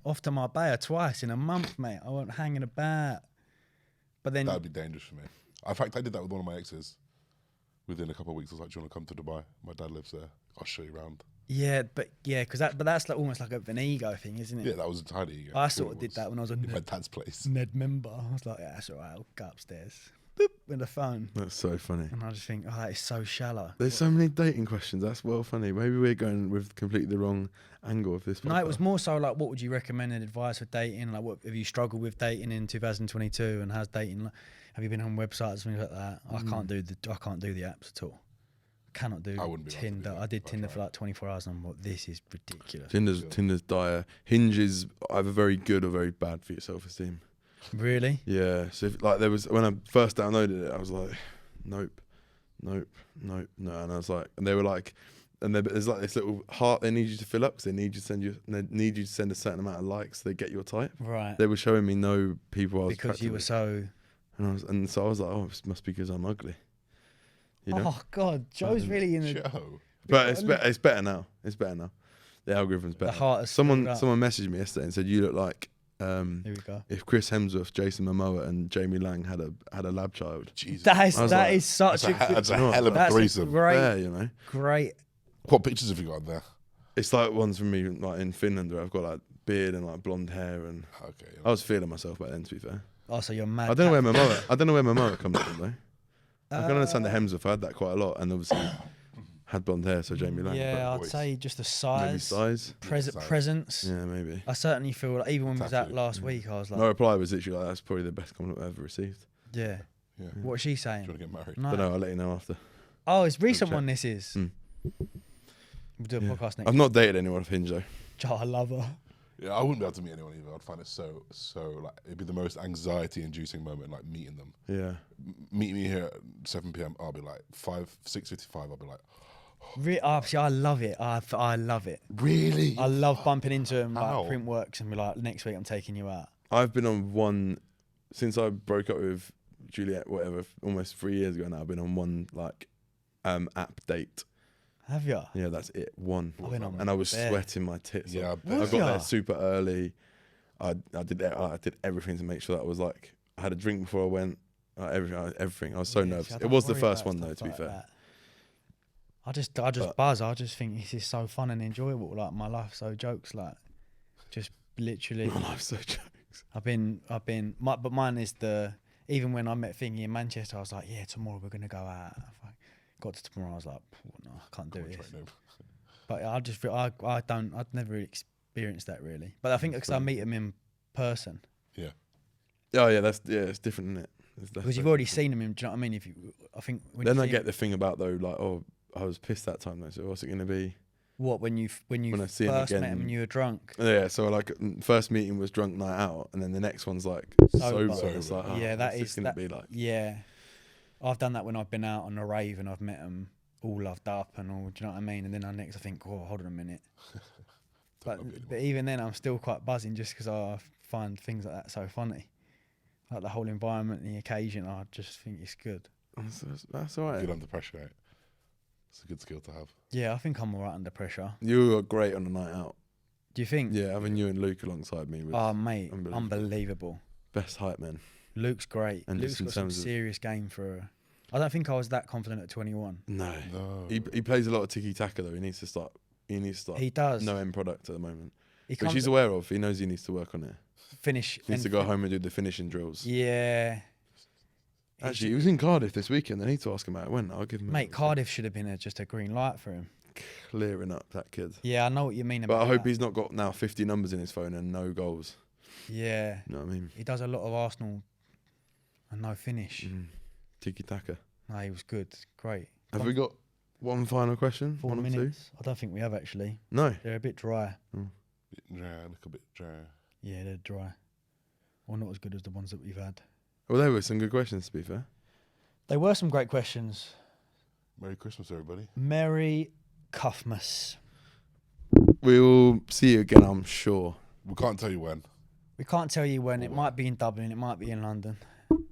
Off to Marbella twice in a month, mate. I wasn't hanging about. But then
that'd be dangerous for me. In fact, I did that with one of my exes. within a couple of weeks, I was like, "Do you want to come to Dubai? My dad lives there. I'll show you around."
Yeah, but that's like almost like an ego thing, isn't it?
Yeah, that was entirely ego.
I sort of did that when I was a
my dad's place.
Ned member. I was like, yeah, that's all right. I'll go upstairs. Boop, with the phone.
That's so funny.
And I just think, oh, that is so shallow.
There's so many dating questions. That's well funny. Maybe we're going with completely the wrong angle of this podcast.
No, it was more so like, what would you recommend in advice for dating? Like, what have you struggled with dating in 2022? And how's dating? Like, have you been on websites and things like that? I can't do the apps at all. Cannot do
I wouldn't be able to do
Tinder.
that.
I did
That's
Tinder
right.
for like 24 hours and I'm like, this is ridiculous.
Tinder's dire. Hinge is either very good or very bad for your self-esteem.
Really?
Yeah. So if, like there was when I first downloaded it, I was like, nope, no. And I was like, and they were like, and there's like this little heart they need you to fill up because they need you to send a certain amount of likes. So they get your type.
Right.
They were showing me no people I was
Because you were so.
and so I was like, oh, it must be because I'm ugly. You know?
Oh God, Joe's really in the.
Joe.
But it's better now. It's better now. The algorithm's better.
The heart has
Someone
filled up.
messaged me yesterday and said you look like
Here we go.
if Chris Hemsworth, Jason Momoa, and Jamie Lang had a lab child.
Jesus.
That is
I was
that
like,
is such a good.
That's a hell of a
That's a
threesome.
great,
Yeah, you know.
great.
What pictures have you got on there?
It's like ones from me like in Finland where I've got like beard and like blonde hair and
Okay.
I was feeling myself back then, to be fair.
Oh, so you're mad.
I don't know where Momoa comes from though. I can understand the Hemsworth. I had that quite a lot, and obviously had blonde hair, so Jamie Lang.
Yeah,
boys.
I'd say just the
Maybe
size,
size.
Size.
presence.
Yeah, maybe.
I certainly feel like even when we was out
Tattoo.
last week, I was like,
My reply was literally like, "That's probably the best compliment I've ever received."
yeah.
Yeah.
What's she
Do
saying?
you want to get married?
No.
But no, I'll let you know after.
Oh, it's recent
check.
one. This is.
Mm.
We'll do a
Yeah.
podcast next.
I've not dated anyone off Hinge though.
Oh, I love her.
Yeah, I wouldn't be able to meet anyone either. I'd find it so like it'd be the most anxiety-inducing moment, like meeting them.
Yeah.
Meet me here at 7 p.m. I'll be like 6:55. I'll be like,
See, I love it. I love it.
really?
I love bumping into them
How?
like print works and be like, next week I'm taking you out.
I've been on one since I broke up with Juliet, whatever, almost 3 years ago now. I've been on one like app date.
Have you?
Yeah, that's it. One.
I've been on
And I was
there.
sweating my tits
Yeah,
off.
I bet.
I
Was
got
ya?
there super early. I did everything to make sure that I was like I had a drink before I went. Everything. I was so
Yeah,
nervous.
see, I
It
don't
was the
worry
first
about
one though,
stuff
to be
like
fair.
that. I just
But-
buzz. I just think this is so fun and enjoyable. Like my life's so jokes. Like just literally.
My life's so jokes.
But mine is even when I met Thingy in Manchester, I was like, yeah, tomorrow we're gonna go out. I got to tomorrow, I was like, no, I can't do
Come on,
this.
try it,
But I just feel I'd never really experienced that really. But I think because I meet them in person,
Yeah.
Oh yeah, it's different, isn't it?
because you've already seen them. Do you know what I mean? I think when
Then
you
I
see
get the thing about though, like, oh, I was pissed that time though. So what's it gonna be?
what when you
when I see 'em
first met
again-
them and you were drunk.
Yeah, so like first meeting was drunk night out, and then the next one's like
Sober.
sober. It's like, oh,
Yeah, that
what's this
is-
gonna
that-
be like.
Yeah, I've done that when I've been out on a rave and I've met them all loved up and all. Do you know what I mean? And then I think, oh, hold on a minute.
Don't love it
But even then, I'm still quite buzzing just because I find things like that so funny. Like the whole environment and the occasion, I just think it's good.
That's all
Good
right.
under pressure, right? It's a good skill to have.
Yeah, I think I'm all right under pressure.
You were great on the night out.
Do you think?
Yeah, having you and Luke alongside me was
Oh, mate,
unbelievable.
unbelievable.
best hype man.
Luke's great.
And
Luke's
just in
got some
terms of-
serious game for. I don't think I was that confident at 21.
No,
No.
he plays a lot of tiki taka though. He needs to start.
He does.
no end product at the moment,
He
which
comes
he's aware of. He knows he needs to work on it.
finish.
He needs to go home and do the finishing drills.
Yeah.
Actually, he was in Cardiff this weekend. I need to ask him how it went. I'll give him.
Mate, Cardiff should have been just a green light for him.
clearing up that kid.
Yeah, I know what you mean about
But I hope
that.
he's not got now 50 numbers in his phone and no goals.
Yeah.
You know what I mean?
He does a lot of Arsenal and no finish.
Tiki taka.
No, he was good. Great.
Have we got one final question?
4
One or
minutes? I don't think we have actually.
two? No.
They're a bit dry.
Dry, look a bit dry.
Yeah, they're dry. Or not as good as the ones that we've had.
Well, there were some good questions, to be fair.
There were some great questions.
Merry Christmas, everybody.
Merry Cuffmas.
We will see you again, I'm sure.
We can't tell you when.
We can't tell you when. It might be in Dublin. It might be in London.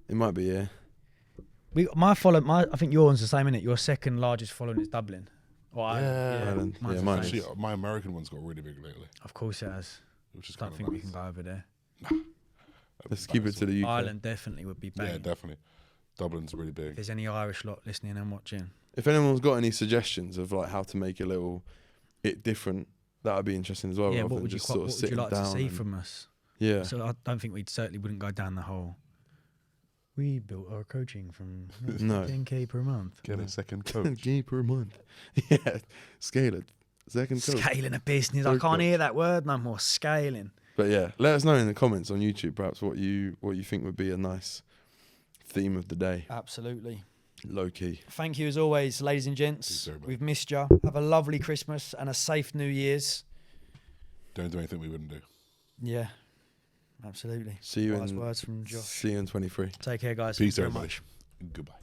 It might be, yeah.
I think yours the same, innit? Your second largest following is Dublin. Or
Ireland.
mine's
Yeah,
the
mine
same.
is.
Actually, my American one's got really big lately,
Of course it has.
which is
Don't
kind
think
of
we
nice.
can go over there.
Let's keep it to the UK.
Ireland definitely would be bang.
Yeah, definitely. Dublin's really
If
big.
there's any Irish lot listening and watching,
If anyone's got any suggestions of like how to make it different, that would be interesting as well.
yeah,
rather
what
than
would you
just sort of
what would you
sitting
like to
down
see
and-
from us?
Yeah.
So I don't think certainly wouldn't go down the whole. We built our coaching from
No.
10k per month.
Get a second coach.
G per month. Yeah. Scale it. Second coach.
Scaling a business. I
Third
can't
coach.
hear that word no more. Scaling.
But yeah, let us know in the comments on YouTube perhaps what you think would be a nice theme of the day.
Absolutely.
Low key.
Thank you as always, ladies and
Thanks,
gents.
everybody.
We've missed you. Have a lovely Christmas and a safe New Year's.
Don't do anything we wouldn't do.
Yeah, absolutely.
See you
Wise
in
words from Josh.
See you in 23.
Take care, guys.
Peace,
Thank you very
everybody.
much.
Goodbye.